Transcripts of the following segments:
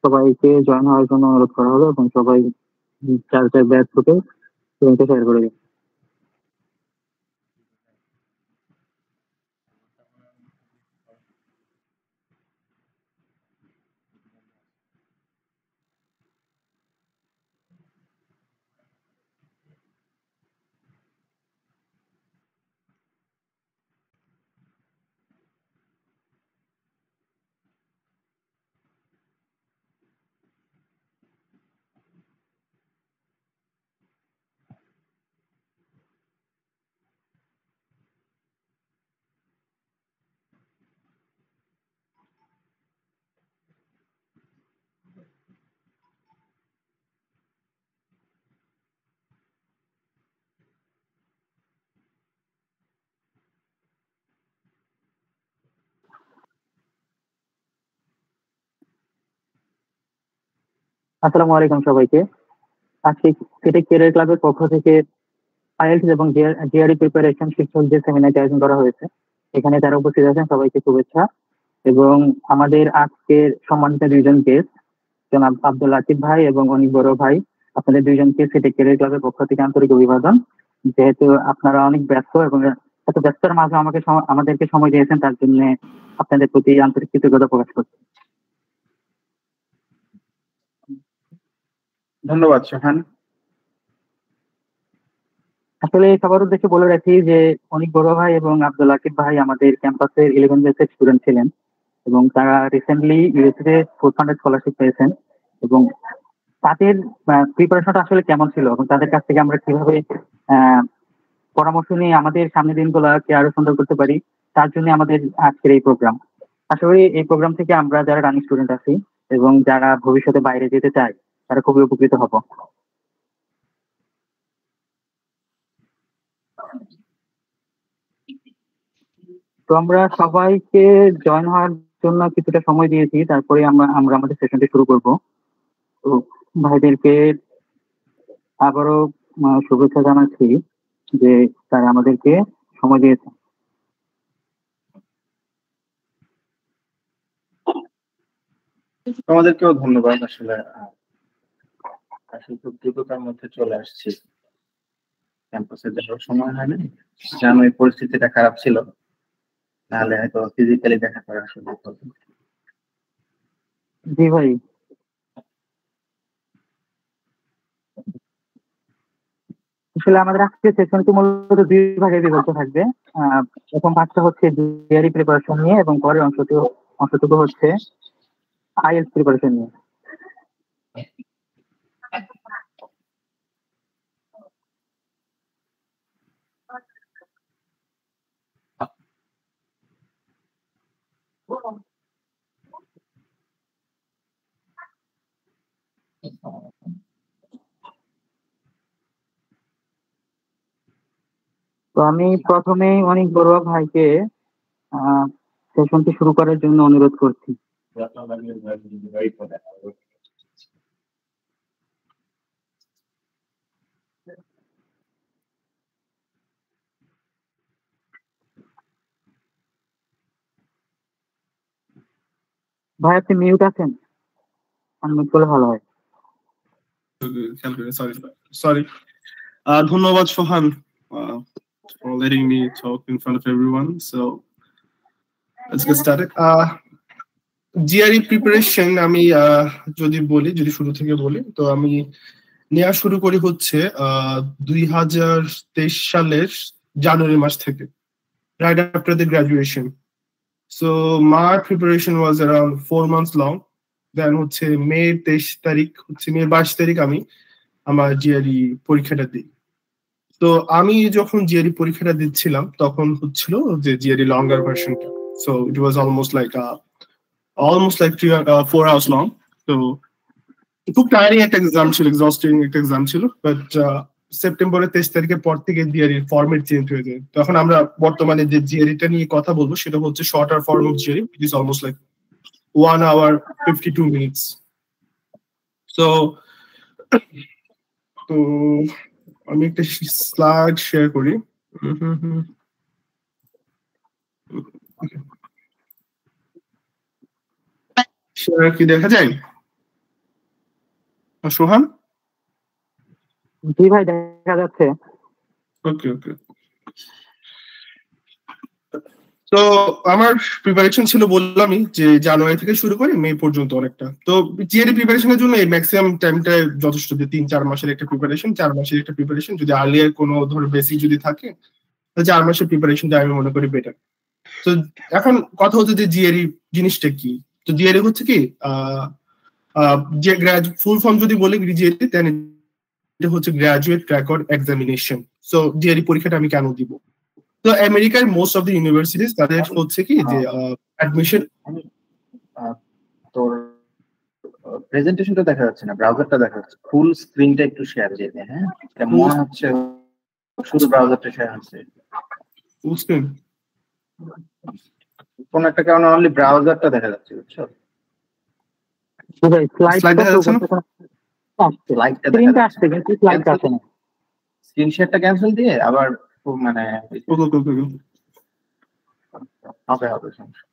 সবাইকে জয়েন হওয়ার জন্য অনুরোধ করা হলো এবং সবাই চার চার ব্যাচ থেকে লিঙ্কটা শেয়ার করে দিন। আসসালামু আলাইকুম সবাইকে। আজকে সিটি ক্যারিয়ার ক্লাবের পক্ষ থেকে আইএলটিএস এবং জিআরই প্রিপারেশন শীর্ষক যে সেমিনারটি আয়োজন করা হয়েছে, এখানে যারা উপস্থিত আছেন সবাইকে শুভেচ্ছা। এবং আমাদের আজকের সম্মানিত দুইজন গেস্ট, জনাব আব্দুল লাতিফ ভাই এবং অনিক বড় ভাই, আপনাদের দুইজনকে সিটি ক্যারিয়ার ক্লাবের পক্ষ থেকে আন্তরিক অভিবাদন। যেহেতু আপনারা অনেক ব্যস্ত এবং এত ব্যস্ততার মাঝে আমাদেরকে সময় দিয়েছেন, তার জন্য আপনাদের প্রতি আন্তরিক কৃতজ্ঞতা প্রকাশ করছি। ধন্যবাদ সোহান। আসলে সবার উদ্দেশ্যে বলে রাখি যে অনেক বড় ভাই এবং আব্দুল আকিব ভাই আমাদের ক্যাম্পাসের 11 ব্যাচের স্টুডেন্ট ছিলেন এবং তারা recently USA food funded scholarship পেয়েছেন। এবং তাদের প্রিপারেশনটা আসলে কেমন ছিল এবং তাদের কাছ থেকে আমরা কিভাবে আহ, পরামর্শ নিয়ে আমাদের সামনের দিনগুলোকে আরো সুন্দর করতে পারি, তার জন্য আমাদের আজকের এই প্রোগ্রাম। আশা করি এই প্রোগ্রাম থেকে আমরা যারা রানিং স্টুডেন্ট আছি এবং যারা ভবিষ্যতে বাইরে যেতে চাই, তারা খুবই উপকৃত হব। তো আমরা সবাইকে জয়েন হওয়ার জন্য কিছুটা সময় দিয়েছি, তারপরে আমরা আমরা আমাদের সেশনটি শুরু করব। তো ভাইদেরকে আবারও শুভেচ্ছা জানাচ্ছি যে তারা আমাদেরকে সময় দিয়েছে। তোমাদেরকেও ধন্যবাদ। আসলে খুব দ্রুততার মধ্যে চলে আসছি, ক্যাম্পাসে যাওয়ার সময় হয় না, জানো এই পরিস্থিতিটা খারাপ ছিল, নাহলে হয়তো ফিজিক্যালি দেখা করার সুযোগ হতো। জি ভাই, আসলে আমাদের আজকের সেশনটি মূলত দুই ভাগে বিভক্ত থাকবে। প্রথম ভাগটা হচ্ছে জিআরই প্রিপারেশন নিয়ে এবং পরের অংশটুকু হচ্ছে আইএলটিএস প্রিপারেশন নিয়ে। তো আমি প্রথমেই অনেক বড় ভাইকে সেশনটি শুরু করার জন্য অনুরোধ করছি। ভাই আপনি মিউট আছেন, আনমিউট করলে ভালো হয়। Sorry. ধন্যবাদ সোহান for letting me talk in front of everyone. So let's get started. GRE preparation আমি যদি শুরু থেকে বলি, তো আমি নেওয়া শুরু করি হচ্ছে 2023 সালের জানুয়ারি মাস থেকে, right after the graduation. So my preparation was around 4 months long. Then হচ্ছে মে 22 তারিখ আমি আমার জিআরই পরীক্ষাটা দিই। তো আমি যখন জিআরই পরীক্ষাটা দিচ্ছিলাম তখন হচ্ছিল যে জিআরই লঙ্গার ভার্সনটা, so it was almost like 4 hours long. তো খুব টায়ারিং একটা এক্সাম ছিল, এক্সস্টিং একটা এক্সাম ছিল। বাট সেপ্টেম্বরের 23 তারিখের পর থেকে জিআরই ফরম্যাট চেঞ্জ হয়ে যায়। তখন আমরা বর্তমানে যে জিআরইটা নিয়ে কথা বলবো সেটা হচ্ছে shorter form of GRE, it is almost like 1 hour 52 minutes. So তো আমি একটা স্লাইড শেয়ার করি। শেয়ার কি দেখা যায়? সোহান? জি ভাই, দেখা যাচ্ছে। ওকে ওকে। তো আমার প্রিপারেশন ছিল বললামই যে জানুয়ারি থেকে শুরু করে মে পর্যন্ত অনেকটা। তো জিআরই প্রিপারেশনের জন্য এই ম্যাক্সিমাম টাইমটা যথেষ্ট, যে 3-4 মাসের একটা প্রিপারেশন, 4 মাসের একটা প্রিপারেশন, যদি আর্লিয়ার কোনো ধরো বেসিক যদি থাকে, তো 4 মাসের প্রিপারেশনটা আমি মনে করি বেটার। তো এখন কথা হচ্ছে যে জিআরই জিনিসটা কি। তো জিআরই হচ্ছে কি, যে ফুল ফর্ম যদি বলি জিআরই, তাহলে এটা হচ্ছে graduate record examination. So GRE পরীক্ষাটা আমি কেন দিব? তো আমেরিকার মোস্ট অফ দ্য ইউনিভার্সিটিজ তাদের হচ্ছে কি যে অ্যাডমিশন। তোর প্রেজেন্টেশনটা দেখা যাচ্ছে না, ব্রাউজারটা দেখা যাচ্ছে। ফুল স্ক্রিনটা একটু শেয়ার দিয়ে দে। হ্যাঁ, এটা মনে হচ্ছে শুধু ব্রাউজারটা শেয়ার হচ্ছে। ফুল স্ক্রিন কোন একটা কারণে অনলি ব্রাউজারটা দেখা যাচ্ছে, বুঝছো? ভাই স্লাইড দেখা যাচ্ছে না, স্লাইডটা স্ক্রিনটা আসছে কিন্তু স্লাইডটা আসে না। স্ক্রিন শেয়ারটা ক্যান্সেল দিয়ে আবার মানে হবে হবে সমস্যা।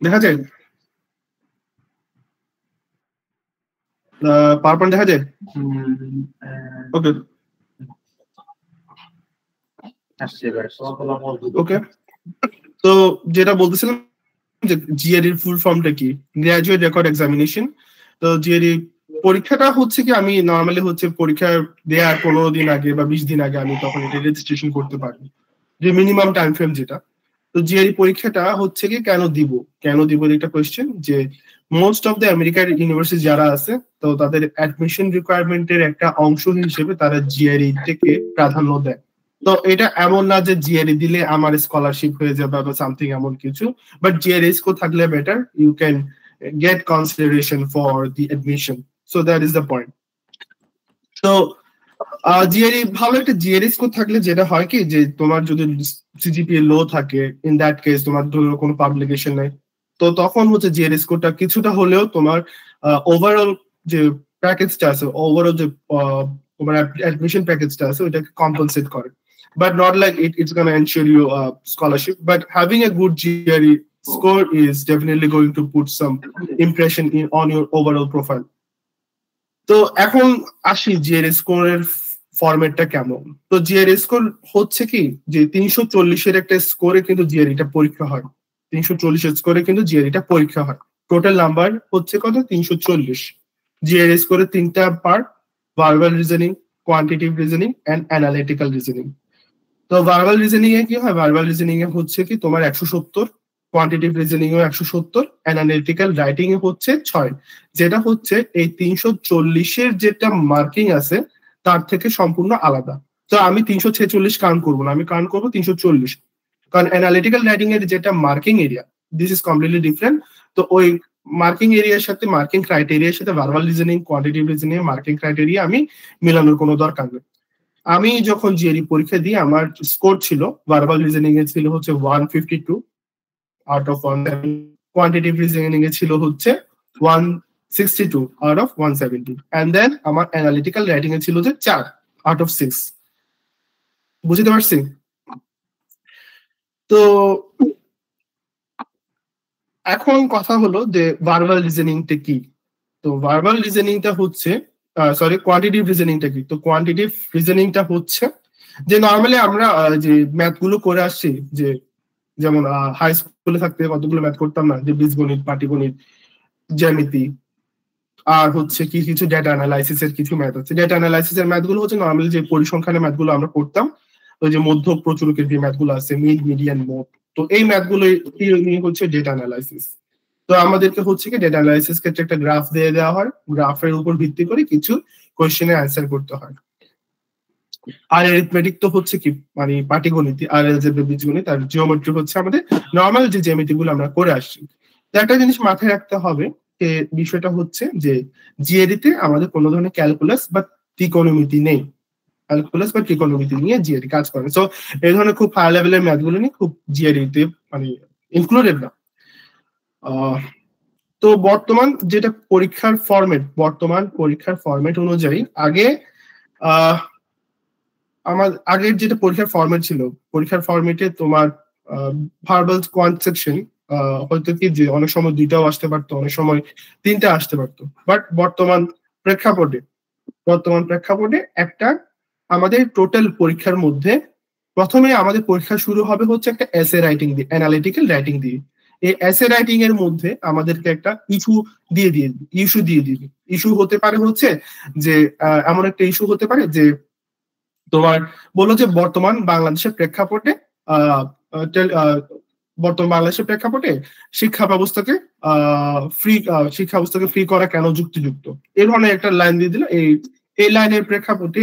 দেখা যায়, পাওয়ার পয়েন্ট দেখা যায়। ওকে ওকে। তো যেটা বলতেছিলাম যে জিআরই এর ফুল ফর্মটা কি, গ্রাজুয়েট রেকর্ড এক্সামিনেশন। তো জিআরই পরীক্ষাটা হচ্ছে কি, আমি নর্মালি হচ্ছে পরীক্ষা দেওয়ার 15 দিন আগে বা 20 দিন আগে আমি তখন এটা রেজিস্ট্রেশন করতে পারি, যে মিনিমাম টাইম ফ্রেম যেটা। তো জিআরই পরীক্ষাটা হচ্ছে কি কেন দিব একটা কোয়েশ্চেন, যে মোস্ট অফ দ্য আমেরিকার ইউনিভার্সিটি যারা আছে, তো তাদের অ্যাডমিশন রিকোয়ারমেন্টের একটা অংশ হিসেবে তারা জিআরই থেকে প্রাধান্য দেয়। তো এটা এমন না যে জিআরই দিলে আমার স্কলারশিপ হয়ে যাবে বা সামথিং এমন কিছু, বাট জিআরই স্কোর থাকলে better, you can get consideration for the admission. So that is the point. তো জিআরই ভালো একটা জিআরই স্কোর থাকলে যেটা হয় কি, যে তোমার যদি সিজিপিএ লো থাকে, ইন দ্যাট কেস তোমার ধরো কোনো পাবলিকেশন নেই, তো তখন হচ্ছে জিআরই স্কোরটা কিছুটা হলেও তোমার ওভারঅল যে প্যাকেজটা আছে, ওভারঅল যে তোমার অ্যাডমিশন প্যাকেজটা আছে ওইটাকে কম্পেনসেট করে। But not like it's going to ensure you scholarship. But having a good GRE score is definitely going to put some impression on your overall profile. তো এখন আসি জিআরই স্কোরের ফরম্যাটটা কেমন। তো জিআরই স্কোর হচ্ছে কি, যে 340-এর একটা স্কোরে কিন্তু জিআরইটা পরীক্ষা হয়। 340-এর স্কোরে কিন্তু জিআরইটা পরীক্ষা হয়। টোটাল নাম্বার হচ্ছে কত, 340। জিআরই স্কোরের 3টা part: verbal reasoning, quantitative reasoning and analytical reasoning. তো ভার্বাল রিজনিং এ কি হয়, ভার্বাল রিজনিং এ হচ্ছে কি তোমার 170, কোয়ান্টিটিভ রিজনিং এ 170, অ্যানালিটিক্যাল রাইটিং এ হচ্ছে 6, যেটা হচ্ছে এই 340-এর যেটা মার্কিং আছে তার থেকে সম্পূর্ণ আলাদা। তো আমি 346 কাউন্ট করবো না, আমি কাউন্ট করবো 340, কারণ অ্যানালিটিক্যাল রাইটিং এর যেটা marking area, this is completely different. তো ওই মার্কিং এরিয়ার সাথে, মার্কিং ক্রাইটেরিয়ার সাথে verbal reasoning, quantitative reasoning marking criteria আমি মিলানোর কোনো দরকার নেই। আমি যখন জিআরই পরীক্ষা দিই, আমার স্কোর ছিল ভার্বাল রিজনিং এ ছিল হচ্ছে 152 আউট অফ 170, কোয়ান্টিটিভ রিজনিং এ ছিল হচ্ছে 162 আউট অফ 170, এন্ড দেন আমার অ্যানালিটিক্যাল রাইটিং এ ছিল যে 4 আউট অফ 6। বুঝতে পারছি? তো এখন কথা হলো যে ভার্বাল রিজনিংটা কি। তো ভার্বাল রিজনিংটা হচ্ছে, সরি, কোয়ান্টিটিভ রিজনিংটা কি। তো কোয়ান্টিটিভ রিজনিংটা হচ্ছে যে নর্মালি আমরা যে ম্যাথ গুলো করে আসছি, যে যেমন হাই স্কুলে থাকতে কতগুলো ম্যাথ করতাম না, যে বীজগণিত, পাটিগণিত, জ্যামিতি, আর হচ্ছে কি কিছু ডেটা অ্যানালাইসিস এর কিছু ম্যাথ আছে। ডেটা অ্যানালাইসিস এর ম্যাথ গুলো হচ্ছে নর্মালি যে পরিসংখ্যানের ম্যাথ গুলো আমরা করতাম, ওই যে মধ্য প্রচুরকের যে ম্যাথ গুলো আছে, মিড, মিডিয়ান, মোড, তো এই ম্যাথ গুলো নিয়ে হচ্ছে ডেটা অ্যানালাইসিস। তো আমাদেরকে হচ্ছে কি ডেটা অ্যানালাইসিস ক্ষেত্রে একটা গ্রাফ দিয়ে দেওয়া হয়, গ্রাফের উপর ভিত্তি করে কিছু কোয়েশ্চেনের অ্যান্সার করতে হয়। আর অ্যারিথমেটিক তো হচ্ছে কি মানে পাটিগণিত, আর এলজেব্রা, বীজগণিত, আর জিওমেট্রি হচ্ছে আমাদের নর্মাল যে জ্যামিতি গুলো আমরা করে আসছি। তো একটা জিনিস মাথায় রাখতে হবে বিষয়টা হচ্ছে যে জিএডি তে আমাদের কোনো ধরনের ক্যালকুলাস বা ত্রিকোণমিতি নেই। ক্যালকুলাস বা ত্রিকোণমিতি নিয়ে জিএডি কাজ করে। সো এই ধরনের খুব হাই লেভেলের ম্যাথ গুলো নিয়ে খুব জিএডি তে মানে ইনক্লুডেড না। তো বর্তমান যেটা বর্তমান পরীক্ষার ফরম্যাট অনুযায়ী আগে আমার আগের যেটা পরীক্ষার ফরম্যাট ছিল, পরীক্ষার ফরম্যাটে তোমার ভার্বাল কোয়ান্ট হয়তো কি যে অনেক সময় 2টাও আসতে পারতো, অনেক সময় 3টা আসতে পারতো। বাট বর্তমান প্রেক্ষাপটে একটা আমাদের টোটাল পরীক্ষার মধ্যে প্রথমে আমাদের পরীক্ষা শুরু হবে হচ্ছে একটা এসে রাইটিং দিয়ে, অ্যানালিটিক্যাল রাইটিং দিয়ে। এই এসে রাইটিং এর মধ্যে আমাদেরকে একটা ইস্যু দিয়ে দিবে। ইস্যু হতে পারে হচ্ছে যে এমন একটা ইস্যু হতে পারে যে তোমার বললো যে বর্তমান বাংলাদেশের প্রেক্ষাপটে শিক্ষা ব্যবস্থাকে ফ্রি করা কেন যুক্তিযুক্ত, এই ধরনের একটা লাইন দিয়ে দিল। এই লাইনের প্রেক্ষাপটে,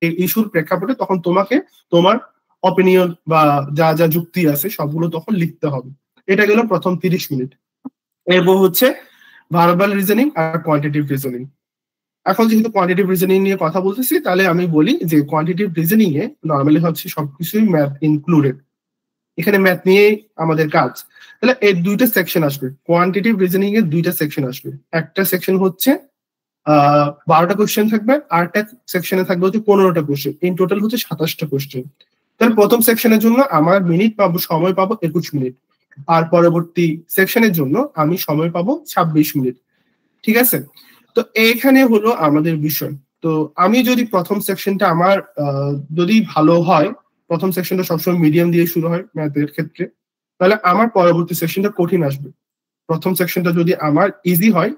এই ইস্যুর প্রেক্ষাপটে তখন তোমাকে তোমার অপিনিয়ন বা যা যা যুক্তি আছে সবগুলো তখন লিখতে হবে। এটা গেল প্রথম 30 মিনিট। এরপর হচ্ছে ভার্বাল রিজনিং আর কোয়ান্টিটিভ রিজনিং। এখন যেহেতু কোয়ান্টিটিভ রিজনিং নিয়ে কথা বলতেছি, তাহলে আমি বলি যে কোয়ান্টিটিভ রিজনিং এ নর্মালি হচ্ছে সবকিছুই ম্যাথ ইনক্লুডেড। এখানে ম্যাথ নিয়ে আমাদের কাজ। তাহলে এই 2টা সেকশন আসবে, কোয়ান্টিটিভ রিজনিং এর 2টা সেকশন আসবে। একটা সেকশন হচ্ছে 12টা কোশ্চেন থাকবে, আর একটা সেকশনে থাকবে হচ্ছে 15টা কোশ্চেন। ইন টোটাল হচ্ছে 27টা কোশ্চেন। তাহলে প্রথম সেকশনের জন্য আমার সময় পাবো 21 মিনিট, আর পরবর্তী সেকশনের জন্য আমি সময় পাবো 26 মিনিট। ঠিক আছে? তো এইখানে হলো আমাদের বিষয়। তো আমি যদি প্রথম সেকশনটা আমার যদি ভালো হয়, প্রথম সেকশনটা সবসময় মিডিয়াম দিয়ে শুরু হয় ম্যাথের ক্ষেত্রে, তাহলে আমার পরবর্তী সেকশনটা কঠিন আসবে। প্রথম সেকশনটা যদি আমার ইজি হয়,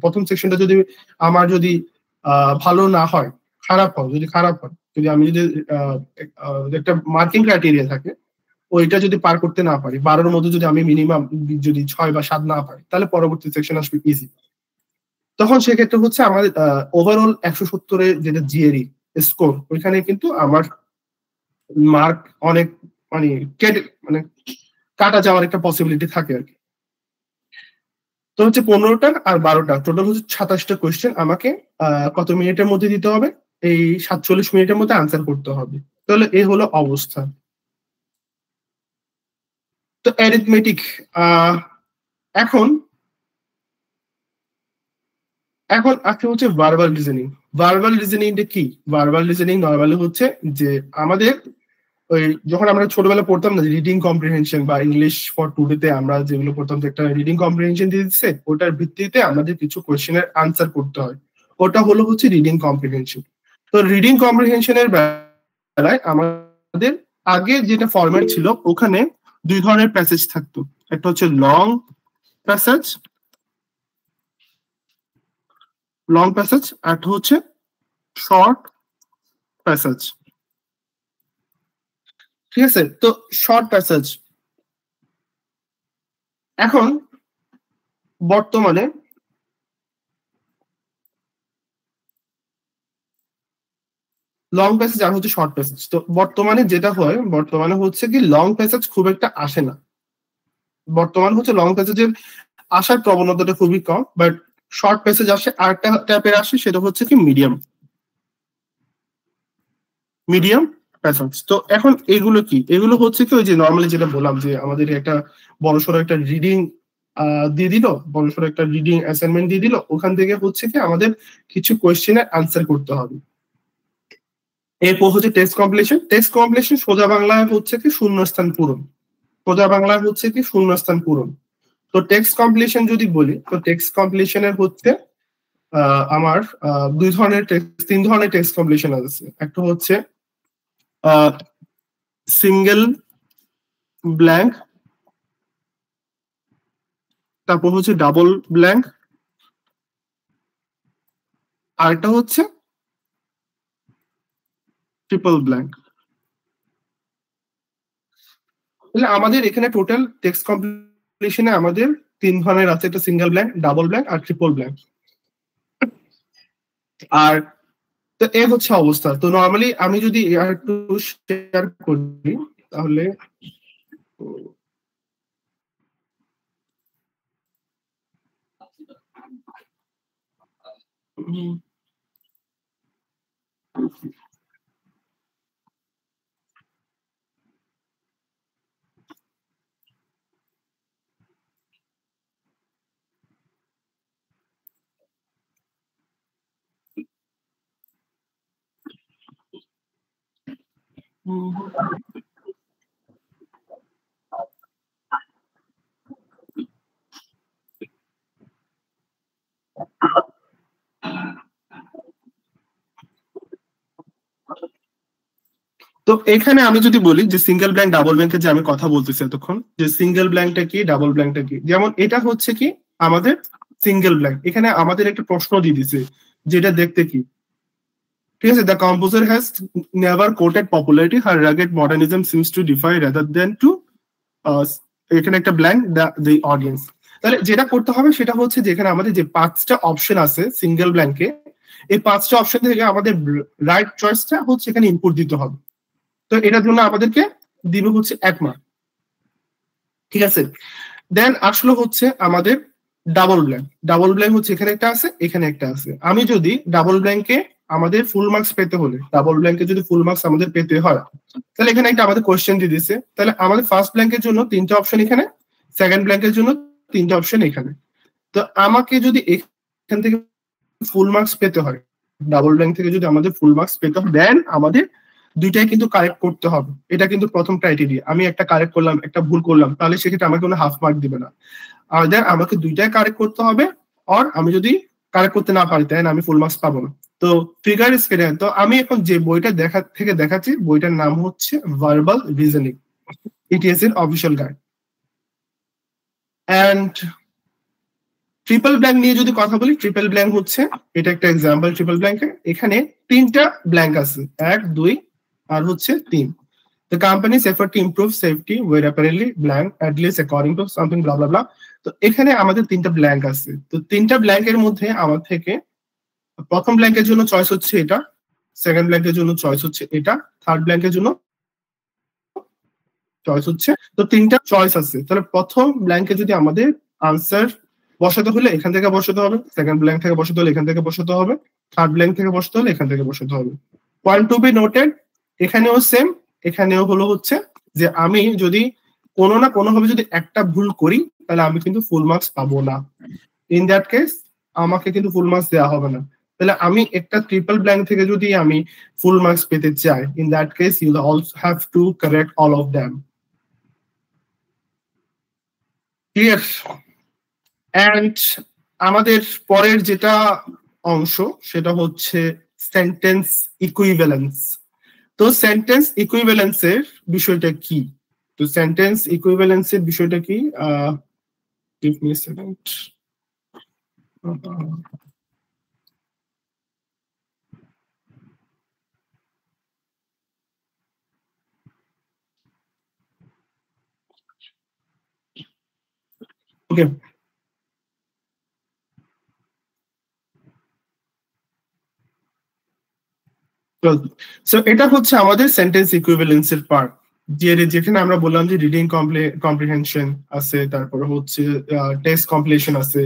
প্রথম সেকশনটা যদি আমার ভালো না হয়, যদি আমি একটা মার্কিং ক্রাইটেরিয়া থাকে, ওইটা যদি পার করতে না পারি, 12-এর মধ্যে যদি আমি মিনিমাম যদি 6 বা 7 না পারি, তাহলে পরবর্তী সেকশন আসবে ইজি। তখন সেক্ষেত্রে হচ্ছে আমাদের ওভারঅল 170-এর যেটা জিএডি স্কোর, ওইখানে কিন্তু আমার মার্ক অনেক মানে কাটা যাওয়ার একটা পসিবিলিটি থাকে আর কি। তো হচ্ছে 15টা আর 12টা টোটাল হচ্ছে 27টা কোয়েশ্চেন আমাকে কত মিনিটের মধ্যে দিতে হবে? এই 47 মিনিটের মধ্যে আনসার করতে হবে। তাহলে এই হলো অবস্থা। তো অ্যারিথমেটিক এখন আছে হচ্ছে ভার্বাল রিজনিং। ভার্বাল রিজনিংটা কি? ভার্বাল রিজনিং নরমালি হচ্ছে যে আমাদের ওই যখন আমরা ছোটবেলা পড়তাম না, রিডিং কম্প্রিহেনশন বা ইংলিশ ফর টুডেতে আমরা যেগুলো পড়তাম, একটা রিডিং কম্প্রিহেনশন দিয়ে দিচ্ছে, ওটার ভিত্তিতে আমাদের কিছু কোয়েশ্চেনের আনসার করতে হয়। ওটা হলো হচ্ছে রিডিং কম্প্রিহেনশন। তো রিডিং কম্প্রিহেনশনের বেলায় আমাদের আগে যেটা ফরম্যাট ছিল, ওখানে 2 ধরনের প্যাসেজ থাকতো। একটা হচ্ছে লং প্যাসেজ, আর হচ্ছে শর্ট প্যাসেজ। ঠিক আছে? তো শর্ট প্যাসেজ এখন বর্তমানে লং প্যাসেজ আর হচ্ছে শর্ট প্যাসেজ। তো বর্তমানে যেটা হয়, বর্তমানে হচ্ছে কি লং প্যাসেজ খুব একটা আসে না। বর্তমানে হচ্ছে লং প্যাসেজের আসার প্রবণতাটা খুবই কম, বাট শর্ট প্যাসেজ আসে। আরেকটা টাইপের আসে, সেটা হচ্ছে কি মিডিয়াম প্যাসেজ। তো এখন এগুলো কি? এগুলো হচ্ছে কি ওই যে নর্মালি যেটা বললাম যে আমাদের একটা বড়সড় একটা রিডিং দিয়ে দিল, বড়সড় একটা রিডিং অ্যাসাইনমেন্ট দিয়ে দিল, ওখান থেকে হচ্ছে কি আমাদের কিছু কোয়েশ্চেনের আনসার করতে হবে। এরপর হচ্ছে টেক্সট কমপ্লিশন। সোজা বাংলায় হচ্ছে কি শূন্যস্থান পূরণ। তো টেক্সট কমপ্লিশন যদি বলি, তো টেক্সট কমপ্লিশনের হচ্ছে আমার 3 ধরনের টেক্সট কমপ্লিশন আছে। একটা হচ্ছে সিঙ্গেল ব্ল্যাঙ্ক, তারপর হচ্ছে ডাবল ব্ল্যাঙ্ক, আর একটা হচ্ছে ট্রিপল ব্ল্যাঙ্ক। তাহলে আমাদের এখানে টোটাল টেক্সট কমপ্লিশনে আমাদের 3 ধরনের আছে, একটা সিঙ্গেল ব্ল্যাঙ্ক, ডাবল ব্ল্যাঙ্ক আর ট্রিপল ব্ল্যাঙ্ক। আর তো এ হচ্ছে অবস্থা। তো নর্মালি আমি যদি একটু শেয়ার করি, তাহলে তো এখানে আমি যদি বলি যে সিঙ্গেল ব্ল্যাঙ্ক ডাবল ব্ল্যাঙ্কের যে আমি কথা বলতেছি এতক্ষণ, যে সিঙ্গেল ব্ল্যাঙ্কটা কি ডাবল ব্ল্যাঙ্কটা কি, যেমন এটা হচ্ছে কি আমাদের সিঙ্গেল ব্ল্যাঙ্ক। এখানে আমাদের একটা প্রশ্ন দিয়ে দিছে যেটা দেখতে কি, ঠিক আছে, the composer has never courted popularity, her rugged modernism seems to defy rather than to, এখানে একটা ব্ল্যাঙ্ক দ্য অডিয়েন্স। তাহলে যেটা করতে হবে সেটা হচ্ছে যে এখানে আমাদের যে 5টা অপশন আছে সিঙ্গেল ব্ল্যাঙ্কে, এই 5টা অপশন থেকে আমাদের রাইট চয়েসটা হচ্ছে এখানে ইনপুট দিতে হবে। তো এটার জন্য আমাদেরকে দিবে হচ্ছে 1 মার্ক, ঠিক আছে। দেন আসলো হচ্ছে আমাদের ডাবল ব্ল্যাঙ্ক। ডাবল ব্ল্যাঙ্ক হচ্ছে এখানে একটা আছে, এখানে একটা আছে। আমি যদি ডাবল ব্ল্যাঙ্কে আমাদের ফুল মার্কস পেতে হলে, ডাবল ব্ল্যাঙ্কে যদি ফুল মার্কস আমাদের পেতে হয়, তাহলে এখানে একটা আমাদের কোশ্চেন দিয়ে দিচ্ছে। তাহলে আমাদের ফার্স্ট ব্ল্যাঙ্কের জন্য 3টা অপশন এখানে, সেকেন্ড ব্ল্যাঙ্কের জন্য 3টা অপশন এখানে। তো আমাকে যদি এখান থেকে ফুল মার্কস পেতে হয়, ডাবল ব্ল্যাঙ্ক থেকে যদি আমাদের ফুল মার্কস পেতে হয়, দেন আমাদের দুইটাই কিন্তু কারেক্ট করতে হবে। এটা কিন্তু প্রথম ক্রাইটেরিয়া। আমি একটা কারেক্ট করলাম, একটা ভুল করলাম, তাহলে সেক্ষেত্রে আমাকে কোনো হাফ মার্ক দিবে না। আর দেন আমাকে দুইটাই কারেক্ট করতে হবে, আর আমি যদি কারেক্ট করতে না পারি তাহলে আমি ফুল মার্কস পাবো না। তো ফিগার স্কেলে, তো আমি এখন যে বইটা দেখাচ্ছি, বইটার নাম হচ্ছে ভার্বাল রিজনিং, ইটিএস এর official guide. And triple blank নিয়ে যদি কথা বলি, ট্রিপল ব্ল্যাঙ্ক হচ্ছে এটা একটা এক্সাম্পল। ট্রিপল ব্ল্যাঙ্কে এখানে 3টা ব্ল্যাঙ্ক আছে, 1, 2 আর হচ্ছে 3। The company's effort to improve safety were apparently blank, at least according to something blah blah blah. তো এখানে আমাদের 3টা ব্ল্যাঙ্ক আছে। তো 3টা ব্ল্যাঙ্কের মধ্যে আমার থেকে প্রথম ব্ল্যাঙ্কের জন্য চয়েস হচ্ছে এটা, সেকেন্ড ব্ল্যাঙ্কের জন্য চয়েস হচ্ছে এটা, থার্ড ব্ল্যাঙ্কের জন্য চয়েস হচ্ছে। তো 3টা চয়েস আছে। তাহলে প্রথম ব্ল্যাঙ্কে যদি আমাদের আনসার বসাতে হলে এখান থেকে বসাতে হবে, সেকেন্ড ব্ল্যাঙ্ক থেকে বসাতে হলে এখান থেকে বসাতে হবে, থার্ড ব্ল্যাঙ্ক থেকে বসাতে হলে এখান থেকে বসাতে হবে। পয়েন্ট টু বি নোটেড, এখানেও সেম, এখানেও হলো হচ্ছে যে আমি যদি কোনো না কোনো ভাবে যদি একটা ভুল করি তাহলে আমি কিন্তু ফুল মার্কস পাবো না। ইন দ্যাট কেস আমাকে কিন্তু ফুল মার্কস দেওয়া হবে না। তাহলে আমি একটা ট্রিপল ব্ল্যাঙ্ক থেকে যদি আমি ফুল মার্কস পেতে চাই, in that case you also have to correct all of them. Clear? And আমাদের পরের যেটা অংশ সেটা হচ্ছে সেন্টেন্স ইকুইভ্যালেন্স। তো সেন্টেন্স ইকুইভ্যালেন্সের বিষয়টা কি? তো সেন্টেন্স ইকুইভ্যালেন্সের বিষয়টা কি? give me a second. Okay. So এটা হচ্ছে আমাদের সেন্টেন্স ইকুইভ্যালেন্সের পার্ট, যেখানে আমরা বললাম যে রিডিং কম্প্রিহেনশন আছে, তারপরে হচ্ছে টেক্সট কমপ্লিশন আছে,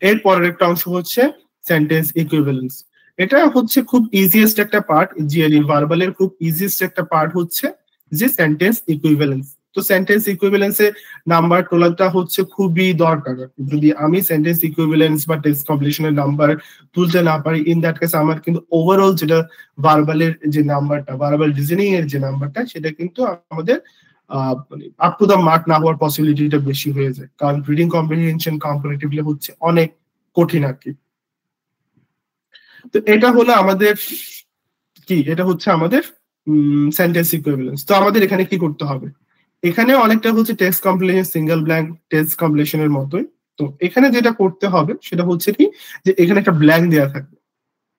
এর পরের একটা অংশ হচ্ছে সেন্টেন্স ইকুইভ্যালেন্স। এটা হচ্ছে খুব ইজিয়েস্ট একটা পার্ট, জিএলই ভার্বালের খুব ইজিয়েস্ট একটা পার্ট হচ্ছে যে সেন্টেন্স ইকুইভ্যালেন্স। তো সেন্টেন্স ইকুইভ্যালেন্সে নাম্বার তোলাটা হচ্ছে খুবই দরকার। যদি আমি সেন্টেন্স ইকুইভ্যালেন্স বা টেক্সট কমপ্লিশনের নাম্বার তুলতে না পারি, ইন দ্যাট কেস আমার কিন্তু ওভারঅল যেটা ভার্বালের যে নাম্বারটা, ভার্বাল রিজনিং এর যে নাম্বারটা, সেটা কিন্তু আমাদের আপ টু দা মার্ক না হওয়ার পসিবিলিটিটা বেশি হয়ে যায়, কারণ রিডিং কম্প্রিহেনশন কম্পারেটিভলি হচ্ছে অনেক কঠিন আর কি। তো এটা হলো আমাদের কি, এটা হচ্ছে আমাদের সেন্টেন্স ইকুইভ্যালেন্স। তো আমাদের এখানে কি করতে হবে? এখানে অনেকটা হচ্ছে text completion, single blank text কমপ্লিশনের মতোই। তো এখানে যেটা করতে হবে সেটা হচ্ছে কি, যে এখানে একটা ব্ল্যাঙ্ক দেওয়া থাকবে,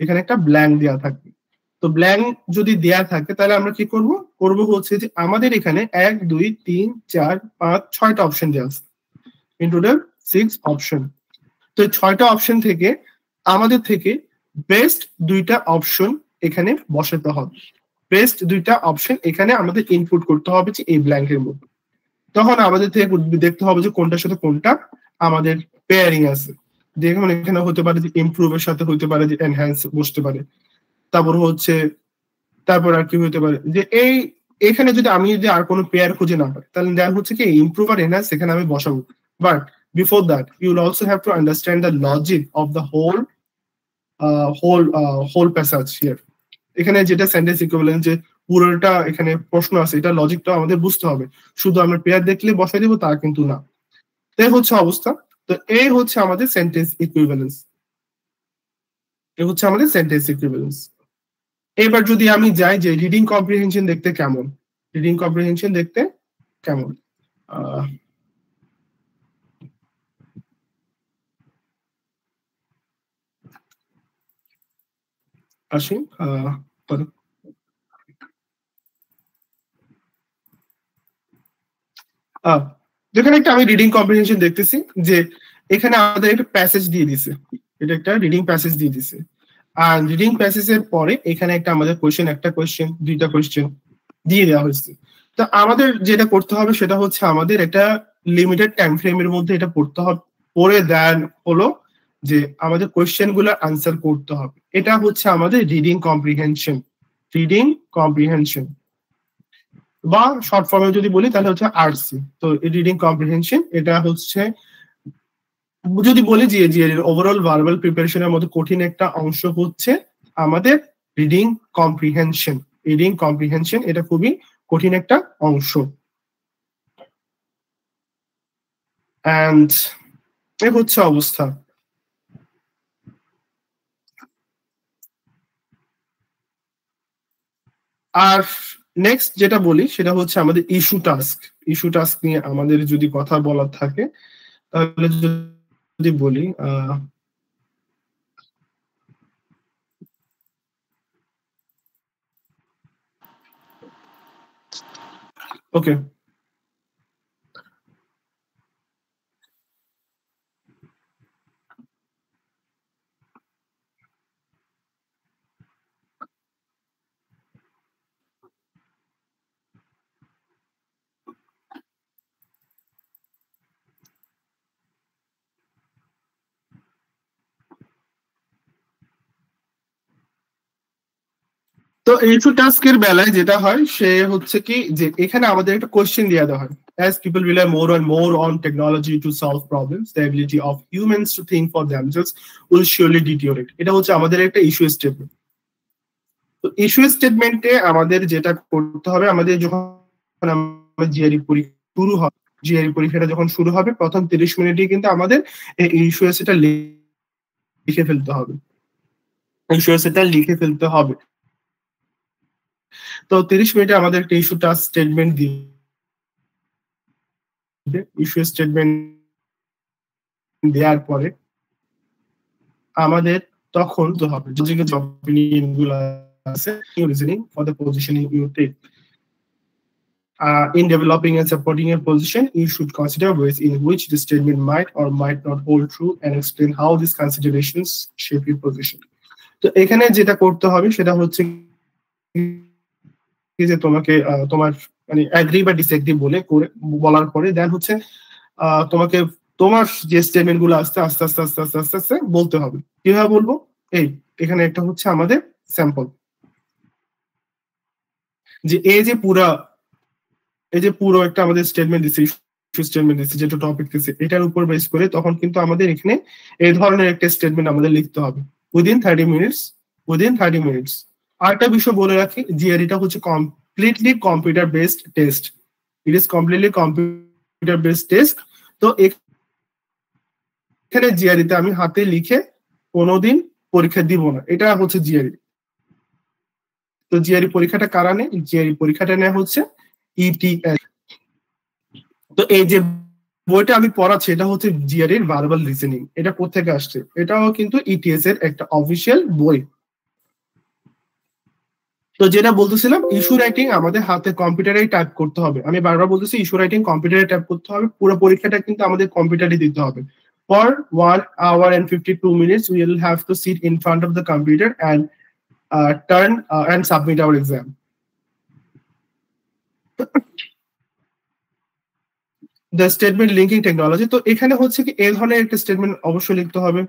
এখানে একটা ব্ল্যাঙ্ক দেওয়া থাকবে। তো ব্ল্যাঙ্ক যদি দেওয়া থাকে তাহলে আমরা কি করব? করব হচ্ছে যে আমাদের এখানে 1, 2, 3, 4, 5, 6টা অপশন দেওয়া আছে, ইন টোটাল 6 অপশন। তো 6টা অপশন থেকে আমাদের থেকে বেস্ট 2টা অপশন এখানে বসাতে হবে। বেস্ট 2টা অপশন এখানে আমাদের ইনপুট করতে হবে যে এই ব্ল্যাঙ্কের মধ্যে। তখন আমাদের থেকে দেখতে হবে যে কোনটার সাথে কোনটা আমাদের পেয়ারিং আছে। যেমন এখানে হতে পারে যে ইমপ্রুভের সাথে হতে পারে যে এনহ্যান্স বসতে পারে, তারপর হচ্ছে তারপর আর কি হতে পারে যে এখানে যদি আমি যদি আর কোনো পেয়ার খুঁজে না পাই তাহলে দেন হচ্ছে কি ইমপ্রুভ আর এনহ্যান্স এখানে আমি বসাবো। But before that you will also have to understand the logic of the whole passage here. এখানে যেটা সেন্টেন্স ইকুইভ্যালেন্ট যে পুরোটা এখানে প্রশ্ন আছে, এটা লজিকটা আমাদের বুঝতে হবে। শুধু আমরা পেয়ার দেখলে বসাই দিব তা কিন্তু না। এই হচ্ছে অবস্থা। তো এই হচ্ছে আমাদের সেন্টেন্স ইকুইভ্যালেন্স, এই হচ্ছে আমাদের সেন্টেন্স ইকুইভ্যালেন্স। এবার যদি আমি যাই যে রিডিং কম্প্রিহেনশন দেখতে কেমন, রিডিং কম্প্রিহেনশন দেখতে কেমন আসি যেখানে একটা আমি রিডিং কম্প্রিহেনশন দেখতেছি যে এখানে আমাদের একটা প্যাসেজ দিয়ে দিছে, এটা একটা রিডিং প্যাসেজ দিয়ে দিছে। আর রিডিং প্যাসেজের পরে এখানে একটা আমাদের কোশ্চেন, একটা কোশ্চেন, দুইটা কোশ্চেন দিয়ে দেওয়া হয়েছে। তো আমাদের যেটা করতে হবে সেটা হচ্ছে আমাদের একটা লিমিটেড টাইম ফ্রেমের মধ্যে এটা পড়তে হবে, পড়ে দেন হলো যে আমাদের কোশ্চেন গুলো আনসার করতে হবে। এটা হচ্ছে আমাদের রিডিং কম্প্রিহেনশন, রিডিং কম্প্রিহেনশন বা শর্ট ফর্মে যদি বলি তাহলে হচ্ছে আরসি। তো রিডিং কম্প্রিহেনশন এটা হচ্ছে যদি বলি যে ওভারঅল ভার্বাল প্রিপারেশনের মধ্যে কঠিন একটা অংশ হচ্ছে আমাদের রিডিং কম্প্রিহেনশন। রিডিং কম্প্রিহেনশন এটা খুবই কঠিন একটা অংশ। এন্ড এ হচ্ছে অবস্থা। আর নেক্সট যেটা বলি সেটা হচ্ছে আমাদের ইস্যু টাস্ক। ইস্যু টাস্ক নিয়ে আমাদের যদি কথা বলার থাকে তাহলে যদি বলি ওকে, তো ইস্যু টাস্কের বেলায় যেটা হয় সে হচ্ছে কি যে এখানে আমাদের একটা কোশ্চেন দিয়ে দেওয়া হয়। As people rely more and more on technology to solve problems, the ability of humans to think for themselves will surely deteriorate. এটা হচ্ছে আমাদের একটা ইস্যু স্টেটমেন্ট। তো ইস্যু স্টেটমেন্টে আমাদের যেটা করতে হবে, আমাদের যখন জিআরই পরীক্ষা শুরু হবে, জিআরই পরীক্ষাটা যখন শুরু হবে প্রথম 30 মিনিটে কিন্তু আমাদের এই ইস্যু এসেটা লিখে ফেলতে হবে, ইস্যু এসেটা লিখে ফেলতে হবে। তো 30 মিনিটে আমাদের একটা ইস্যু টাস্ক স্টেটমেন্ট দিয়ে ইস্যু স্টেটমেন্ট দেওয়ার পরে আমাদের তখন তো হবে যে অপিনিয়ন গুলো আছে, reasoning for the positioning you take. In developing and supporting a position, you should consider ways in which the statement might or might not hold true and explain how these considerations shape your position. তো এখানে যেটা করতে হবে সেটা হচ্ছে যে তোমাকে তোমার মানে অ্যাগ্রি বা ডিসএগ্রি বলার পরে দেন হচ্ছে তোমাকে তোমার যে স্টেটমেন্ট গুলো আস্তে আস্তে আস্তে আস্তে আস্তে আস্তে আস্তে বলতে হবে। কিভাবে বলবো? এই এখানে একটা হচ্ছে আমাদের স্যাম্পল, যে এই যে পুরো একটা আমাদের স্টেটমেন্ট দিচ্ছে, স্টেটমেন্ট দিচ্ছে, যেটা টপিক দিচ্ছে, এটার উপর বেস করে তখন কিন্তু আমাদের এখানে এই ধরনের একটা স্টেটমেন্ট আমাদের লিখতে হবে উইদিন 30 মিনিটস। আরেকটা বিষয় বলে রাখি, জিআরইটা হচ্ছে completely computer based test. It is completely computer based test. তো এখানে জিআরইতে আমি হাতে লিখে কোনোদিন পরীক্ষা দিব না, এটা হচ্ছে জিআরই। তো জিআরই পরীক্ষাটা কারা নেয়? জিআরই পরীক্ষাটা নেয় হচ্ছে ইটিএস। তো এই যে বইটা আমি পড়াচ্ছি এটা হচ্ছে জিআরই এর ভার্বাল রিজনিং। এটা কোথেকে আসছে? এটাও কিন্তু ইটিএস এর একটা অফিসিয়াল বই। তো যেটা বলতেছিলাম, ইস্যু রাইটিং আমাদের হাতে কম্পিউটারে টাইপ করতে হবে। আমি বারবার বলতেছি ইস্যু রাইটিং কম্পিউটারে টাইপ করতে হবে, পুরো পরীক্ষাটা কিন্তু আমাদের কম্পিউটারে দিতে হবে। For 1 hour and 52 minutes, we will have to sit in front of the computer and turn and submit our exam. The statement linking technology. তো এখানে হচ্ছে কি এই ধরনের একটা স্টেটমেন্ট অবশ্যই লিখতে হবে।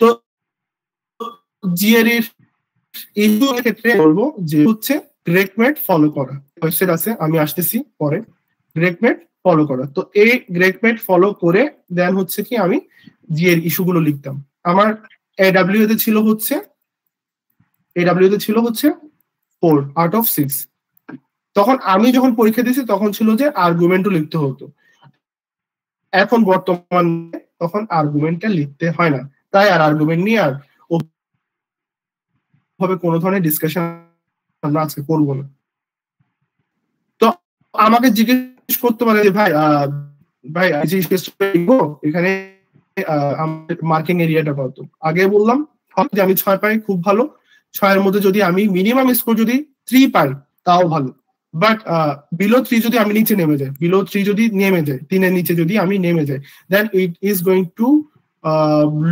তো জিআর এর ইস্যু এর ক্ষেত্রে বলবো যে হচ্ছে গ্রেকমেট ফলো করা। ওয়েবসাইট আছে, আমি আসতেছি পরে। গ্রেকমেট ফলো করা, তো এই গ্রেকমেট ফলো করে দেন হচ্ছে কি আমি জিএর ইস্যুগুলো লিখতাম। আমার এডব্লিউ তে ছিল হচ্ছে 4/6। তখন আমি যখন পরীক্ষা দিয়েছি তখন ছিল যে আর্গুমেন্টও লিখতে হতো। এখন বর্তমানে তখন আর্গুমেন্টটা লিখতে হয় না, তাই আর আর্গুমেন্ট নিয়ে আর ওভাবে কোনো ধরনের ডিসকাশন আমরা আজকে করবো না। তো আমাকে জিজ্ঞেস করতে পারে যে ভাই ভাই এখানে মার্কিং এরিয়াটা কত। আগে বললাম যে আমি 6 পাই, খুব ভালো। 6 এর মধ্যে যদি আমি মিনিমাম স্কোর যদি 3 পাই তাও ভালো, বাট বিলো 3 যদি আমি নিচে নেমে যাই, বিলো 3 যদি নেমে যায়, 3 এর নিচে যদি আমি নেমে যাই, then it is going to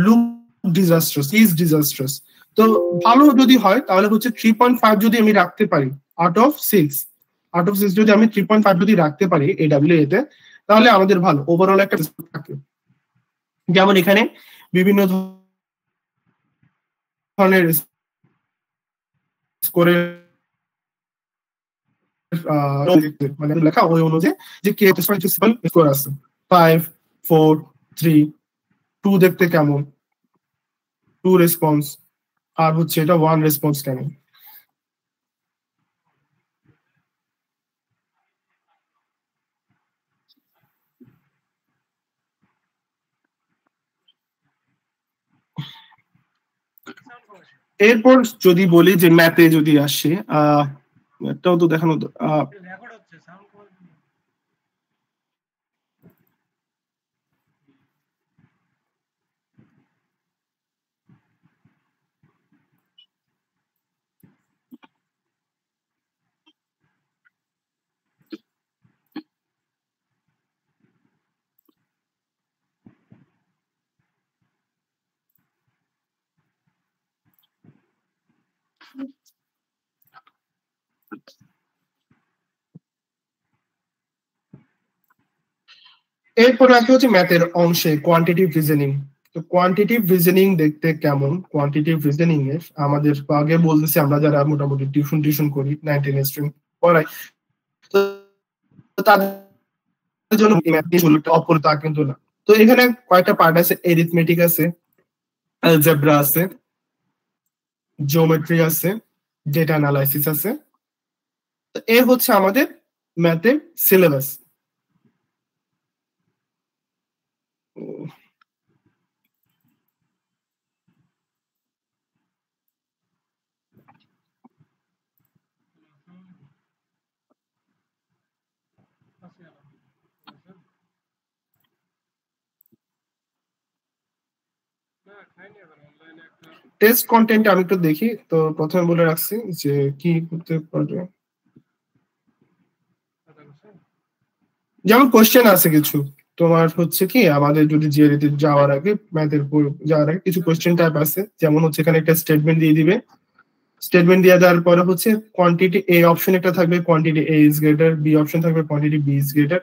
look disastrous. তো ভালো যদি হয় তাহলে হচ্ছে 3.5 যদি আমি রাখতে পারি আউট অফ 6 যদি আমি 3.5 যদি রাখতে পারি এডব্লিউ তে, তাহলে আমাদের ভালো ওভারঅল একটা থাকে। যেমন এখানে বিভিন্ন ধরনের স্কোরের মানে লেখা ওই অনুযায়ী যে কে স্কোর আছে 5, 4, 3, 2 দেখতে কেমন, 2 রেসপন্স, আর হচ্ছে এটা 1 রেসপন্স কেমন। এরপর যদি বলি যে ম্যাথে যদি আসে, এটাও তো দেখানো এরপর আসলে হচ্ছে ম্যাথের অংশে কোয়ান্টিটিভ রিজনিং। তো কোয়ান্টিটিভ রিজনিং দেখতে কেমন, কোয়ান্টিটিভ রিজনিং এর আমাদের আগে বলতেছি আমরা যারা মোটামুটি টিউশন করি 9, 10 স্টুডেন্ট পড়াই, তো তাদের জন্য অপর তা কিন্তু না। তো এখানে কয়েকটা পার্ট আছে, এরিথমেটিক আছে, অ্যালজেব্রা আছে, জিওমেট্রি আছে, ডেটা অ্যানালাইসিস আছে। তো এ হচ্ছে আমাদের ম্যাথের সিলেবাস। টেস্ট কন্টেন্ট আমি একটু দেখি। তো প্রথমে বলে রাখছি যে কি করতে পারবে, যেমন কোশ্চেন আছে কিছু তোমার হচ্ছে কি আমাদের যদি জিআরই তে যাওয়ার আগে ম্যাথের যাওয়ার আগে কিছু কোশ্চেন টাইপ আছে। যেমন হচ্ছে এখানে একটা স্টেটমেন্ট দিয়ে দিবে, স্টেটমেন্ট দিয়ে দেওয়ার পরে হচ্ছে কোয়ান্টিটি এ অপশন একটা থাকবে, quantity A is greater, B option থাকবে quantity B is greater,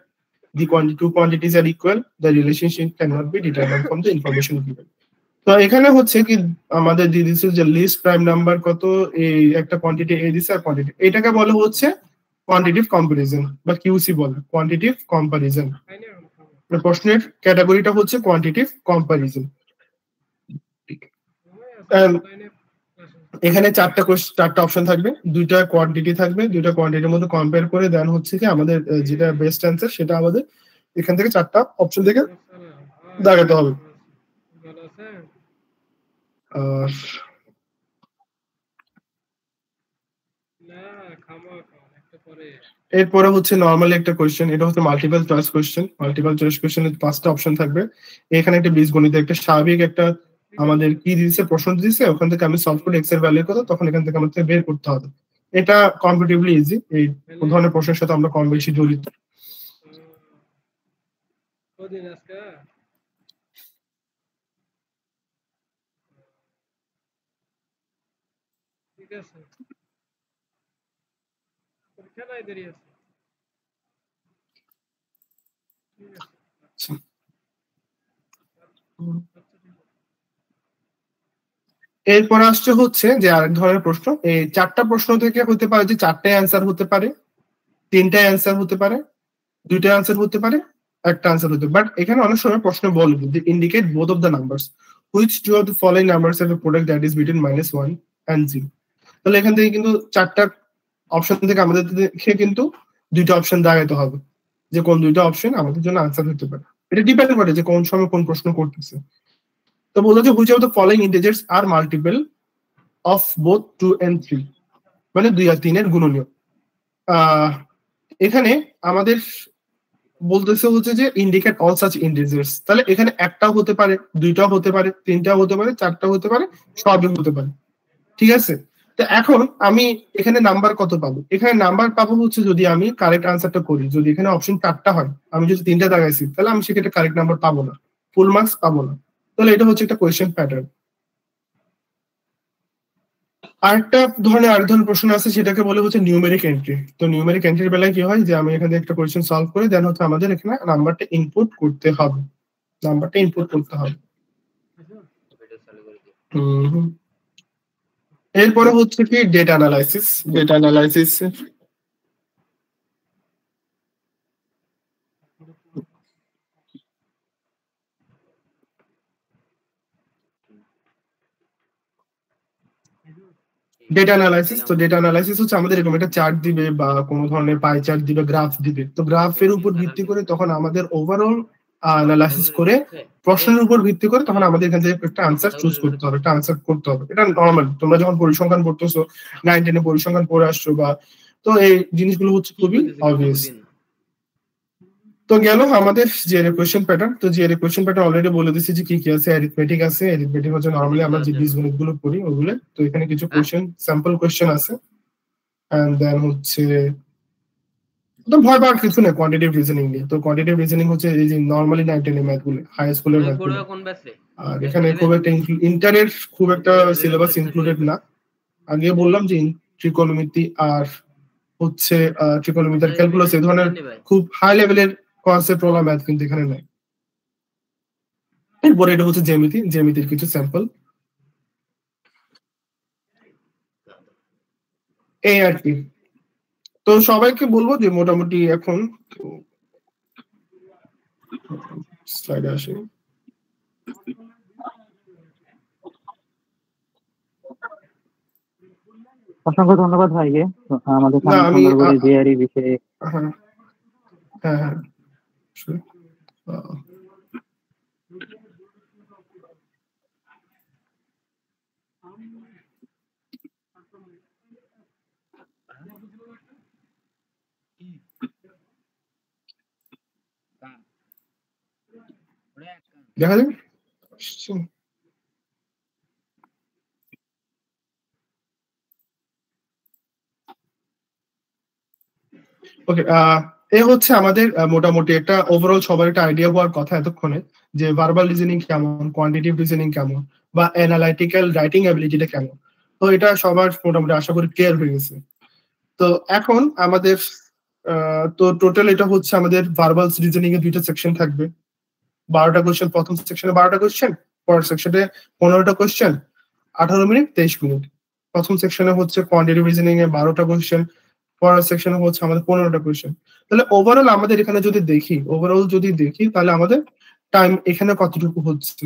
the two quantities are equal, the relationship cannot be determined from the information given. তো এখানে হচ্ছে কি আমাদের দিয়ে দিচ্ছে যে লিস্ট প্রাইম নাম্বার কত, এই একটা কোয়ান্টিটি এ দিছে আর কোয়ান্টিটি, এটাকে বলে হচ্ছে কোয়ান্টিটিভ কম্পারিজন বা কিউসি বলে, কোয়ান্টিটিভ কম্পারিজন। প্রশ্নের ক্যাটাগরিটা হচ্ছে কোয়ান্টিটিভ কম্পারিজন। এখানে চারটা অপশন থাকবে, দুইটা কোয়ান্টিটি থাকবে, দুইটা কোয়ান্টিটির মধ্যে কম্পেয়ার করে দেন হচ্ছে কি আমাদের যেটা বেস্ট অ্যান্সার সেটা আমাদের এখান থেকে চারটা অপশন থেকে দাঁড়াতে হবে। এরপরে হচ্ছে নর্মালি একটা কোয়েশ্চেন, এটা হচ্ছে multiple choice question. Multiple choice কোয়েশ্চেনের 5টা অপশন থাকবে। এখানে একটা বীজগণিত একটা স্বাভাবিক একটা আমাদের কি দিয়েছে, প্রশ্ন দিয়েছে, ওখান থেকে আমি সলভ করে এক্স এর ভ্যালু কত, তখন এখান থেকে আমাদের বের করতে হবে। এটা কম্পিটিটিভলি ইজি, এই ধরনের প্রশ্নের সাথে আমরা কম বেশি জড়িত। ঠিক আছে, পরীক্ষা নাই দেরি আছে। এরপর আসছে হচ্ছে যে আরেক ধরনের প্রশ্ন, এই 4টা প্রশ্ন থেকে হতে পারে যে 4টাই অ্যান্সার হতে পারে, 3টাই অ্যান্সার হতে পারে, 2টা অ্যান্সার হতে পারে, একটা অ্যান্সার হতে পারে। বাট এখানে অনেক সময় প্রশ্ন বলে যে indicate both of the numbers, which two of the following numbers have a product that is between -1 and 0। তাহলে এখান থেকে কিন্তু 4টা অপশন থেকে আমাদের কিন্তু 2টা অপশন দাঁড়াতে হবে, যে কোন 2টা অপশন আমাদের জন্য আনসার হতে পারে। এটা ডিপেন্ড করে যে কোন সময় কোন প্রশ্ন করতেছে। তো বললো যে which of the following integers are multiple of both 2 and 3, মানে 2 আর 3 এর গুণনীয়। এখানে আমাদের বলতেছে হচ্ছে যে ইন্ডিকেট অল সাচ ইন্টিজার্স, তাহলে এখানে একটাও হতে পারে, 2টাও হতে পারে, 3টাও হতে পারে, 4টাও হতে পারে, সবই হতে পারে। ঠিক আছে, তো এখন আমি এখানে নাম্বার কত পাবো? এখানে নাম্বার পাবো হচ্ছে যদি আমি কারেক্ট আনসারটা করি, যদি এখানে অপশন 4টা হয়, আমি যদি 3টা দাগাইছি, তাহলে আমি সেক্ষেত্রে কারেক্ট নাম্বার পাবো না, ফুল মার্কস পাবো না। তাহলে এটা হচ্ছে একটা কোয়েশ্চেন প্যাটার্ন। আরেক ধরনের প্রশ্ন আছে, সেটাকে বলে হচ্ছে নিউমেরিক এন্ট্রি। তো নিউমেরিক এন্ট্রির বেলায় কি হয় যে আমি এখানে একটা কোয়েশ্চেন সলভ করে দেন হচ্ছে আমাদের এখানে নাম্বারটা ইনপুট করতে হবে, এরপরে হচ্ছে কি ডেটা অ্যানালাইসিস। ডেটা অ্যানালাইসিস, তো ডেটা অ্যানালাইসিস হচ্ছে আমাদের এরকম একটা চার্ট দিবে বা কোনো ধরনের পাই চার্ট দিবে, গ্রাফ দিবে। তো গ্রাফের উপর ভিত্তি করে তখন আমাদের ওভারঅল অ্যানালাইসিস করে প্রশ্নের উপর ভিত্তি করে তখন আমাদের এখান থেকে একটা আনসার চুজ করতে হবে, একটা আনসার করতে হবে। এটা নর্মাল, তোমরা যখন পরিসংখ্যান পড়তেছো, 9, 10 এ পরিসংখ্যান পড়ে আসছো, বা তো এই জিনিসগুলো হচ্ছে খুবই অবভিয়াস। তো গেল আমাদের জিআরএ কোয়েশ্চেন প্যাটার্ন। তো জিআরএ কোয়েশ্চেন প্যাটার্ন অলরেডি বলে দিচ্ছি যে কি কি আছে। অ্যারিথমেটিক আছে, অ্যারিথমেটিক হচ্ছে নরমালি আমরা যে বীজগণিতগুলো পড়ি ওগুলো। তো এখানে কিছু কোয়েশ্চেন, স্যাম্পল কোয়েশ্চেন আছে। এন্ড দেন হচ্ছে তো ভয় পাওয়ার কিছু নেই কোয়ান্টিটেটিভ রিজনিং নিয়ে। তো কোয়ান্টিটেটিভ রিজনিং হচ্ছে এই যে নরমালি 9, 10 এর ম্যাথগুলো, হাই স্কুলের ম্যাথগুলো। আর এখানে খুব একটা ইন্টারের খুব একটা সিলেবাস ইনক্লুডেড না। আগে বললাম যে ত্রিকোণমিতি আর হচ্ছে ত্রিকোণমিতির ক্যালকুলাস, এই ধরনের খুব হাই লেভেলের কনসেপ্ট ওয়ালা ম্যাথ কিন্তু এখানে নাই। এরপরে এটা হচ্ছে জ্যামিতির কিছু স্যাম্পল, এই আর কি। তো সবাইকে বলবো যে মোটামুটি এখন স্লাইডে আসি। অসংখ্য ধন্যবাদ ভাইকে আমাদের সামনে সুন্দর করে জিআরই বিষয়ে। হ্যাঁ দেখা যাবে। ওকে, এ হচ্ছে আমাদের মোটামুটি একটা ওভারঅল সবার একটা আইডিয়া হওয়ার কথা এতক্ষণে, যে ভার্বাল রিজনিং কেমন, কোয়ান্টিটিভ রিজনিং কেমন, বা অ্যানালাইটিক্যাল রাইটিং অ্যাবিলিটিটা কেমন। তো এটা সবার মোটামুটি আশা করি ক্লিয়ার হয়ে গেছে। তো এখন আমাদের তো টোটাল এটা হচ্ছে আমাদের ভার্বাল রিজনিং এ 2টা সেকশন থাকবে, 12টা কোয়েশ্চেন। প্রথম সেকশনে 12টা কোয়েশ্চেন, পরের সেকশনে 15টা কোয়েশ্চেন, 18 মিনিট 23 মিনিট। প্রথম সেকশনে হচ্ছে কোয়ান্টিটিভ রিজনিং এ 12টা কোয়েশ্চেন, পরের সেকশনে হচ্ছে আমাদের 15টা কোয়েশ্চেন। তাহলে ওভারঅল আমাদের এখানে যদি দেখি তাহলে আমাদের টাইম এখানে কতটুকু হচ্ছে?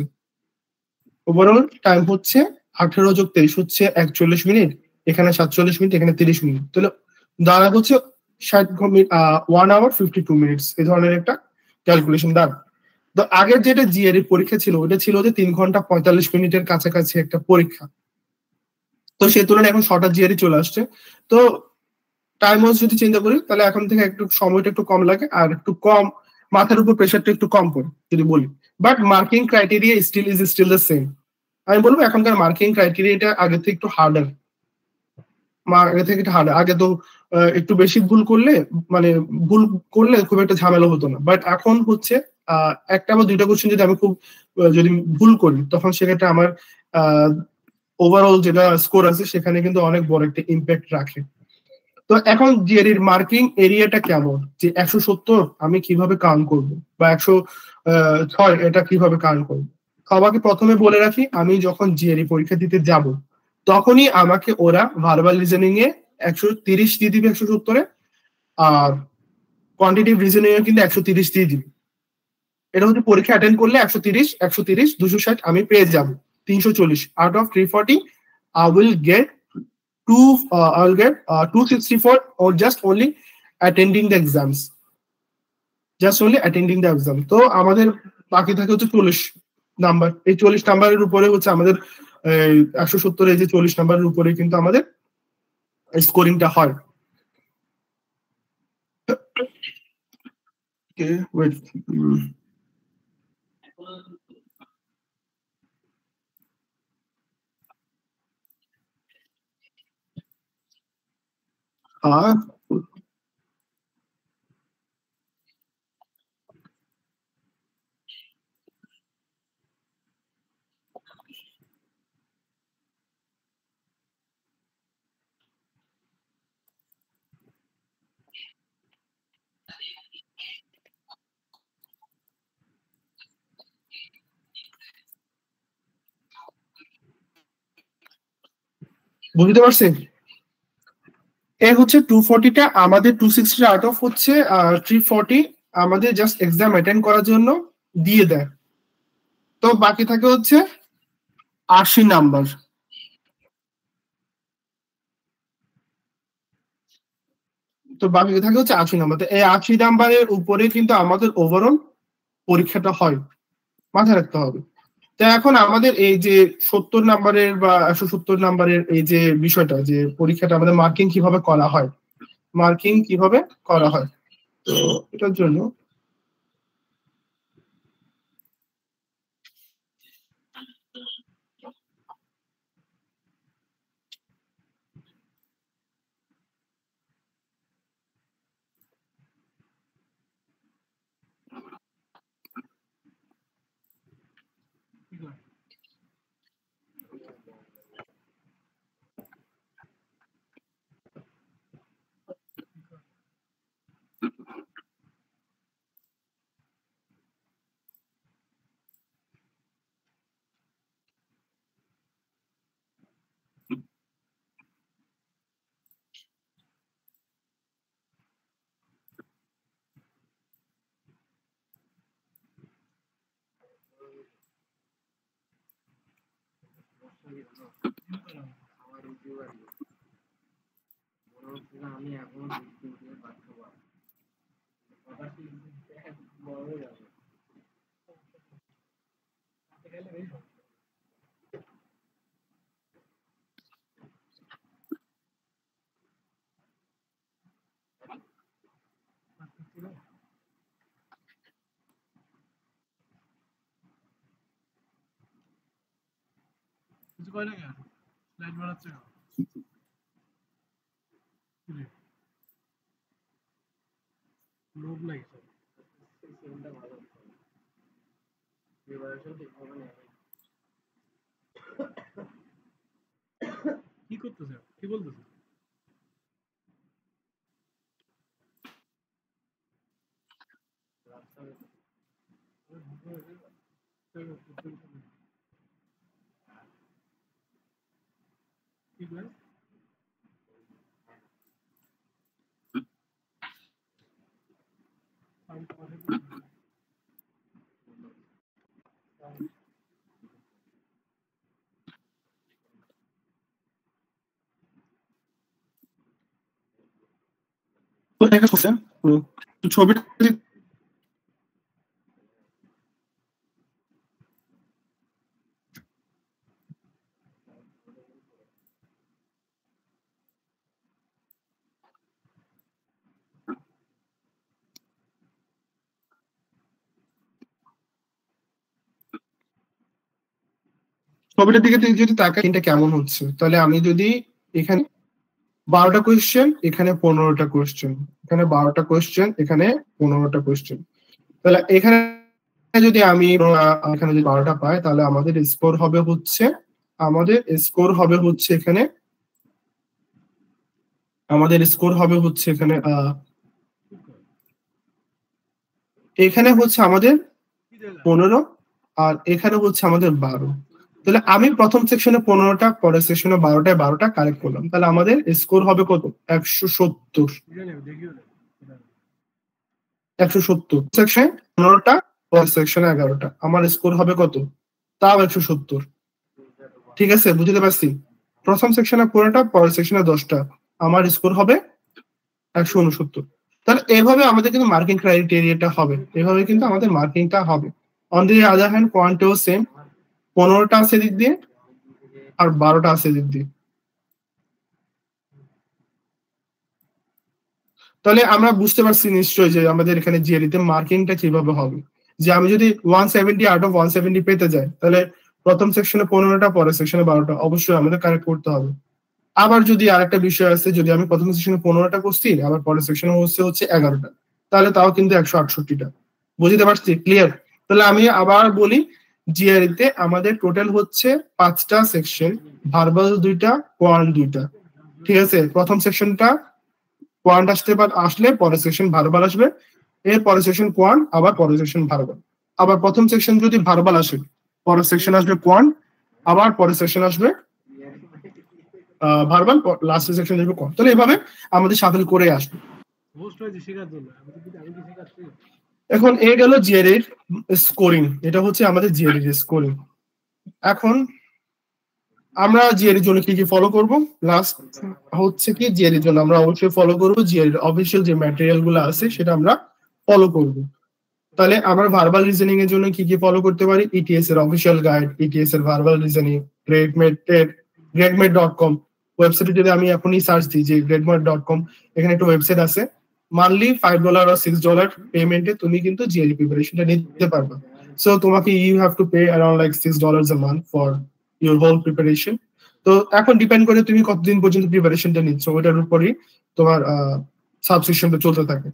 ওভারঅল টাইম হচ্ছে 18 যোগ 23 হচ্ছে 41 মিনিট, এখানে 47 মিনিট, এখানে 30 মিনিট। তাহলে দাঁড়া হচ্ছে 1 hour 52 মিনিটস, এই ধরনের একটা ক্যালকুলেশন দাঁড়া। তো আগের যেটা জিআরই পরীক্ষা ছিল ওটা ছিল যে 3 ঘন্টা 45 মিনিটের কাছাকাছি একটা পরীক্ষা। তো সেই তুলনায় এখন শর্টার জিআরই চলে আসছে। তো টাইম ওয়াইজ যদি চিন্তা করি তাহলে এখন থেকে একটু সময়টা একটু কম লাগে, আর একটু কম মাথার উপর প্রেশারটা একটু কম পড়ে যদি বলি। But marking criteria still the same. আমি বলবো এখনকার মার্কিং ক্রাইটেরিয়াটা আগে থেকে একটু হার্ডার। আগে তো একটু বেশি ভুল করলে খুব একটা ঝামেলা হতো না। বাট এখন হচ্ছে একটা বা 2টা কোশ্চেন যদি আমি যদি ভুল করি, তখন সেক্ষেত্রে আমার ওভারঅল যেটা স্কোর আছে সেখানে কিন্তু অনেক বড় একটা ইম্প্যাক্ট রাখে। তো এখন জিআরির মার্কিং এরিয়াটা কেমন, যে 170 আমি কিভাবে কাউন্ট করব, বা 106 এটা কিভাবে কাউন্ট করব। সবাইকে প্রথমে বলে রাখি, আমি যখন জিআরই পরীক্ষা দিতে যাব তখনই আমাকে ওরা ভার্বাল রিজনিং এ 130 দিয়ে দিবে 170-এ, আর কোয়ান্টিটিভ রিজনিং এ কিন্তু 130 দিয়ে দিবে। এটা হচ্ছে পরীক্ষা অ্যাটেন্ড করলে 130 260 আমি পেয়ে যাব। 340 out of 340 I will get 264 or just only attending the exams, just only attending the exam। তো আমাদের বাকি থাকে হচ্ছে 40 নাম্বার। এই 40 নাম্বারের উপরে হচ্ছে আমাদের 170 এই যে 40 নাম্বারের উপরে কিন্তু আমাদের স্কোরিংটা হয়। Okay, wait. বুঝতে পারছেন? এ হচ্ছে 240টা আমাদের 260 আউট অফ হচ্ছে 340 আমাদের জাস্ট এক্সাম অ্যাটেন্ড করার জন্য দিয়ে দেয়। তো বাকি থাকে হচ্ছে 80 নাম্বার। তো বাকি থাকে হচ্ছে 80 নাম্বার। এই 80 নাম্বারের উপরে কিন্তু আমাদের ওভারঅল পরীক্ষাটা হয়, মাথায় রাখতে হবে। তো এখন আমাদের এই যে 70 নাম্বারের বা 170 নাম্বারের এই যে বিষয়টা, যে পরীক্ষাটা আমাদের মার্কিং কিভাবে করা হয়, তো এটার জন্য আমি এখনো কিছু কয় না কেন, স্লাইড বানাচ্ছে কেন? লোভ নাই সব, সিস্টেমটা ভালো প্রিপারেশন ঠিক হবে না। কি করতেছে, কি বলতেছে? ঠিক আছে, তো একটা কোশ্চেন, তো ছবিটা ছবিটার দিকে তুই যদি তাকাই এটা কেমন হচ্ছে, তাহলে আমি যদি এখানে 12টা কোয়েশ্চেন, এখানে 15টা কোয়েশ্চেন, এখানে 12টা কোয়েশ্চেন, এখানে 15টা কোয়েশ্চেন, তাহলে এখানে যদি আমি এখানে যদি 12টা পাই তাহলে আমাদের স্কোর হবে হচ্ছে এখানে আমাদের স্কোর হবে হচ্ছে এখানে এখানে হচ্ছে আমাদের 15 আর এখানে হচ্ছে আমাদের 12। তাহলে আমি প্রথম সেকশনে 15টা, পরের সেকশনে 12টায় 12টা কারেক্ট করলাম, তাহলে আমাদের স্কোর হবে কত? 170। 170 সেকশনে 15টা, পরের সেকশনে 11টা, আমার স্কোর হবে কত? তাও 170। ঠিক আছে, বুঝতে পারছি? প্রথম সেকশনে 15টা, পরের সেকশনে 10টা, আমার স্কোর হবে 169। তাহলে এভাবে আমাদের কিন্তু মার্কিং ক্রাইটেরিয়াটা হবে, এভাবে কিন্তু আমাদের মার্কিংটা হবে। অন দি আদার হ্যান্ড কোয়ান্টেও সেম, 15টা আছে দিক দিয়ে আর 12টা আছে দিক দিয়ে। তাহলে আমরা বুঝতে পারছি নিশ্চয়ই যে আমাদের এখানে জিএলইতে মার্কিংটা কিভাবে হবে। যে আমি যদি 170 আউট অফ 170 পেতে যাই, তাহলে প্রথম সেকশনে 15টা, পরের সেকশনে 12টা, অবশ্যই আমাদের কারেক্ট করতে হবে। আবার যদি আরেকটা বিষয় আছে, যদি আমি প্রথম সেকশনে 15টা করছি, আবার পরের সেকশনে হচ্ছে 11টা, তাহলে তাও কিন্তু 168টা। বুঝতে পারছি? ক্লিয়ার? তাহলে আমি আবার বলি, জিআরইতে আমাদের টোটাল হচ্ছে 5টা সেকশন, ভার্বাল 2টা, কোয়ান্ট 2টা। ঠিক আছে, প্রথম সেকশনটা কোয়ান্ট আসলে পরের সেকশন ভার্বাল আসবে, এর পরের সেকশন কোয়ান্ট, আবার পরের সেকশন ভার্বাল। আবার প্রথম সেকশন যদি ভার্বাল আসে, পরের সেকশন আসবে কোয়ান্ট, আবার পরের সেকশন আসবে ভার্বাল, লাস্ট সেকশন আসবে কোয়ান্ট। তাহলে এভাবে আমাদের শাফল করে আসবে। এখন এ গেল জিআর এর স্কোরিং, এটা হচ্ছে আমাদের জিআর এর স্কোরিং। এখন আমরা জিআর এর জন্য কি কি ফলো করব? লাস্ট হচ্ছে কি, জিআর এর জন্য আমরা অবশ্যই ফলো করব জিআর এর অফিশিয়াল যে ম্যাটেরিয়াল গুলো আছে সেটা আমরা ফলো করব। তাহলে আমরা ভার্বাল রিজনিং এর জন্য কি কি ফলো করতে পারি? ইটিএস এর অফিশিয়াল গাইড, ইটিএস এর ভার্বাল রিজনিং, গ্রেডমেট.com ওয়েবসাইটে যদি আমি এখনই সার্চ দিই যে গ্রেডমেট.com, এখানে একটা ওয়েবসাইট আছে, মান্থলি $5 or $6 পেমেন্টে তুমি কিন্তু জিএলই প্রিপারেশনটা নিতে পারবে। সো তোমাকে you have to pay around like $6 a month for your whole preparation. তো এখন ডিপেন্ড করে তুমি কতদিন পর্যন্ত প্রিপারেশনটা নিচ্ছ, ওটার উপরই তোমার সাবস্ক্রিপশনটা চলতে থাকে।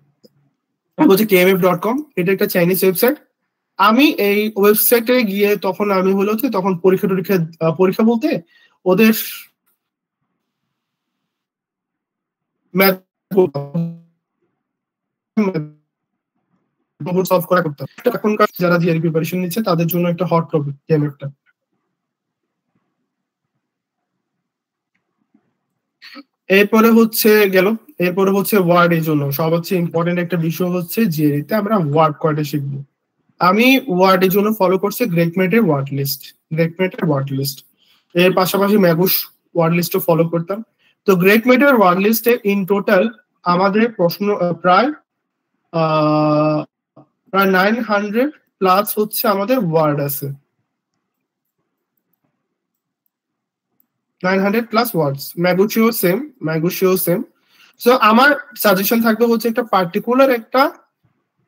হচ্ছে kmf.com, এটা একটা চাইনিজ ওয়েবসাইট। আমি এই ওয়েবসাইটে গিয়ে তখন আমি হলো কি, তখন পরীক্ষা বলতে ওদের ম্যাথ সলভ করা করতে হবে। এখনকার যারা জিআরই প্রিপারেশন নিচ্ছে তাদের জন্য একটা হট টপিক কেএমএফটা। এরপরে হচ্ছে ওয়ার্ড এর জন্য সবচেয়ে ইম্পর্টেন্ট একটা বিষয় হচ্ছে জিআরইতে আমরা ওয়ার্ড কয়টা শিখবো। আমি ওয়ার্ড এর জন্য ফলো করছি গ্রেকমেটের ওয়ার্ড লিস্ট। এর পাশাপাশি ম্যাগুস ওয়ার্ড লিস্টও ফলো করতাম। তো গ্রেকমেটের ওয়ার্ড লিস্টে ইন টোটাল আমাদের প্রশ্ন প্রায় 900 প্লাস হচ্ছে আমাদের ওয়ার্ড আছে, 900 প্লাস ওয়ার্ডস। ম্যাগুসিও সেম। সো আমার সাজেশন থাকবে হচ্ছে একটা পার্টিকুলার একটা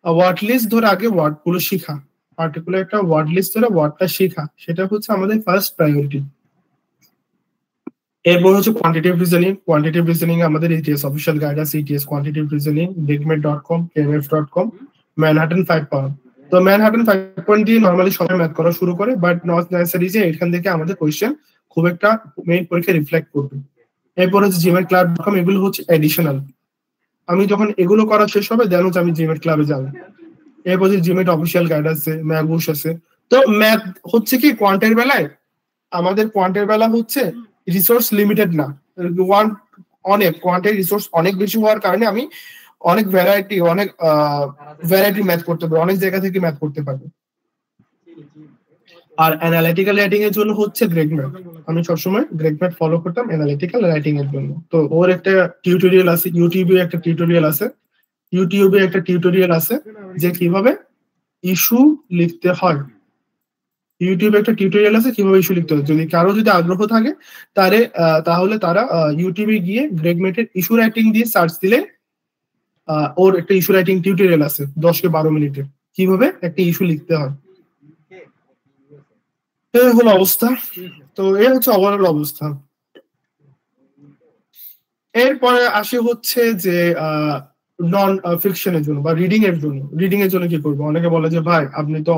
ওয়ার্ড লিস্ট ধরে আগে ওয়ার্ড গুলো শেখা, পার্টিকুলার একটা ওয়ার্ড লিস্ট ধরে ওয়ার্ডটা শেখা, সেটা হচ্ছে আমাদের ফার্স্ট প্রায়োরিটি। এরপর হচ্ছে কোয়ান্টিটিভ রিজনিং আমাদের ইটিএস অফিশিয়াল গাইড আছে, ইটিএস কোয়ান্টিটিভ রিজনিং, গ্রেডমেট.com, kmf.com, ম্যানহাটন 5 পয়েন্ট। তো ম্যানহাটন 5 পয়েন্ট দিয়ে নর্মালি সবাই ম্যাথ করা শুরু করে, বাট নট নেসেসারি যে এখান থেকে আমাদের কোয়েশ্চেন খুব একটা মেইন পরীক্ষায় রিফ্লেক্ট করবে। এরপর হচ্ছে gmatclub.com, এগুলো হচ্ছে এডিশনাল। আমি যখন এগুলো করা শেষ হবে দেন হচ্ছে আমি জিমেট ক্লাবে যাবো। এরপর হচ্ছে জিমেট অফিশিয়াল গাইড আছে, ম্যাগুস আছে। তো ম্যাথ হচ্ছে কি কোয়ান্টের বেলায় আমাদের হচ্ছে রিসোর্স লিমিটেড না, অনেক কোয়ান্টের রিসোর্স অনেক বেশি হওয়ার কারণে আমি অনেক ভ্যারাইটি ম্যাথ করতে পারবো, অনেক জায়গা থেকে ম্যাথ করতে পারবো। আর অ্যানালিটিক্যাল রাইটিং এর জন্য হচ্ছে গ্রেগম্যাট, আমি সবসময় গ্রেগম্যাট ফলো করতাম অ্যানালিটিক্যাল রাইটিং এর জন্য। তো ওর একটা টিউটোরিয়াল আছে, ইউটিউবে একটা টিউটোরিয়াল আছে যে কিভাবে ইস্যু লিখতে হয়। ইউটিউবে একটা টিউটোরিয়াল আছে কিভাবে ইস্যু লিখতে হয়। যদি কারো আগ্রহ থাকে তাহলে তারা ইউটিউবে গিয়ে গ্রেগমেটের ইস্যু রাইটিং দিয়ে সার্চ দিলে ওর একটা ইস্যু রাইটিং টিউটোরিয়াল আছে 10-12 মিনিটের, কিভাবে একটা ইস্যু লিখতে হয়। এই হলো অবস্থা। তো এই হচ্ছে ওভারঅল অবস্থা। এরপরে আসি হচ্ছে যে নন ফিকশনের জন্য বা রিডিং এর জন্য কি করবো। অনেকে বলে যে ভাই আপনি তো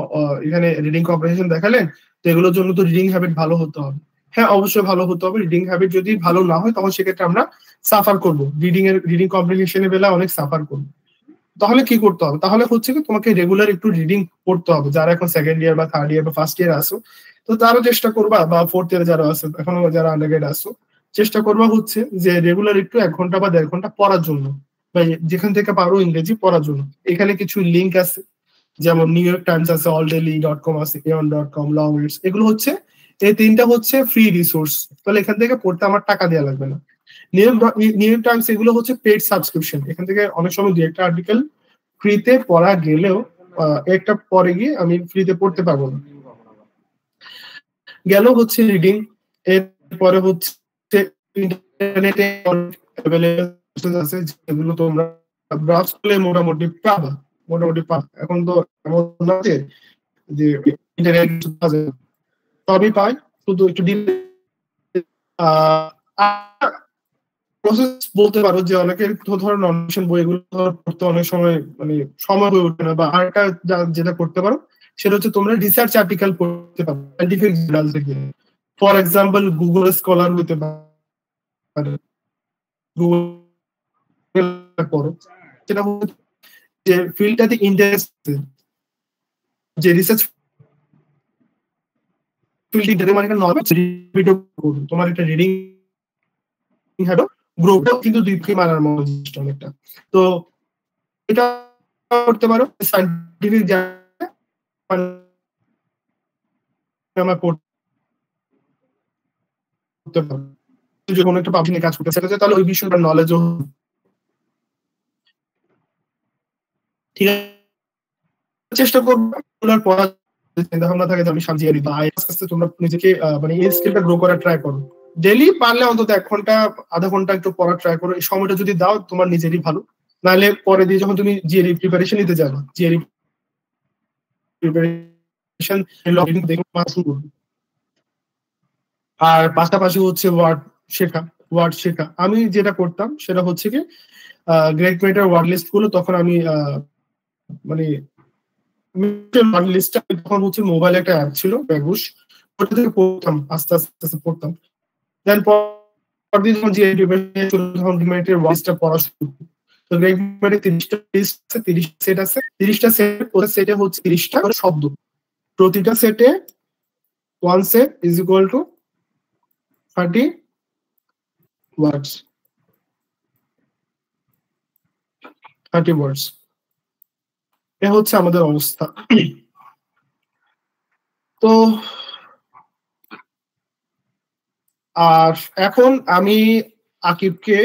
এখানে রিডিং কম্প্রিহেনশন দেখালেন, তো এগুলোর জন্য তো রিডিং হ্যাবিট ভালো হতে হবে। হ্যাঁ অবশ্যই ভালো হতে হবে। রিডিং হ্যাবিট যদি ভালো না হয় তখন সেক্ষেত্রে আমরা সাফার করবো, রিডিং কম্প্রিহেনশনের বেলা অনেক সাফার করবো। তাহলে কি করতে হবে, তাহলে হচ্ছে কি তোমাকে রেগুলার একটু রিডিং করতে হবে। যারা এখন সেকেন্ড ইয়ার বা থার্ড ইয়ার বা ফার্স্ট ইয়ার আসো, তো তারও চেষ্টা করবা, বা ফোর্থ ইয়ারে যারা আছে এখনো যারা আন্ডারগ্রেড আসো, চেষ্টা করবা হচ্ছে যে রেগুলার একটু 1 ঘন্টা বা 1.5 ঘন্টা পড়ার জন্য, বা যেখান থেকে পারো ইংরেজি পড়ার জন্য। এখানে কিছু লিঙ্ক আছে, যেমন নিউ ইয়র্ক টাইমস আছে, alldaily.com আছে, aeon.com, লংরিডস, এগুলো হচ্ছে এই 3টা হচ্ছে ফ্রি রিসোর্স। তাহলে এখান থেকে পড়তে আমার টাকা দেওয়া লাগবে না। নিউ ইয়র্ক টাইমস এগুলো হচ্ছে পেড সাবস্ক্রিপশন, এখান থেকে অনেক সময় 2-1টা আর্টিকেল ফ্রিতে পড়া গেলেও একটা পরে গিয়ে আমি ফ্রিতে পড়তে পারবো না। গেল হচ্ছে রিডিং। এরপরে হচ্ছে ইন্টারনেটে আছে যেগুলো তোমরা ব্রাউজ করলে মোটামুটি পাবা। এখন তো এমন আছে যে ইন্টারনেট সবই পাই, শুধু একটু প্রসেস বলতে পারো যে অনেকের ধরো নন ফিকশন বই এগুলো পড়তে অনেক সময় মানে সময় হয়ে ওঠে না। বা আরেকটা যেটা করতে পারো সেটা হচ্ছে তোমরা রিসার্চ আর্টিকেল পড়তে পারো সায়েন্টিফিক জার্নাল থেকে। ফর এক্সাম্পল গুগল স্কলার হতে পারে, গুগল পড়ো, সেটা হচ্ছে যে ফিল্ডটাতে ইন্টারেস্টেড, যে রিসার্চ ফিল্ডে তোমার একটা নলেজ তোমার একটা রিডিং হ্যাবিট গ্রোটা কিন্তু 2 মারার মতো জিনিস অনেকটা। তো এটা করতে পারো সায়েন্টিফিক জার্নাল পড়তে পারো। যখন একটা পাবলিকে কাজ করতে চাইছে তাহলে ওই বিষয়টার নলেজও ঠিক আছে। চেষ্টা করবো পড়া চিন্তা ভাবনা থাকে যে আমি সাজিয়ে বা আস্তে আস্তে তোমরা নিজেকে মানে এই স্কিলটা গ্রো করার ট্রাই করো। ডেইলি পারলে অন্তত 1 ঘন্টা 1/2 ঘন্টা একটু পড়ার ট্রাই করো। এই সময়টা যদি দাও তোমার নিজেরই ভালো, নাহলে পরে দিয়ে যখন তুমি জিআরই প্রিপারেশন নিতে যাবে, জিআরই প্রিপারেশন আর পাশাপাশি হচ্ছে ওয়ার্ড শেখা। আমি যেটা করতাম সেটা হচ্ছে কি গ্রেট মেটার ওয়ার্ড লিস্ট গুলো তখন আমি মানে ওয়ার্ড লিস্টটা তখন হচ্ছে মোবাইলে একটা অ্যাপ ছিল ব্যাগুশ, ওটা থেকে পড়তাম, আস্তে আস্তে পড়তাম। দেন পরদিন যখন তখন গ্রেট ওয়ার্ড লিস্টটা পড়া শুরু। তো গ্রেট মেটার 30টা সেট আছে, 30টা সেট, ওটা সেটে হচ্ছে 30টা করে শব্দ। প্রতিটা সেটে 1 সেট ইজ ইকুয়াল টু 30 ওয়ার্ডস, 30 ওয়ার্ডস। এ হচ্ছে আমাদের অবস্থা। তো আর এখন আমি আকিবকে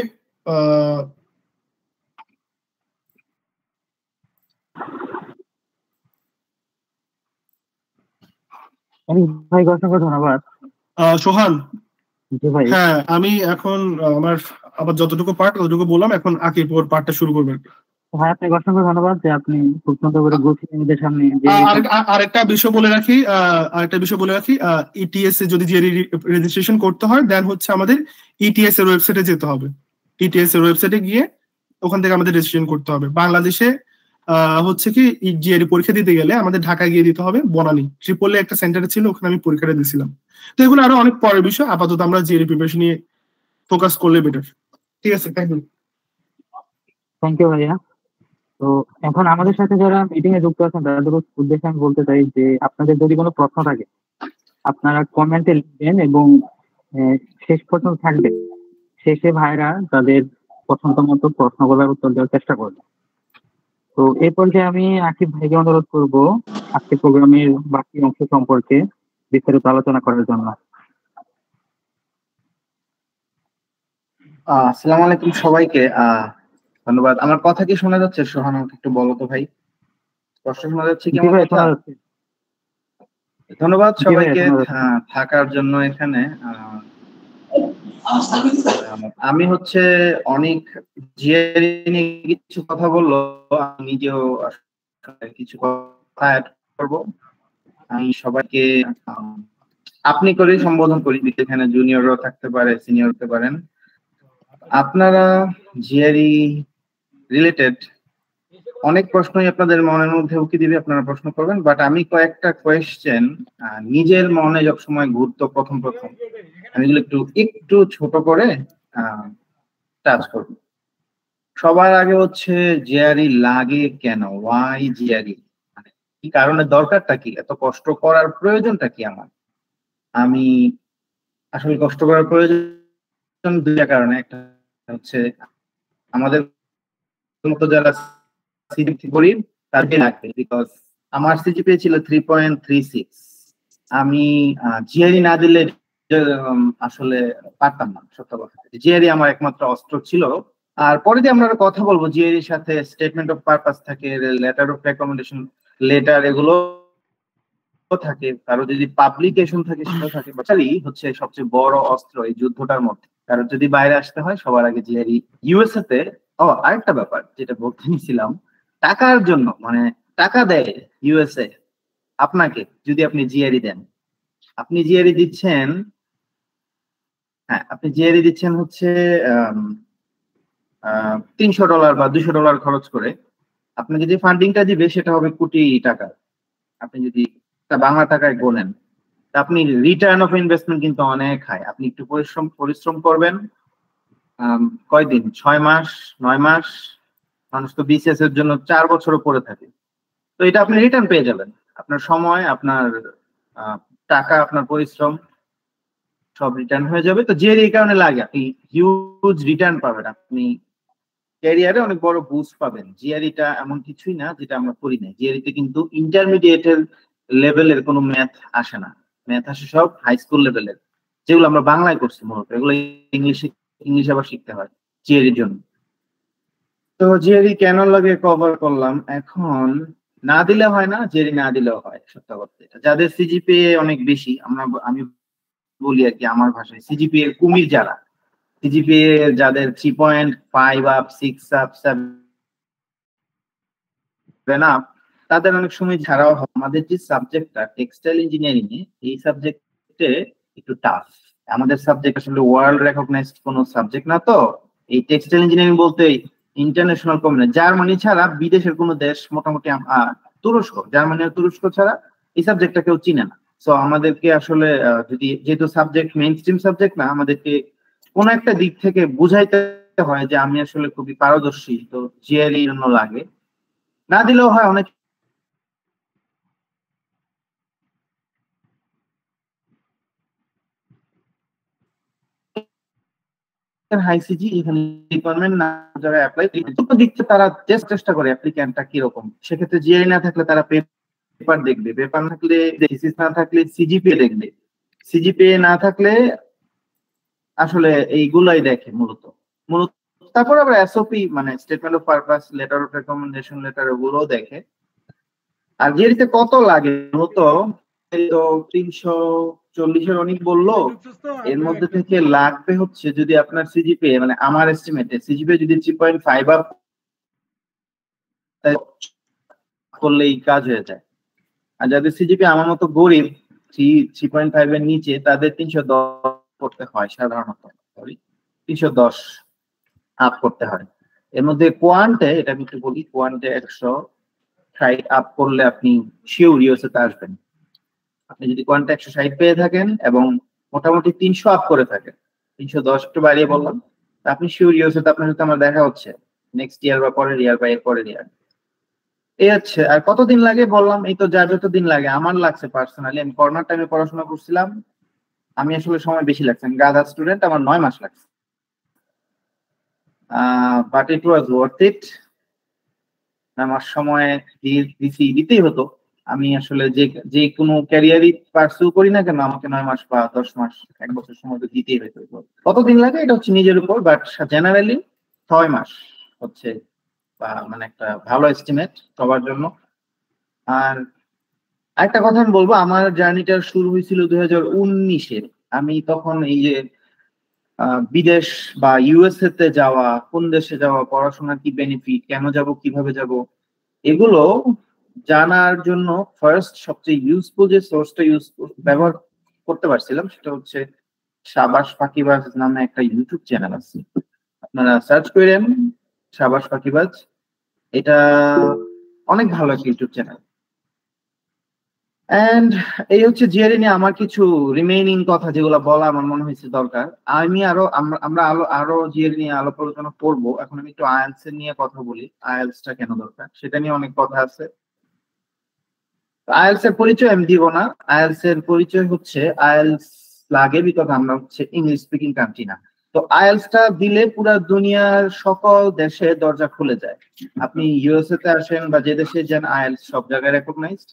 ভাই অসংখ্য ধন্যবাদ। সোহান, জি ভাই। হ্যাঁ আমি এখন আমার আবার যতটুকু পার্ট ততটুকু বললাম, এখন আকিব ওর পার্টটা শুরু করবেন। ভাই আপনাকে অসংখ্য ধন্যবাদ যে আপনি খুব সুন্দর করে গুছিয়ে নিজের সামনে যে আরেকটা বিষয় বলে রাখি, ইটিএস এ যদি রেজিস্ট্রেশন করতে হয় দেন হচ্ছে আমাদের ইটিএস এর ওয়েবসাইটে যেতে হবে। ইটিএস এর ওয়েবসাইটে গিয়ে ওখান থেকে আমাদের রেজিস্ট্রেশন করতে হবে। বাংলাদেশে হচ্ছে কি জিআরই পরীক্ষা দিতে গেলে আমাদের ঢাকায় গিয়ে দিতে হবে। বনানী ট্রিপলে একটা সেন্টারে ছিল, ওখানে আমি পরীক্ষাটা দিয়েছিলাম। তো এগুলো আরো অনেক পরের বিষয়, আপাতত আমরা জিআরই প্রিপারেশন নিয়ে ফোকাস করলে বেটার। ঠিক আছে, থ্যাংক ইউ ভাইয়া। তো এখন আমাদের সাথে যারা মিটিং এ যুক্ত আছেন তাদের উদ্দেশ্যে আমি বলতে চাই যে আপনাদের যদি কোনো প্রশ্ন থাকে আপনারা কমেন্টে লিখবেন এবং শেষ পর্যন্ত থাকবেন। শেষে ভাইরা তাদের পছন্দ মতো প্রশ্নগুলোর উত্তর দেওয়ার চেষ্টা করবে। তো এই পর্যায়ে আমি আকিব ভাইকে অনুরোধ করবো আজকে প্রোগ্রামের বাকি অংশ সম্পর্কে বিস্তারিত আলোচনা করার জন্য। আসসালামু আলাইকুম সবাইকে। ধন্যবাদ। আমার কথা কি শোনা যাচ্ছে? সোহান আমাকে একটু বলো তো ভাই, স্পষ্ট শোনা যাচ্ছে কি আমার কথা? ধন্যবাদ সবাইকে থাকার জন্য এখানে। আমি হচ্ছে অনেক জিআরই নিয়ে কিছু কথা বললো, আমি নিজেও কিছু কথা অ্যাড করবো। আমি সবাইকে আপনি করে সম্বোধন করি, এখানে জুনিয়রও থাকতে পারে, সিনিয়র হতে পারেন। আপনারা জিআরই রিলেটেড অনেক প্রশ্নই আপনাদের মনের মধ্যে উকি দিবে, আপনারা প্রশ্ন করবেন, বাট আমি কয়েকটা কোয়েশ্চেন নিজের মনে সবসময় ঘুরতো প্রথম আমি এগুলো একটু একটু ছোট করে টাচ করব। সবার আগে হচ্ছে জিআরই লাগে কেন, ওয়াই জিআরই, মানে কি কারণে দরকারটা কি, এত কষ্ট করার প্রয়োজনটা কি আমার। আমি আসলে কষ্ট করার প্রয়োজন দুইটা কারণে। একটা হচ্ছে আমাদের মতো যারা সিজিপি করি তাদের লাগবে, বিকজ আমার সিজিপিএ ছিল 3.36। আমি জিআরই না দিলে আসলে পারতাম না, সত্য কথা। জিআরই আমার একমাত্র অস্ত্র ছিল। আর পরে দিয়ে আমরা কথা বলবো, জিআরইর সাথে স্টেটমেন্ট অফ পারপাস থাকে, লেটার অফ রেকমেন্ডেশন লেটার, এগুলো থাকে। কারো যদি পাবলিকেশন থাকে সেটাও থাকে। বাচারি হচ্ছে সবচেয়ে বড় অস্ত্র এই যুদ্ধটার মধ্যে। কারণ যদি বাইরে আসতে হয় সবার আগে জিআরই। ইউএসএ তে আরেকটা ব্যাপার যেটা বলতে নিছিলাম, টাকার জন্য, মানে টাকা দেয় ইউএসএ আপনাকে যদি আপনি জিআরই দেন। আপনি জিআরই দিচ্ছেন, হ্যাঁ আপনি জিআরই দিচ্ছেন হচ্ছে $300 বা $200 খরচ করে। আপনাকে যে ফান্ডিংটা দিবে সেটা হবে কোটি টাকা। আপনি যদি বাংলা টাকায় গোনেন, আপনি রিটার্ন অফ ইনভেস্টমেন্ট কিন্তু অনেক হাই। আপনি একটু পরিশ্রম করবেন, কয়দিন, 6 মাস 9 মাস, মানুষ তো বিসিএস এর জন্য 4 বছরও পড়ে থাকে। তো এটা আপনি রিটার্ন পেয়ে যাবেন। আপনার সময়, আপনার টাকা, আপনার পরিশ্রম সব রিটার্ন হয়ে যাবে। তো যে এই কারণে লাগে, আপনি হিউজ রিটার্ন পাবেন, আপনি ক্যারিয়ারে অনেক বড় বুস্ট পাবেন। জিআরইটা এমন কিছুই না যেটা আমরা করি না। জিআরইতে কিন্তু ইন্টারমিডিয়েটের লেভেলের কোনো ম্যাথ আসে না, ম্যাথ আসে সব হাই স্কুল লেভেলের, যেগুলো আমরা বাংলায় করছি মূলত। এগুলো ইংলিশ আবার শিখতে হয় জিআরইর জন্য। তো জিআরই কেন লাগে কভার করলাম। এখন না দিলে হয় না, জিআরই না দিলেও হয়, সত্য কথা এটা। যাদের সিজিপিএ অনেক বেশি, আমি বলি আর কি আমার ভাষায়, সিজিপিএ কুমির যারা, সিজিপিএ যাদের 3.5 আপ, 6 আপ, 7 আপ, তাদের অনেক সময় ছাড়াও হয়। আমাদের যে সাবজেক্টটা টেক্সটাইল ইঞ্জিনিয়ারিং এ, এই সাবজেক্টে একটু টাফ। আমাদের সাবজেক্ট আসলে ওয়ার্ল্ড রেকগনাইজড কোনো সাবজেক্ট না। তো এই টেক্সটাইল ইঞ্জিনিয়ারিং বলতে ইন্টারন্যাশনাল কমিউনিটি, জার্মানি ছাড়া বিদেশের কোনো দেশ মোটামুটি, তুরস্ক, জার্মানি আর তুরস্ক ছাড়া এই সাবজেক্টটা কেউ চিনে না। সো আমাদেরকে আসলে যদি, যেহেতু সাবজেক্ট মেইন স্ট্রিম সাবজেক্ট না, আমাদেরকে কোন একটা দিক থেকে বুঝাইতে হয় যে আমি আসলে খুবই পারদর্শী। তো জিআরই জন্য লাগে, না দিলেও হয়। অনেক হাই সিজি এখানে রিকোয়ারমেন্ট না, যারা অ্যাপ্লাই দিচ্ছে তারা চেষ্টা করে অ্যাপ্লিক্যান্টটা কিরকম। সেক্ষেত্রে জিআই না থাকলে তারা পেপার দেখবে, পেপার না থাকলে থিসিস না থাকলে সিজিপিএ দেখবে, সিজিপিএ না থাকলে আসলে এইগুলাই দেখে মূলত। তারপর আবার এসওপি, মানে statement of purpose, letter of recommendation letter, ওগুলোও দেখে। আর জিআরইতে কত লাগে মূলত, তো 340-এর অনেক বললো, এর মধ্যে থেকে লাগবে হচ্ছে, যদি আপনার সিজিপিএ, মানে আমার এস্টিমেটে সিজিপিএ যদি 3.5 আপ করলেই কাজ হয়ে যায়। আর যাদের সিজিপিএ আমার মতো গরিব, 3.5 এর নিচে, তাদের 310 করতে হয় সাধারণত, 310 আপ করতে হয়। এর মধ্যে কোয়ান্টে, এটা আমি একটু বলি, কোয়ান্টে 160 আপ করলে আপনি শিওর ইউএসএ তে আসবেন। আপনি যদি কোয়ান্টে 160 পেয়ে থাকেন এবং মোটামুটি 300 আপ করে থাকেন, 310 একটু বাড়িয়ে বললাম, আপনি শিওর ইউএসএ তে আপনার সাথে আমার দেখা হচ্ছে নেক্সট ইয়ার বা পরের ইয়ার বা এর পরের ইয়ার। এই হচ্ছে। আর কতদিন লাগে বললাম, এই তো যা যতদিন লাগে। আমার লাগছে পার্সোনালি, আমি করোনার টাইমে পড়াশোনা করছিলাম, আমি আসলে সময় বেশি লাগছে, আমি গাধা স্টুডেন্ট, আমার 9 মাস লাগছে। But it was worth it. আমার সময় দিতেই হতো। আমি আসলে যে কোনো ক্যারিয়ারই পার্সু করি না কেন, আমাকে 9 মাস বা 10 মাস, 1 বছর সময় তো দিতেই হতো। কতদিন লাগে এটা হচ্ছে নিজের উপর, বাট জেনারেলি 6 মাস হচ্ছে, মানে একটা ভালো এস্টিমেট সবার জন্য। আর একটা কথা আমি বলবো, আমার জার্নিটা শুরু হয়েছিল 2019-এ। আমি তখন এই যে বিদেশ বা ইউএসএ তে যাওয়া, কোন দেশে যাওয়া, পড়াশোনার কি বেনিফিট, কেন যাব, কিভাবে যাব, এগুলো জানার জন্য ফার্স্ট সবচেয়ে ইউজফুল যে সোর্সটা ব্যবহার করতে পারছিলাম, সেটা হচ্ছে সাবাস ফাঁকিবাজ নামে একটা ইউটিউব চ্যানেল আছে। আপনারা সার্চ করেন সাবাস ফাঁকিবাজ, এটা অনেক ভালো একটা ইউটিউব চ্যানেল। এন্ড এই হচ্ছে জিআরই নিয়ে আমার কিছু রিমেইনিং কথা যেগুলো বলা আমার মনে হয়েছে দরকার। আমি আমরা আরো জিআরই নিয়ে আলাপ আলোচনা করবো। এখন আমি একটু আইএলটিএস নিয়ে কথা বলি। আইএলটিএস টা কেন দরকার সেটা নিয়ে অনেক কথা আছে। আইএলটিএস এর পরিচয় আমি দিব না। আইএলটিএস এর পরিচয় হচ্ছে আইএলটিএস লাগে বিকজ আমরা হচ্ছে ইংলিশ স্পিকিং কান্ট্রি না। তো আইএলটিএস টা দিলে পুরো দুনিয়ার সকল দেশে দরজা খুলে যায়। আপনি ইউএসএ তে আসেন বা যে দেশে যান আইএলটিএস সব জায়গায় রেকগনাইজড।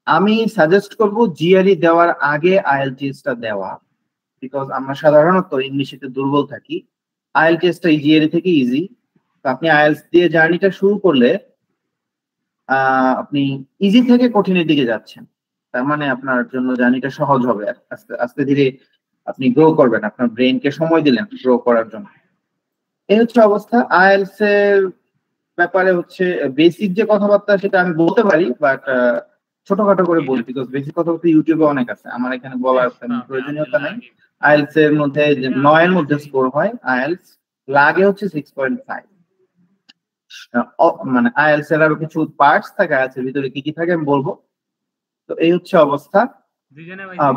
আমি সাজেস্ট করব জিআরই দেওয়ার আগে আইএলটিএস টা দেওয়া, বিকজ আমরা সাধারণত ইংলিশে দুর্বল থাকি। আইএলটিএস টা জিআরই থেকে ইজি। আপনি আইএলটিএস দিয়ে জার্নিটা শুরু করলে আপনি ইজি থেকে কঠিনের দিকে যাচ্ছেন, তার মানে আপনার জন্য জার্নিটা সহজ হবে। আস্তে আস্তে ধীরে আপনি গ্রো করবেন, আপনার ব্রেনকে সময় দিলেন গ্রো করার জন্য। এই হচ্ছে অবস্থা। আইএলটিএস এর ব্যাপারে হচ্ছে বেসিক যে কথাবার্তা সেটা আমি বলতে পারি, বাট ছোটখাটো করে বলি, বিকজ বেসিক কথা বলতে ইউটিউবে অনেক আছে, আমার এখানে বলার প্রয়োজনীয়তা নাই। আইএলটিএস এর মধ্যে 9 এর মধ্যে স্কোর হয়। আইএলটিএস লাগে হচ্ছে 6.5। মানে আইএলটিএস এর আরো কিছু পার্টস থাকে, আইএলটিএস এর ভিতরে কি কি থাকে আমি বলবো। তো এই হচ্ছে অবস্থা।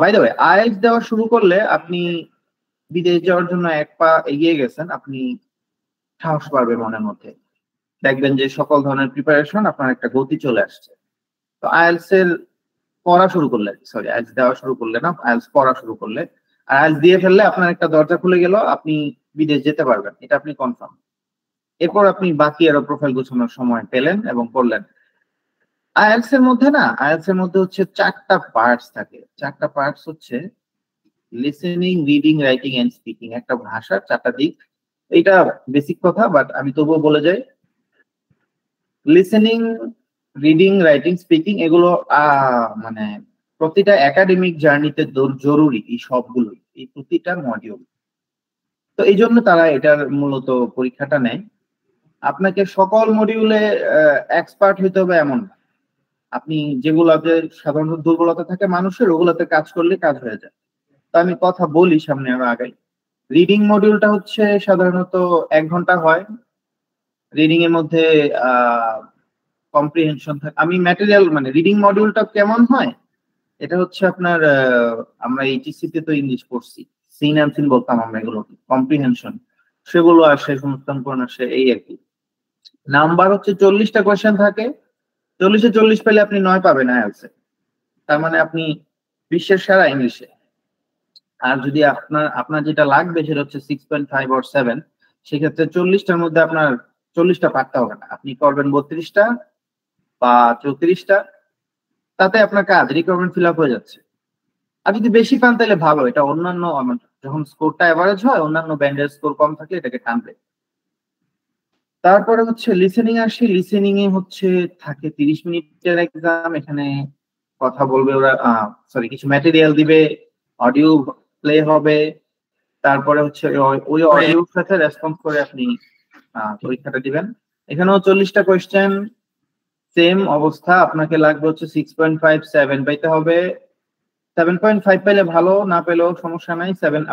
বাই দ্য ওয়ে, আইএলটিএস দেওয়া শুরু করলে আপনি বিদেশ যাওয়ার জন্য এক পা এগিয়ে গেছেন। আপনি সাহস পাবে মনের মধ্যে, দেখবেন যে সকল ধরনের প্রিপারেশন আপনার একটা গতি চলে আসছে। তো আইএলটিএস এর পড়া শুরু করলে, সরি আইএলটিএস দেওয়া শুরু করলে না, আইএলটিএস পড়া শুরু করলে, আর আইএলটিএস দিয়ে ফেললে আপনার একটা দরজা খুলে গেল, আপনি বিদেশ যেতে পারবেন, এটা আপনি কনফার্ম। এরপর আপনি বাকি আরো প্রোফাইল গোছানোর সময় পেলেন এবং করলেন। আইএলটিএস এর মধ্যে না, আইএলটিএস এর মধ্যে হচ্ছে 4টা পার্টস থাকে। 4টা পার্টস হচ্ছে listening, reading, writing and speaking. একটা ভাষার 4টা দিক। এটা বেসিক কথা, বাট আমি তবুও বলে যাই। লিসেনিং, রিডিং, রাইটিং, স্পিকিং এগুলো মানে প্রতিটা একাডেমিক জার্নিতে জরুরি। এই সবগুলোই, এই প্রতিটা মডিউল। তো এই জন্য তারা এটার মূলত পরীক্ষাটা নেয়। আপনাকে সকল মডিউলে এক্সপার্ট হইতে হবে এমন না। আপনি যেগুলোতে সাধারণত দুর্বলতা থাকে মানুষের, ওগুলোতে কাজ করলে কাজ হয়ে যায়। তো আমি কথা বলি সামনে আরো আগাই। রিডিং মডিউলটা হচ্ছে সাধারণত 1 ঘন্টা হয়। রিডিং এর মধ্যে কম্প্রিহেনশন থাকে। আমি ম্যাটেরিয়াল মানে রিডিং মডিউলটা কেমন হয়, এটা হচ্ছে আপনার আমরা এইচএসসি তে তো ইংলিশ পড়ছি, সিন এন্ড সিন বলতাম আমরা এগুলো, কম্প্রিহেনশন সেগুলো আসে, সংস্থানকরণ আসে, এই আর কি। নাম্বার হচ্ছে 40টা কোয়েশ্চেন থাকে। 40-এ 40 পেলে আপনি 9 পাবেন আইএলটিএস এ, তার মানে আপনি বিশ্বের সেরা ইংলিশে। আর যদি আপনার যেটা লাগবে সেটা হচ্ছে 6.5 or 7, সেক্ষেত্রে 40টার মধ্যে আপনার 40টা পারতে হবে না, আপনি করবেন 32টা বা 34টা, তাতে আপনার কাজ রিকোয়ারমেন্ট ফিল আপ হয়ে যাচ্ছে। আর যদি বেশি পান তাহলে ভালো, এটা অন্যান্য যখন স্কোরটা এভারেজ হয়, অন্যান্য ব্যান্ডের স্কোর কম থাকলে এটাকে টানবে। তারপরে হচ্ছে লিসেনিং আসি। লিসেনিং এ হচ্ছে থাকে 30 মিনিটের এক্সাম। এখানে কথা বলবে ওরা, সরি কিছু ম্যাটেরিয়াল দিবে, অডিও প্লে হবে, তারপরে হচ্ছে ওই অডিওর সাথে রেসপন্স করে আপনি পরীক্ষাটা দিবেন। এখানেও 40টা কোয়েশ্চেন, সেম অবস্থা। আপনাকে লাগবে হচ্ছে 6.5, 7 পাইতে হবে। 7.5 পাইলে ভালো, না পেলেও সমস্যা নাই। 7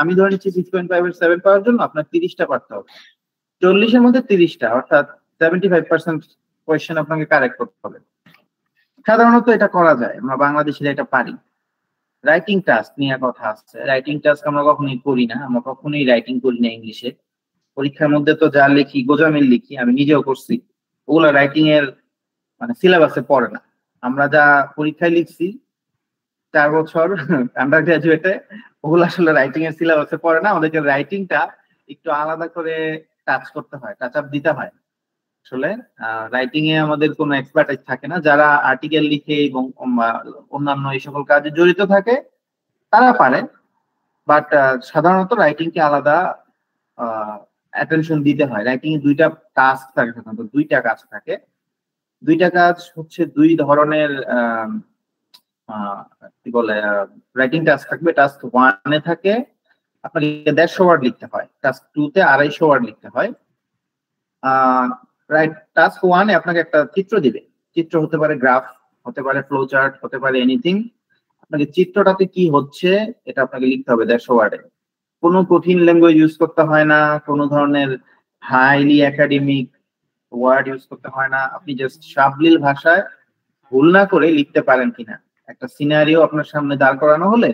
আমি ধরে নিচ্ছি 6.5 এর 7 পাওয়ার জন্য আপনার 30টা পারতে হবে। 40-এর মধ্যে 30টা, অর্থাৎ 75% কোয়েশ্চেন আপনাকে কারেক্ট করতে হবে। সাধারণত এটা করা যায়, আমরা বাংলাদেশিরা এটা পারি। রাইটিং টাস্ক নিয়ে কথা আসছে। রাইটিং টাস্ক আমরা কখনোই করি না, আমরা কখনোই রাইটিং করি না ইংলিশে। পরীক্ষার মধ্যে তো যা লিখি গোজামিল লিখি, আমি নিজেও করছি, ওগুলো রাইটিং এর মানে সিলেবাসে পড়ে না। আমরা যা পরীক্ষায় লিখছি 4 বছর আন্ডার গ্রাজুয়েটে, ওগুলো আসলে রাইটিং এর সিলেবাসে পড়ে না। আমাদেরকে রাইটিংটা একটু আলাদা করে টাচ করতে হয়, টাচ আপ দিতে হয়। আসলে রাইটিং এ আমাদের কোনো এক্সপার্টাইজ থাকে না। যারা আর্টিকেল লিখে এবং অন্যান্য এই সকল কাজে জড়িত থাকে তারা পারে, বাট সাধারণত রাইটিং কে আলাদা অ্যাটেনশন দিতে হয়। রাইটিং এ 2টা টাস্ক থাকে, সাধারণত 2টা কাজ থাকে। 2টা কাজ হচ্ছে 2 ধরনের কি বলে রাইটিং টাস্ক থাকবে। টাস্ক 1 এ থাকে আপনাকে 150 ওয়ার্ড লিখতে হয়, টাস্ক 2 তে 250 ওয়ার্ড লিখতে হয়। রাইট, টাস্ক 1 এ আপনাকে একটা চিত্র দিবে। চিত্র হতে পারে গ্রাফ, হতে পারে ফ্লো চার্ট, হতে পারে এনিথিং। আপনাকে চিত্রটাতে কি হচ্ছে এটা আপনাকে লিখতে হবে 150 ওয়ার্ডে। কোনো কঠিন ল্যাঙ্গুয়েজ ইউজ করতে হয় না, কোনো ধরনের হাইলি একাডেমিক ওয়ার্ড ইউজ করতে হয় না। আপনি জাস্ট সাবলীল ভাষায় ভুল না করে লিখতে পারেন কিনা একটা সিনারিও আপনার সামনে দাঁড় করানো হলে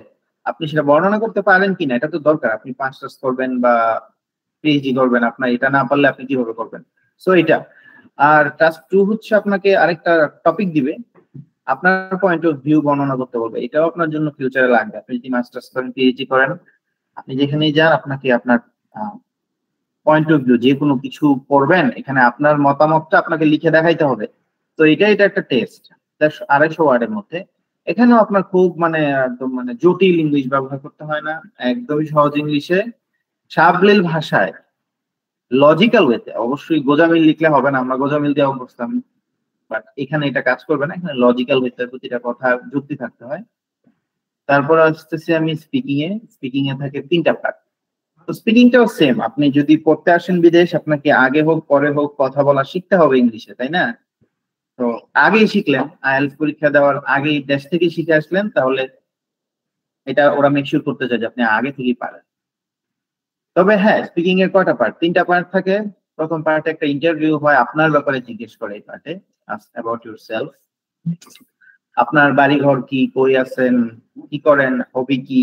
আপনি সেটা বর্ণনা করতে পারেন কিনা এটা তো দরকার। আপনি মাস্টার্স করবেন বা পিএইচডি করবেন, আপনার এটা না পারলে আপনি কিভাবে করবেন? সো এটা। আর টাস্ক 2 হচ্ছে আপনাকে আরেকটা টপিক দিবে, আপনার পয়েন্ট অফ ভিউ বর্ণনা করতে বলবে। এটাও আপনার জন্য ফিউচারে লাগবে। আপনি যদি মাস্টার্স করেন, পিএইচডি করেন, আপনি যেখানেই যান আপনাকে আপনার পয়েন্ট অফ ভিউ, যে কোনো কিছু পড়বেন এখানে আপনার মতামতটা আপনাকে লিখে দেখাইতে হবে। তো এটা একটা টেস্ট 250 ওয়ার্ডের মধ্যে। এখানেও আপনার খুব মানে একদম মানে জটিল ইংলিশ ব্যবহার করতে হয় না, একদমই সহজ ইংলিশে, সাবলীল ভাষায়, লজিক্যাল ওয়েতে। অবশ্যই গোজামিল লিখলে হবে না, আমরা গোজামিল দেওয়া বসতাম, বাট এখানে এটা কাজ করবে না। এখানে লজিক্যাল ওয়েতে প্রতিটা কথা যুক্তি থাকতে হয়। তারপর আসতেছি আমি স্পিকিং এ থাকে 3টা পার্ট। তো স্পিকিংটাও সেম, আপনি যদি পড়তে আসেন বিদেশ, আপনাকে আগে হোক পরে হোক কথা বলা শিখতে হবে ইংলিশে, তাই না? তো আগেই শিখলেন, আইএলটিএস পরীক্ষা দেওয়ার আগেই দেশ থেকে শিখে আসলেন, তাহলে এটা ওরা মেকশিওর করতে চায় যে আপনি আগে থেকেই পারেন। তবে হ্যাঁ, স্পিকিং এর কয়টা পার্ট? 3টা পার্ট থাকে। প্রথম পার্টে একটা ইন্টারভিউ হয়, আপনার ব্যাপারে জিজ্ঞেস করে। এই পার্টে আস্ক অ্যাবাউট ইউরসেলফ, আপনার বাড়ি ঘর কি, কই আছেন, কি করেন, হবি কি,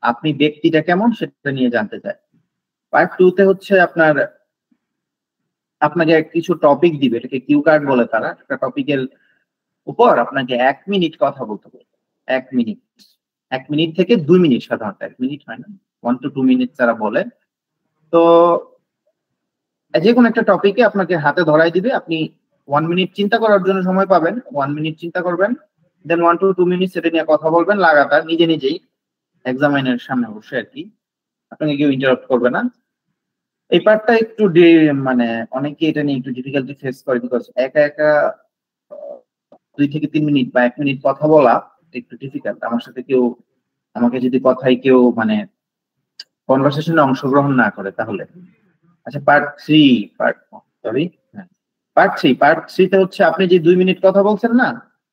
আপনি ব্যক্তিটা কেমন সেটা নিয়ে জানতে চায়। পার্ট 2 তে হচ্ছে আপনাকে কিছু টপিক দিবে, এটাকে কিউ কার্ড বলে তারা। একটা টপিকের উপর আপনাকে 1 মিনিট কথা বলতে হবে। 1 মিনিট থেকে 2 মিনিট, সাধারণত 1 মিনিট হয় না, 1 to 2 মিনিট তারা বলে। তো যে কোনো একটা টপিকে আপনাকে হাতে ধরাই দিবে, আপনি 1 মিনিট চিন্তা করার জন্য সময় পাবেন। 1 মিনিট চিন্তা করবেন, দেন 1 to 2 মিনিট সেটা নিয়ে কথা বলবেন লাগাতার, নিজেই এক্সামিনের সামনে বসে আর কি। আপনাকে কেউ ইন্টারাপ্ট করবে না। এই পার্টটা একটু মানে অনেকে এটা নিয়ে একটু ডিফিকাল্টি ফেস করে, বিকজ একা 2 থেকে 3 মিনিট বা 1 মিনিট কথা বলা একটু ডিফিকাল্ট। আমার সাথে আমাকে যদি কথায় কেউ মানে কনভারসেশনে অংশগ্রহণ না করে তাহলে। আচ্ছা, পার্ট 3 তে হচ্ছে আপনি যে 2 মিনিট কথা বলছেন না,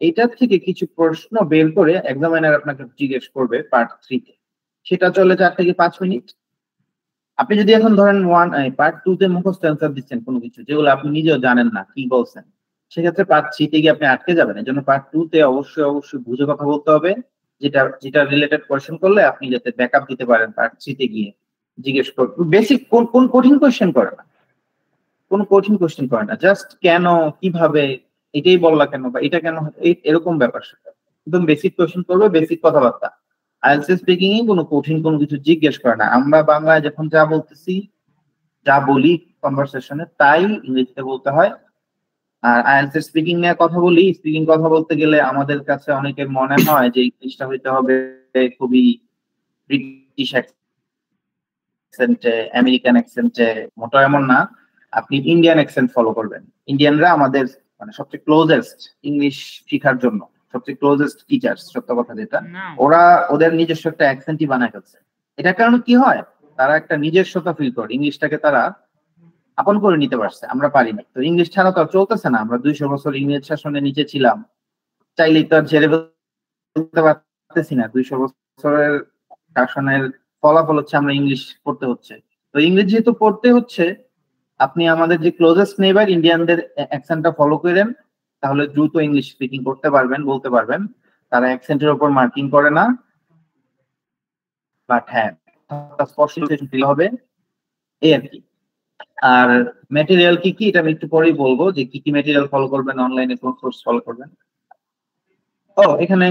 এইটার থেকে কিছু প্রশ্ন বের করে এক্সামিনার আপনাকে জিজ্ঞেস করবে পার্ট 3 তে। সেটা চলে 4 থেকে 5 মিনিট। আপনি যদি এখন ধরেন পার্ট 2 তে মুখস্থ অ্যান্সার দিচ্ছেন কোনো কিছু, যেগুলো আপনি নিজেও জানেন না কি বলছেন, সেক্ষেত্রে পার্ট 3 তে গিয়ে আপনি আটকে যাবেন। এজন্য পার্ট 2 তে অবশ্যই বুঝে কথা বলতে হবে, যেটা রিলেটেড কোয়েশ্চেন করলে আপনি যাতে ব্যাকআপ দিতে পারেন পার্ট 3 তে গিয়ে জিজ্ঞেস করুন। বেসিক কোন কঠিন কোয়েশ্চেন করে না, কোনো কঠিন কোয়েশ্চেন করে না, জাস্ট কেন, কিভাবে, এটাই বললা কেন, বা এটা কেন, এরকম ব্যাপার সেটা। একদম বেসিক কোয়েশ্চেন করবে, বেসিক কথাবার্তা। আইএলটিএস স্পিকিং এ কোনো কঠিন কোনো কিছু জিজ্ঞেস করে না। আমরা বাংলায় যখন যা বলতেছি, যা বলি কনভারসেশনে, তাই ইংরেজিতে বলতে হয়। আর আইএলটিএস স্পিকিং নিয়ে কথা বলি, স্পিকিং কথা বলতে গেলে আমাদের কাছে অনেকের মনে হয় যে ইংলিশটা হইতে হবে খুবই ব্রিটিশ অ্যাকসেন্টে, আমেরিকান অ্যাকসেন্টে। মোটেও এমন না, আপনি ইন্ডিয়ান অ্যাকসেন্ট ফলো করবেন। ইন্ডিয়ানরা আমাদের মানে সবচেয়ে ক্লোজেস্ট ইংলিশ শেখার জন্য, সবচেয়ে ক্লোজেস্ট টিচার্স, সত্য কথা যেটা, ওরা ওদের নিজস্ব একটা অ্যাকসেন্টই বানায় ফেলছে। এটার কারণে কি হয়, তারা একটা নিজস্বতা ফিল করে, ইংলিশটাকে তারা আপন করে নিতে পারছে, আমরা পারিনি। তো ইংলিশ ছাড়া তো আর চলতেছে না, আমরা 200 বছর ইংরেজ শাসনের নিচে ছিলাম, চাইলেই তো আর ছেড়ে ফেলতে পারতেছি না। 200 বছরের শাসনের ফলাফল হচ্ছে আমরা ইংলিশ পড়তে হচ্ছে। তো ইংরেজি যেহেতু পড়তে হচ্ছে, আপনি আমাদের যে ক্লোজেস্ট নেইবার ইন্ডিয়ানদের অ্যাকসেন্টটা ফলো করেন, তাহলে দ্রুত ইংলিশ স্পিকিং করতে পারবেন, বলতে পারবেন। তারা অ্যাকসেন্টের উপর মার্কিং করে না, বাট হ্যাঁ স্পষ্ট ফিল হবে, এই আর কি। আর ম্যাটেরিয়াল কি কি এটা আমি একটু পরেই বলবো, যে কি কি ম্যাটেরিয়াল ফলো করবেন, অনলাইনে কোন কোর্স ফলো করবেন। এখানে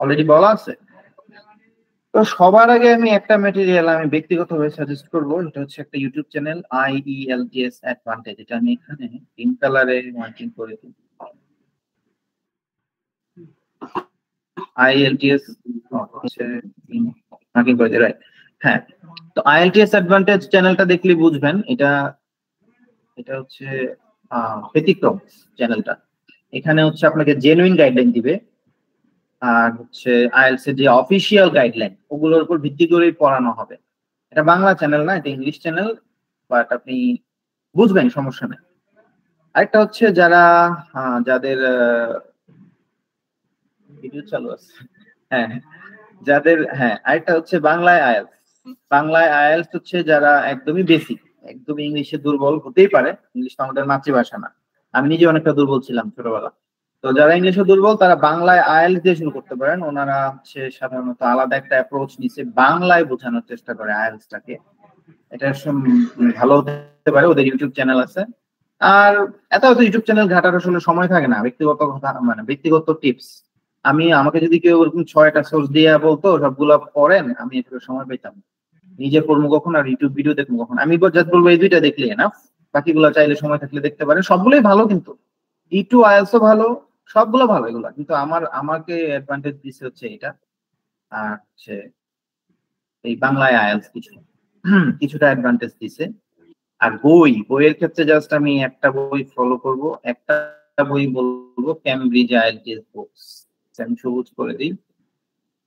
অলরেডি বলা আছে। তো সবার আগে আমি একটা ম্যাটেরিয়াল আমি ব্যক্তিগতভাবে সাজেস্ট করব, এটা হচ্ছে একটা ইউটিউব চ্যানেল IELTS অ্যাডভান্টেজ। এটা আমি এখানে পিঙ্ক কালারে মার্কিং করে দিই। IELTS হচ্ছে মার্কিং করে দিই, রাইট? হ্যাঁ, তো IELTS অ্যাডভান্টেজ চ্যানেলটা দেখলে বুঝবেন এটা হচ্ছে ব্যতিক্রম চ্যানেলটা। এখানে হচ্ছে আপনাকে জেনুইন গাইডলাইন দিবে, আর হচ্ছে আইএলটিএস এর যে অফিসিয়াল গাইডলাইন ওগুলোর উপর ভিত্তি করেই পড়ানো হবে। এটা বাংলা চ্যানেল না, এটা ইংলিশ চ্যানেল, বাট আপনি বুঝবেন, সমস্যা নেই। আরেকটা হচ্ছে যাদের ভিডিও চালু আছে, হ্যাঁ আরেকটা হচ্ছে বাংলায় আইএলটিএস হচ্ছে যারা একদমই বেসিক, একদমই ইংলিশে দুর্বল হতেই পারে, ইংলিশ তো আমাদের মাতৃভাষা না, আমি নিজে অনেকটা দুর্বল ছিলাম ছোটবেলা। তো যারা ইংলিশে দুর্বল তারা বাংলায় আইএলটিএস দিয়ে শুরু করতে পারেন। ওনারা হচ্ছে সাধারণত আলাদা একটা অ্যাপ্রোচ নিচ্ছে, বাংলায় বোঝানোর চেষ্টা করে আইএলটিএসটাকে। এটা ভালো হতে পারে, ওদের ইউটিউব চ্যানেল আছে। আর এত ইউটিউব চ্যানেল ঘাটার আসলে সময় থাকে না, ব্যক্তিগত কথা মানে ব্যক্তিগত টিপস। আমাকে যদি কেউ ওরকম 6টা সোর্স দিয়ে বলতো সবগুলো পড়েন, আমি একটু সময় পেতাম। নিজে পড়বো কখন আর ইউটিউব ভিডিও দেখবো কখন? আমি জাস্ট বলবো এই দুইটা দেখলে না, বাকিগুলো চাইলে সময় থাকলে দেখতে পারেন। সবগুলোই ভালো, কিন্তু E2 আইএলটিএসও ভালো, সবগুলো ভালো এগুলা। কিন্তু আমাকে অ্যাডভান্টেজ দিচ্ছে হচ্ছে এটা, আর হচ্ছে এই বাংলায় আইএলটিএস কিছুটা অ্যাডভান্টেজ দিছে। আর বইয়ের ক্ষেত্রে জাস্ট আমি একটা বই ফলো করব, একটা বই বলবো, ক্যামব্রিজ আইএলটিএস বুকস। আমি সবুজ করে দিই,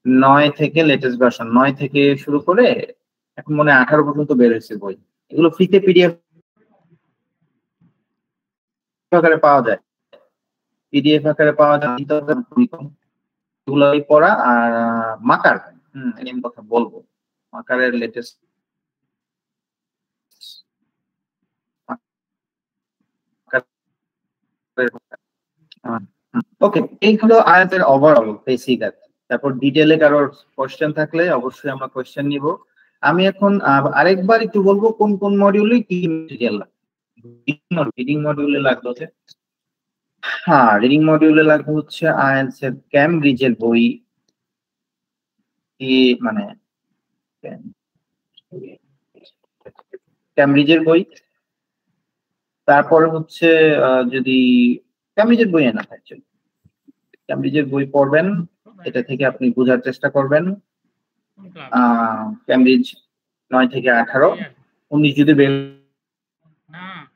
9 থেকে লেটেস্ট ভার্সন, 9 থেকে শুরু করে এখন মনে হয় 18 পর্যন্ত বের হয়েছে বই। এগুলো ফ্রিতে পিডিএফ আকারে পাওয়া যায়, পিডিএফ আকারে পাওয়া যায়। এগুলো পড়া। আর মাকার, আমি কথা বলবো, মাকারের লেটেস্ট ওকে, এইগুলো আয়াতের ওভারঅল বেসিক। তারপর ডিটেইলে কারোর কোশ্চেন থাকলে অবশ্যই আমরা কোশ্চেন নিব। আমি এখন আরেকবার একটু বলবো কোন কোন মডিউলে কি ম্যাটেরিয়াল লাগবে। রিডিং মডিউলে লাগবে হচ্ছে, হ্যাঁ রিডিং মডিউলে লাগবে হচ্ছে আইএলটিএস এর ক্যামব্রিজের বই, মানে ক্যামব্রিজের বই। তারপরে হচ্ছে যদি ক্যামব্রিজের বই না থাকে, ক্যামব্রিজের বই পড়বেন, এটা থেকে আপনি বোঝার চেষ্টা করবেন। ক্যামব্রিজ 9 থেকে 18, 19 যদি বের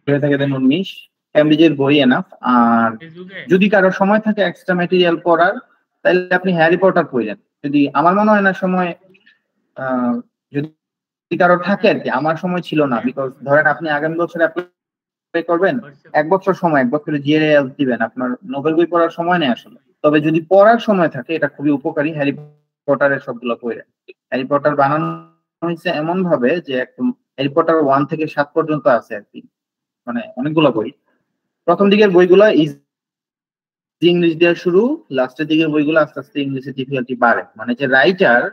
হয়ে থাকে দেন 19। ক্যামব্রিজের বই এনাফ। আর যদি কারো সময় থাকে এক্সট্রা ম্যাটেরিয়াল পড়ার, তাহলে আপনি হ্যারি পটার পড়েন। যদি আমার মনে হয় না সময়, যদি কারো থাকে আর কি, আমার সময় ছিল না। বিকজ ধরেন আপনি আগামী বছর অ্যাপ্লাই করবেন, 1 বছর সময়, 1 বছরে জিএল দিবেন, আপনার নোবেল বই পড়ার সময় নেই আসলে। তবে যদি পড়ার সময় থাকে, এটা খুবই উপকারী। হ্যারি পটারের সবগুলো পড়েন। হ্যারি পটার বানানো হয়েছে এমন ভাবে যে একদম হ্যারি পটার 1 থেকে 7 পর্যন্ত আছে আর কি, মানে অনেকগুলো বই। প্রথম দিকের বইগুলো ইংলিশ দিয়ে শুরু, লাস্টের দিকের বইগুলো আস্তে আস্তে ইংলিশের ডিফিকাল্টি বাড়ে। মানে যে রাইটার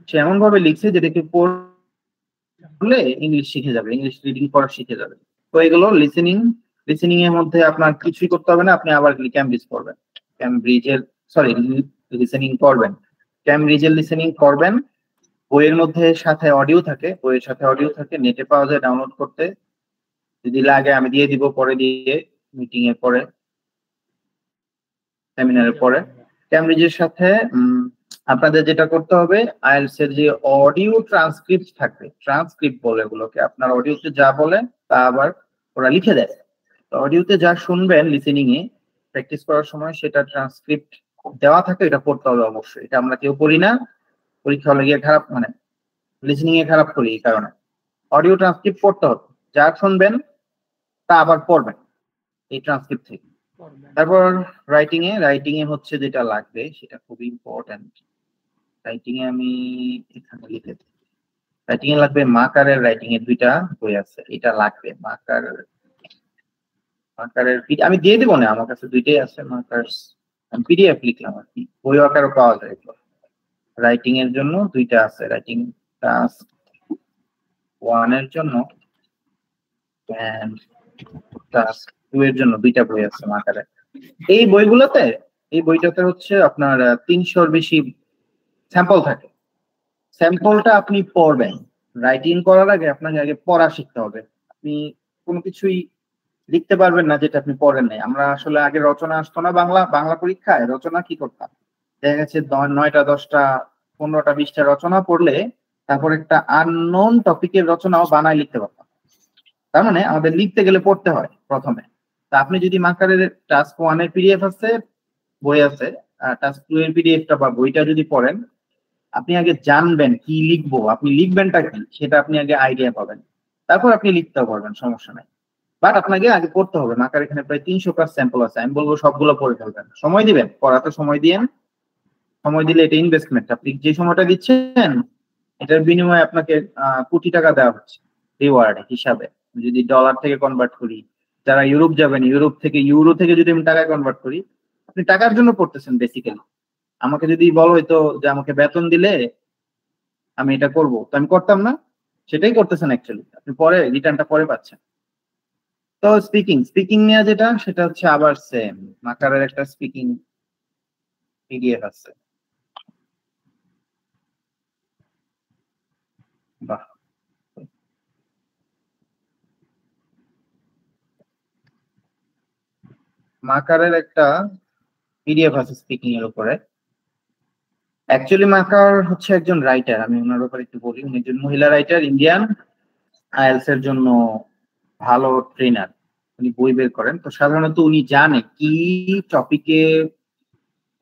সে এমন ভাবে লিখছে যেটাকে পড়লে ইংলিশ শিখে যাবে, ইংলিশ রিডিং পড়া শিখে যাবে। তো এগুলো লিসেনিং এর মধ্যে আপনার কিছুই করতে হবে না, আপনি আবার ক্যামব্রিজ পড়বেন, লিসেনিং করবেন, ক্যামব্রিজের লিসেনিং করবেন। বইয়ের মধ্যে সাথে অডিও থাকে, নেটে পাওয়া যায় ডাউনলোড করতে। যদি লাগে আমি দিয়ে দিব, পরে দিয়ে মিটিং এর পরে, সেমিনারের পরে। ক্যামব্রিজের সাথে আপনাদের যেটা করতে হবে, আইএলটিএস এর যে অডিও ট্রান্সক্রিপ্ট থাকবে, ট্রান্সক্রিপ্ট বলে এগুলোকে, আপনার অডিওতে যা বলে তা আবার ওরা লিখে দেয়। তো অডিওতে যা শুনবেন লিসেনিং এ প্র্যাকটিস করার সময়, সেটা ট্রান্সক্রিপ্ট দেওয়া থাকে, এটা পড়তে হবে অবশ্যই। এটা আমরা কেউ পড়ি না, পরীক্ষা হলে গিয়ে খারাপ, মানে লিসেনিং এ খারাপ করি এই কারণে। অডিও ট্রান্সক্রিপ্ট পড়তে হবে, যা শুনবেন তা আবার পড়বেন এই ট্রান্সক্রিপ্ট থেকে। তারপর রাইটিং এ হচ্ছে যেটা লাগবে সেটা খুব ইম্পর্টেন্ট। রাইটিং এ আমি এখানে লিখে দিই, রাইটিং এ লাগবে মাকারের রাইটিং এর 2টা বই আছে, এটা লাগবে। মাকারের আমি দিয়ে দেবো না, আমার কাছে 2টাই আছে মাকার, আমি পিডিএফ লিখলাম আর কি, বই আকারও পাওয়া যায়। রাইটিং এর জন্য 2টা আছে, রাইটিং টাস্ক 1 এর জন্য টাস্ক 2 এর জন্য 2টা বই আছে মাকারে। এই বইটাতে হচ্ছে আপনার 300-র বেশি স্যাম্পল থাকে। স্যাম্পলটা আপনি পড়বেন। রাইটিং করার আগে আপনাকে আগে পড়া শিখতে হবে। আপনি কোনো কিছুই লিখতে পারবেন না যেটা আপনি পড়েন নাই। আমরা আসলে আগে রচনা আসতো না, বাংলা পরীক্ষায় রচনা কি করতাম, দেখা গেছে 9টা 10টা 15টা 20টা রচনা পড়লে তারপর একটা আননোন টপিকের রচনাও বানায় লিখতে পারতাম। তার মানে আমাদের লিখতে গেলে পড়তে হয় প্রথমে। তা আপনি যদি মাকারের টাস্ক 1 এর পিডিএফ আছে, বই আছে, টাস্ক 2 এর পিডিএফটা বা বইটা যদি পড়েন, আপনি আগে জানবেন কি লিখবো, আপনি লিখবেনটা কি সেটা আপনি আগে আইডিয়া পাবেন, তারপর আপনি লিখতে পারবেন, সমস্যা নাই। বাট আপনাকে আগে পড়তে হবে। মাকার এখানে প্রায় 300 স্যাম্পল আছে, আমি বলবো সবগুলো পড়ে ফেলবেন। সময় দিবেন, পড়াতে সময় দিয়েন। সময় দিলে এটা ইনভেস্টমেন্ট। আপনি যে সময়টা দিচ্ছেন এটার বিনিময়ে আপনাকে কোটি টাকা দেওয়া হচ্ছে রিওয়ার্ড হিসাবে। যদি ডলার থেকে কনভার্ট করি, যারা ইউরোপ যাবেন, ইউরো থেকে যদি আমি টাকায় কনভার্ট করি, আপনি টাকার জন্য পড়তেছেন বেসিক্যালি। আমাকে যদি বলো হয়তো যে আমাকে বেতন দিলে আমি এটা করব, তো আমি করতাম না, সেটাই করতেছেন অ্যাকচুয়ালি, আপনি পরে রিটার্নটা পরে পাচ্ছেন। তো স্পিকিং নিয়ে যেটা, সেটা হচ্ছে আবার সেম মাকারের একটা স্পিকিং পিডিএফ আছে। বাহ, মাকারের একটা পিডিএফ আছে স্পিকিং এর উপরে। অ্যাকচুয়ালি মাকার হচ্ছে একজন রাইটার, আমি ওনার ব্যাপারে একটু বলি। উনি একজন মহিলা রাইটার, ইন্ডিয়ান, আইএলটিএস এর জন্য ভালো ট্রেনার, উনি বই বের করেন। তো সাধারণত উনি জানে কি টপিকে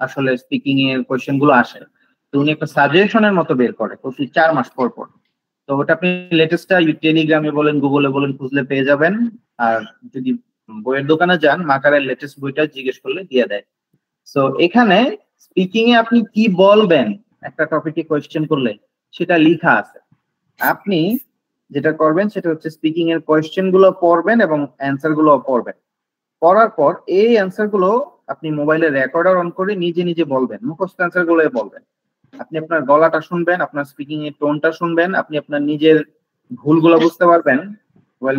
আসলে স্পিকিং এর কোয়েশ্চেন গুলো আসে, তো উনি একটা সাজেশনের মতো বের করে প্রতি 4 মাস পর পর। তো ওটা আপনি লেটেস্টটা টেলিগ্রামে বলেন, গুগলে বলেন, খুঁজলে পেয়ে যাবেন। আর যদি বইয়ের দোকানে যান, মাকারের লেটেস্ট বইটা জিজ্ঞেস করলে দিয়ে দেয়। সো এখানে স্পিকিং এ আপনি কি বলবেন একটা টপিকে কোয়েশ্চেন করলে, সেটা লেখা আছে। আপনি যেটা করবেন সেটা হচ্ছে স্পিকিং এর কোয়েশ্চেন গুলো পড়বেন এবং অ্যান্সার গুলো পড়বেন। পড়ার পর এই অ্যান্সার গুলো আপনি মোবাইলে রেকর্ডার অন করে নিজে নিজে বলবেন, মুখস্থ অ্যান্সার গুলো বলবেন। আপনি আপনার গলাটা শুনবেন, আপনার স্পিকিং এর টোনটা শুনবেন, আপনি আপনার নিজের ভুলগুলো বুঝতে পারবেন।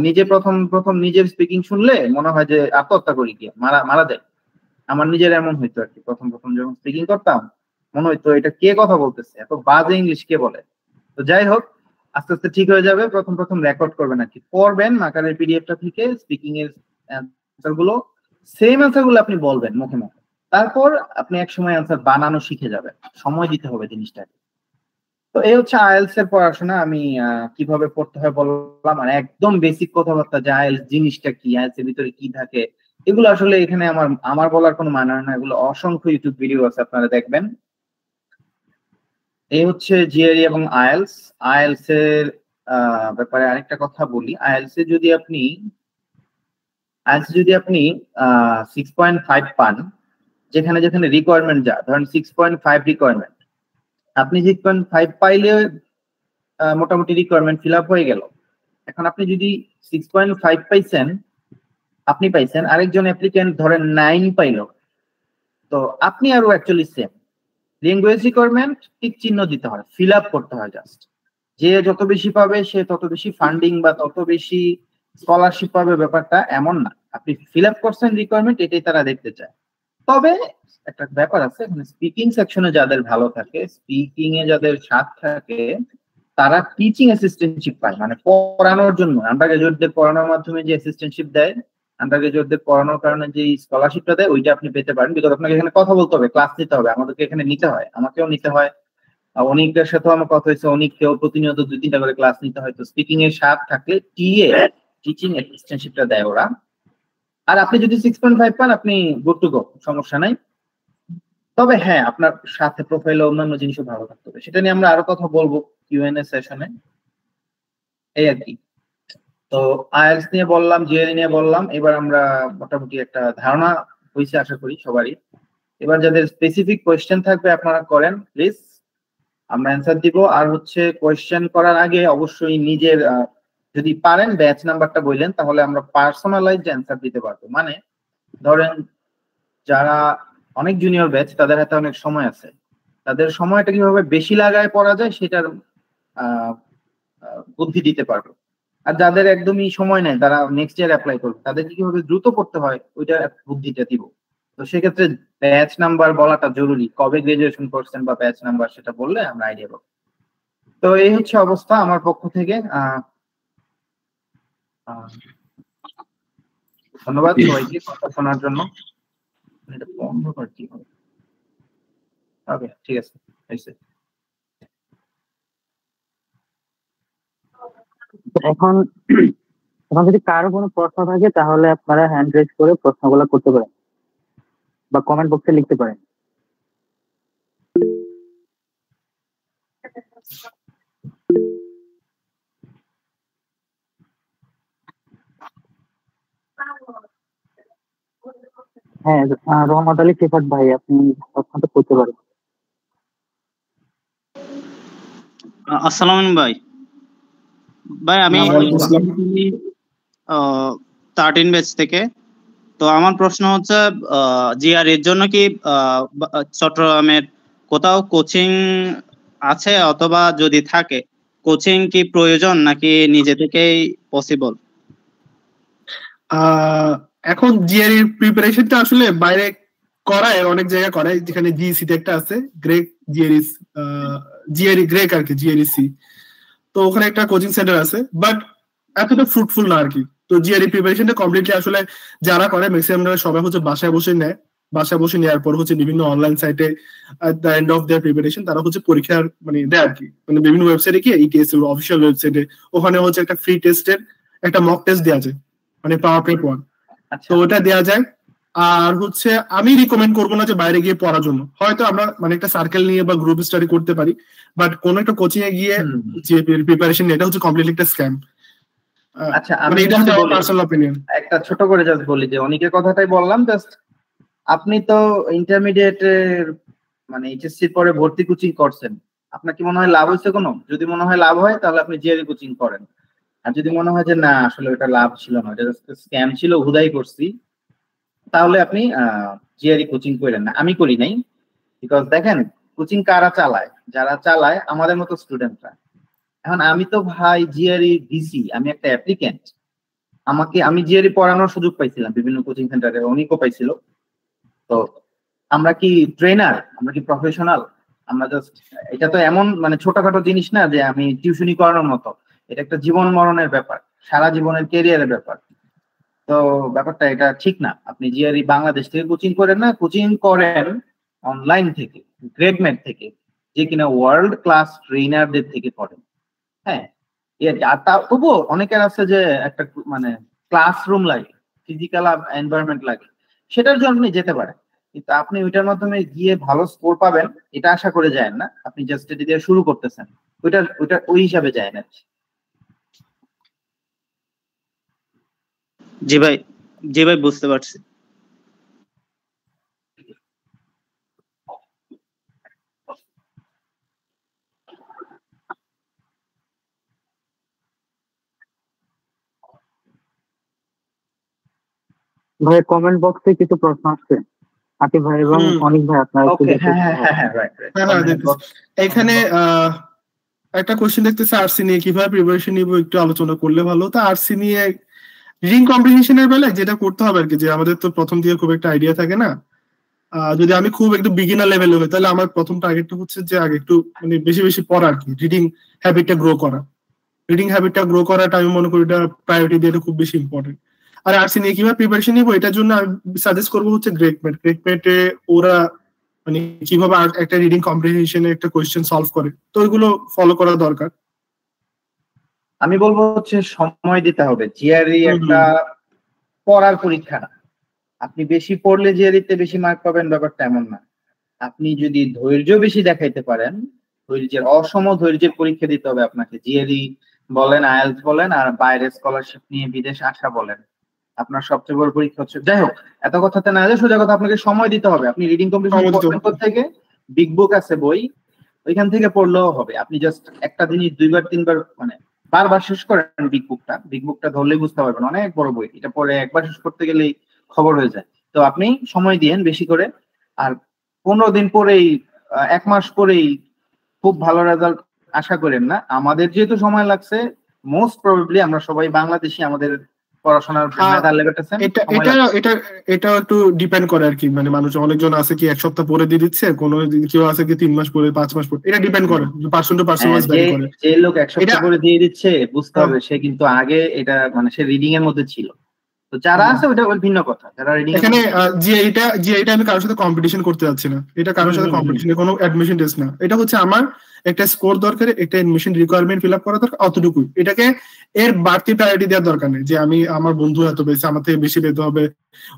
নিজে প্রথম নিজের স্পিকিং শুনলে মনে হয় যে আত্মহত্যা করি, কি মারা মারা যায়। আমার নিজের এমন হইতো আর কি, প্রথম যখন স্পিকিং করতাম মনে হইতো এটা কে কথা বলতেছে, এত বাজে ইংলিশ কে বলে। তো যাই হোক, আস্তে আস্তে ঠিক হয়ে যাবে। প্রথম রেকর্ড করবেন আর কি, পড়বেন মাকারের পিডিএফটা থেকে স্পিকিং এর অ্যান্সার গুলো, সেম অ্যান্সার গুলো আপনি বলবেন মুখে মুখে। তারপর আপনি এক সময় অ্যান্সার বানানো শিখে যাবেন, সময় দিতে হবে জিনিসটাকে। তো এই হচ্ছে আইএলটিএস এর পড়াশোনা। আমি কিভাবে পড়তে হয় বললাম, মানে একদম বেসিক কথাবার্তা, যে আইএলটিএস জিনিসটা কি, আইএলটিএস এর ভিতরে কি থাকে, এগুলো আসলে এখানে আমার বলার কোনো মানে হয় না। এগুলো অসংখ্য ইউটিউব ভিডিও আছে, আপনারা দেখবেন। এই হচ্ছে জিআরই এবং আইএলটিএস। আইএলটিএস এর ব্যাপারে আরেকটা কথা বলি। আইএলটিএস এ যদি আপনি 6.5 পান, যেখানে যেখানে রিকোয়ারমেন্ট যা, ধরেন 6.5 রিকোয়ারমেন্ট, আপনি 6.5 পাইলে মোটামুটি রিকোয়ারমেন্ট ফিল আপ হয়ে গেল। এখন আপনি যদি 6.5 পাইছেন, আপনি পাইছেন, আরেকজন অ্যাপ্লিকেন্ট ধরেন 9 পাইল, তো আপনি আরো actually same. Language requirement tick চিহ্ন দিতে হয়, ফিল আপ করতে হয় জাস্ট। যে যত বেশি পাবে সে তত বেশি ফান্ডিং বা তত বেশি স্কলারশিপ পাবে, ব্যাপারটা এমন না। আপনি ফিল আপ করছেন রিকোয়ারমেন্ট, এটাই তারা দেখতে চায়। তবে একটা ব্যাপার আছে, এখানে স্পিকিং সেকশনে যাদের ভালো থাকে, স্পিকিং এ যাদের স্বাদ থাকে, তারা টিচিং অ্যাসিস্ট্যান্টশিপ পায়, মানে পড়ানোর জন্য। আন্ডার গ্রাজুয়েটদের পড়ানোর মাধ্যমে যে অ্যাসিস্ট্যান্টশিপ দেয়, আন্ডার গ্রাজুয়েটদের পড়ানোর কারণে যে স্কলারশিপটা দেয়, ওইটা আপনি পেতে পারেন। বিকজ আপনাকে এখানে কথা বলতে হবে, ক্লাস নিতে হবে, আমাদেরকে এখানে নিতে হয়, আমাকেও নিতে হয়, অনেকের সাথেও আমার কথা হয়েছে, অনেককেও প্রতিনিয়ত 2-3টা করে ক্লাস নিতে হয়। তো স্পিকিং এর স্বাদ থাকলে টিচিং অ্যাসিস্ট্যান্টশিপটা দেয় ওরা। আর আপনি যদি 6.5 পান, আপনি গুড টু গো, সমস্যা নাই। তবে হ্যাঁ, আপনার সাথে প্রোফাইলে অন্যান্য জিনিসও ভালো থাকতে হবে, সেটা নিয়ে আমরা আরো কথা বলবো কিউএনএ সেশনে, এই আর কি। তো আইএলটিএস নিয়ে বললাম, জিআরই নিয়ে বললাম, এবার আমরা মোটামুটি একটা ধারণা হয়েছে আশা করি সবারই। এবার যাদের স্পেসিফিক কোয়েশ্চেন থাকবে আপনারা করেন প্লিজ, আমরা অ্যান্সার দিব। আর হচ্ছে কোয়েশ্চেন করার আগে অবশ্যই নিজের যদি পারেন ব্যাচ নাম্বারটা বললেন, তাহলে আমরা পার্সোনালাইজড অ্যান্সার দিতে পারবো। মানে ধরেন যারা অনেক জুনিয়র ব্যাচ, তাদের হাতে অনেক সময় আছে, তাদের সময়টা কিভাবে বেশি লাগায় পড়া যায় সেটার বুদ্ধি দিতে পারবো। আর যাদের একদমই সময় নেই, তারা নেক্সট ইয়ার অ্যাপ্লাই করবে, তাদেরকে কিভাবে দ্রুত করতে হয় ওইটা বুদ্ধিটা দিব। তো সেক্ষেত্রে ব্যাচ নাম্বার বলাটা জরুরি, কবে গ্রাজুয়েশন করছেন বা ব্যাচ নাম্বার, সেটা বললে আমরা আইডিয়া পাবো। তো এই হচ্ছে অবস্থা আমার পক্ষ থেকে। ধন্যবাদ সবাইকে কথা শোনার জন্য। এটা বন্ধ কর কি হবে? ওকে, ঠিক আছে। এখন এখন যদি কারো কোনো প্রশ্ন থাকে তাহলে আপনারা হ্যান্ড রেজ করে প্রশ্নগুলো করতে পারেন বা কমেন্ট বক্সে লিখতে পারেন। হ্যাঁ, রহমত আলী সিফাত ভাই, আপনি প্রশ্নটা করতে পারেন। আসসালামু আলাইকুম ভাই। ভাই আমি 13 ব্যাচ থেকে, তো আমার প্রশ্ন হচ্ছে জিআর এর জন্য কি চট্টগ্রামের কোথাও কোচিং আছে, অথবা যদি থাকে কোচিং কি প্রয়োজন নাকি নিজে থেকেই পসিবল? এখন জিআরই প্রিপারেশনটা আসলে বাইরে করায়, অনেক জায়গায় করায়, যেখানে জিইসি তে একটা আছে গ্রেক জিআরই, জিআরই গ্রেক আর কি, জিআরইসি। তো ওখানে একটা কোচিং সেন্টার আছে, বাট এতটা ফ্রুটফুল না আর কি। তো জিআরই প্রিপারেশনটা কমপ্লিটলি আসলে যারা করে ম্যাক্সিমাম সবাই হচ্ছে বাসায় বসে নেয়। বাসায় বসে নেওয়ার পর হচ্ছে বিভিন্ন অনলাইন সাইটে at the end of their preparation তারা হচ্ছে পরীক্ষার মানে দেয় আর কি, মানে বিভিন্ন ওয়েবসাইটে গিয়ে ইটিএস এর অফিসিয়াল ওয়েবসাইটে ওখানে হচ্ছে একটা ফ্রি টেস্টের একটা মক টেস্ট দেওয়া যায়, মানে পাওয়ার প্রেপ ওয়ান। আচ্ছা তো ওটা দেওয়া যায়। আর হচ্ছে আমি রিকমেন্ড করবো না যে বাইরে গিয়ে পড়ার জন্য, হয়তো আমরা মানে একটা সার্কেল নিয়ে বা গ্রুপ স্টাডি করতে পারি, বাট কোন একটা কোচিং এ গিয়ে যে প্রিপারেশন এটা হচ্ছে কমপ্লিটলি একটা স্ক্যাম। আচ্ছা মানে আমি এটা হচ্ছে আমার পার্সোনাল অপিনিয়ন। একটা ছোট করে জাস্ট বলি যে অনেকের কথাটাই বললাম জাস্ট। আপনি তো ইন্টারমিডিয়েটের মানে এইচএসসি পরে ভর্তি কোচিং করছেন, আপনার কি মনে হয় লাভ হয়েছে কোনো? যদি মনে হয় লাভ হয় তাহলে আপনি জিআরই কোচিং করেন, আর যদি মনে হয় যে না আসলে ওটা লাভ ছিল না, এটা স্ক্যাম ছিল, হুদাই করছি, তাহলে আপনি জিআরই কোচিং করেন না। আমি করি নাই, বিকজ দেখেন কোচিং কারা চালায়, যারা চালায় আমাদের মতো স্টুডেন্টরা। এখন আমি তো ভাই জিআরই দিছি, আমি একটা অ্যাপ্লিক্যান্ট, আমি জিআরই পড়ানোর সুযোগ পাইছিলাম বিভিন্ন কোচিং সেন্টারে, অনেকও পাইছিল। তো আমরা কি ট্রেনার, আমরা কি প্রফেশনাল? আমরা জাস্ট, এটা তো এমন মানে ছোটখাটো জিনিস না যে আমি টিউশনি করানোর মতো, এটা একটা জীবন মরণের ব্যাপার, সারা জীবনের কেরিয়ারের ব্যাপার। তো ব্যাপারটা এটা ঠিক না। আপনি জিআরই বাংলাদেশ থেকে কোচিং করেন না, কোচিং করেন অনলাইন থেকে, গ্রেডমেট থেকে, যে কিনা ওয়ার্ল্ড ক্লাস ট্রেনারদের থেকে করেন। হ্যাঁ, আর তা তবুও অনেকের আছে যে একটা মানে ক্লাসরুম লাগে, ফিজিক্যাল এনভায়রনমেন্ট লাগে, সেটার জন্য আপনি যেতে পারেন, কিন্তু আপনি ওইটার মাধ্যমে গিয়ে ভালো স্কোর পাবেন এটা আশা করে যায় না। আপনি জাস্ট এটি দিয়ে শুরু করতেছেন, ওইটা ওই হিসাবে যায় না। জি ভাই, জি ভাই, বুঝতে পারছি। ভাই কমেন্ট বক্সে কিছু প্রশ্ন আসছে, আতিফ ভাই এবং অনিক ভাই আপনারা একটু ওকে, দেখে। হ্যাঁ রাইট। এখানে একটা কোশ্চেন দেখতেছে আরসি নিয়ে কিভাবে প্রিপারেশন নিব, একটু আলোচনা করলে ভালো হতো। আরসি নিয়ে রিডিং কম্প্রিহেনশনের বেলায় যেটা করতে হবে আর কি, যে আমাদের তো প্রথম দিকে খুব একটা আইডিয়া থাকে না। যদি আমি খুব একটু বিগিনার লেভেলে হই তাহলে আমার প্রথম টার্গেটটা হচ্ছে যে আগে একটু মানে বেশি বেশি পড়া আর কি, রিডিং হ্যাবিটটা গ্রো করা। রিডিং হ্যাবিটটা গ্রো করাটা আমি মনে করি এটা প্রায়োরিটি দিয়ে খুব বেশি ইম্পর্টেন্ট। আর আরসি নিয়ে কিভাবে প্রিপারেশন নিবো এটার জন্য আমি সাজেস্ট করবো হচ্ছে গ্রেকমেটে ওরা মানে কিভাবে একটা রিডিং কম্প্রিহেনশনে একটা কোয়েশ্চেন সলভ করে, তো ওইগুলো ফলো করা দরকার। আমি বলবো হচ্ছে সময় দিতে হবে। জিআরই একটা পড়ার পরীক্ষা না, আপনি বেশি পড়লে জিআরইতে বেশি মার্ক পাবেন ব্যাপারটা এমন না। আপনি যদি ধৈর্য বেশি দেখাইতে পারেন, অসম ধৈর্যের পরীক্ষা দিতে হবে আপনাকে। জিআরই বলেন, আইএলটিএস বলেন, আর বাইরে স্কলারশিপ নিয়ে বিদেশ আসা বলেন, আপনার সবচেয়ে বড় পরীক্ষা হচ্ছে। যাই হোক, এত কথাতে না যায়, সোজা কথা আপনাকে সময় দিতে হবে। আপনি রিডিং কম্পিটিশন করবেন থেকে, বিগ বুক আছে বই, ওইখান থেকে পড়লেও হবে। আপনি জাস্ট একটা জিনিস 2 বার 3 বার মানে বারবার শেষ করেন। বিগ বুকটা ধরলেই বুঝতে পারবেন, অনেক বড় বই, এটা পরে একবার শেষ করতে গেলেই খবর হয়ে যায়। তো আপনি সময় দিয়েন বেশি করে, আর 15 দিন পরেই 1 মাস পরেই খুব ভালো রেজাল্ট আশা করেন না। আমাদের যেহেতু সময় লাগছে, মোস্ট প্রবাবলি আমরা সবাই বাংলাদেশি, আমাদের পড়াশোনার মেধা লেভেলটা এটা একটু ডিপেন্ড করে আর কি, মানে মানুষ অনেকজন আছে কি 1 সপ্তাহ পরে দিয়ে দিচ্ছে, কোনো কেউ আছে কি 3 মাস পরে, 5 মাস পরে, এটা ডিপেন্ড করে, person to person wise vary করে। যে লোক 1 সপ্তাহ পরে দিয়ে দিচ্ছে বুঝতে হবে সে কিন্তু আগে এটা মানে সে রিডিং এর মধ্যে ছিল। তো যারা আছে ওটা ভিন্ন কথা, যারা রিডিং এখানে জিআইটা আমি কারোর সাথে কম্পিটিশন করতে যাচ্ছি না, এটা কারোর সাথে কম্পিটিশনের কোনো অ্যাডমিশন টেস্ট না। এটা হচ্ছে আমার একটা স্কোর দরকার, একটা এডমিশন রিকোয়ারমেন্ট ফিল আপ করা দরকার, অতটুকুই। এটাকে এর বাড়তি প্রায়োরিটি দেওয়ার দরকার নেই যে আমি আমার বন্ধু এত পেয়েছে আমার থেকে বেশি পেতে হবে,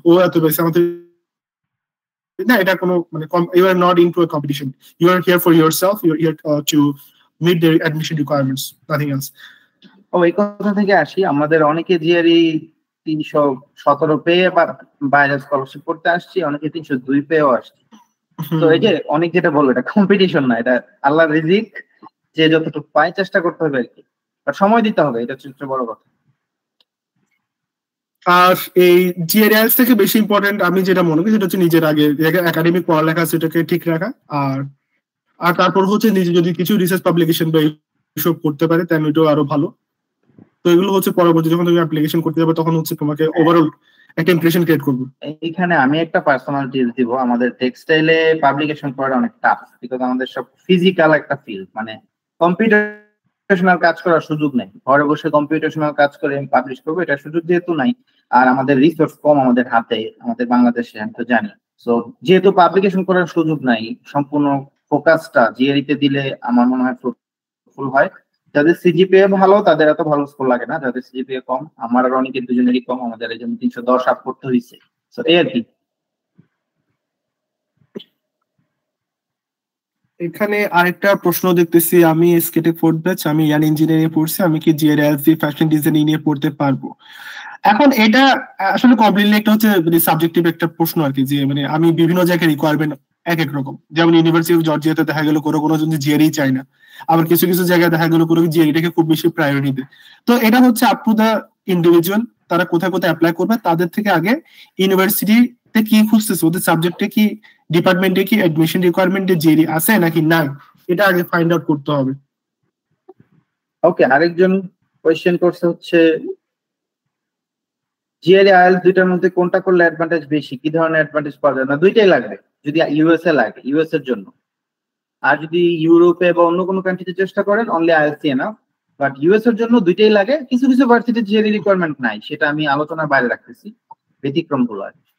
ও এত পেয়েছে আমার থেকে না। এটা কোনো মানে you are not into a competition, you are here for yourself, you are here to meet the admission requirements, nothing else. এই কথা থেকে আসি, আমাদের অনেকে জিআরই 317 পেয়ে বাইরে স্কলারশিপ করতে আসছি, অনেকে 302 পেয়েও আসছি। তো এই যে অনেক যেটা বললো, এটা কম্পিটিশন না, এটা আল্লাহর রিজিক, যে যতটুকু পায় চেষ্টা করতে হবে আর কি, সময় দিতে হবে, এটা হচ্ছে বড় কথা। আর এই জিআরএস থেকে বেশি ইম্পর্টেন্ট আমি যেটা মনে করি সেটা হচ্ছে নিজের আগে একাডেমিক পড়ালেখা সেটাকে ঠিক রাখা, আর আর তারপর হচ্ছে নিজে যদি কিছু রিসার্চ পাবলিকেশন বা এইসব করতে পারে তাহলে ওইটাও আরো ভালো। তো এগুলো হচ্ছে পরবর্তী যখন তুমি অ্যাপ্লিকেশন করতে যাবে তখন হচ্ছে তোমাকে ওভারঅল একটা ইমপ্রেশন ক্রিয়েট করবে। এইখানে আমি একটা পার্সোনাল টিপস দিব, আমাদের টেক্সটাইলে পাবলিকেশন করাটা অনেক টাফ, বিকজ আমাদের সব ফিজিক্যাল একটা ফিল্ড, মানে কম্পিউটেশনাল কাজ করার সুযোগ নেই। ঘরে বসে কম্পিউটেশনাল কাজ করে আমি পাবলিশ করবো এটা সুযোগ যেহেতু নাই, আর আমাদের রিসোর্স কম আমাদের হাতে, আমাদের বাংলাদেশে আমি তো জানি। সো যেহেতু পাবলিকেশন করার সুযোগ নাই, সম্পূর্ণ ফোকাসটা জিআরই তে দিলে আমার মনে হয় ফুল হয়। যাদের সিজিপিএ ভালো তাদের এত ভালো স্কোর লাগে না, যাদের সিজিপিএ কম, আমার আর অনেকের দুজনেরই কম, আমাদের এই জন্য 310 আপ করতে হয়েছে। সো এই আর কি। এখানে আরেকটা প্রশ্ন দেখতেছি, আমি স্কেটে ফোর্থ ব্যাচ, আমি ইয়ান ইঞ্জিনিয়ারিং পড়ছি, আমি কি জিআরএস ফ্যাশন ডিজাইনিং নিয়ে পড়তে পারবো? এখন এটা আসলে কমপ্লিটলি একটা হচ্ছে সাবজেক্টিভ একটা প্রশ্ন আর কি, যে মানে আমি বিভিন্ন জায়গায় রিকোয়ারমেন্ট এক এক রকম, যেমন ইউনিভার্সিটি অফ জর্জিয়াতে দেখা গেল কোনো জন জিআরই চায় না, আবার কিছু কিছু জায়গায় দেখা গেল কোনো জিআরইটাকে খুব বেশি প্রায়োরিটি দেয়। তো এটা হচ্ছে আপ টু দা ইন্ডিভিজুয়াল, তারা কোথায় কোথায় অ্যাপ্লাই করবে তাদের থেকে আগে ইউনিভার্সিটিতে কি খুঁজতেছে, ওদের সাবজেক্টে কি, ডিপার্টমেন্টে কি অ্যাডমিশন রিকোয়ারমেন্টে জিআরই আছে নাকি নাই, এটা আগে ফাইন্ড আউট করতে হবে। ওকে, আরেকজন কোয়েশ্চেন করছে হচ্ছে জিআরই আইএলটিএস দুইটার মধ্যে কোনটা করলে অ্যাডভান্টেজ বেশি, কি ধরনের অ্যাডভান্টেজ পাওয়া যায়? না, দুইটাই লাগবে যদি ইউএসএ লাগে, ইউএস এর জন্য। আর যদি ইউরোপে বা অন্য কোনো কান্ট্রিতে চেষ্টা করেন অনলি আইএলটিএস না, বাট ইউএস এর জন্য দুইটাই লাগে। কিছু কিছু ভার্সিটি জিআরই রিকোয়ারমেন্ট নাই, সেটা আমি আলোচনার বাইরে রাখতেছি, ব্যতিক্রম গুলো আর কি।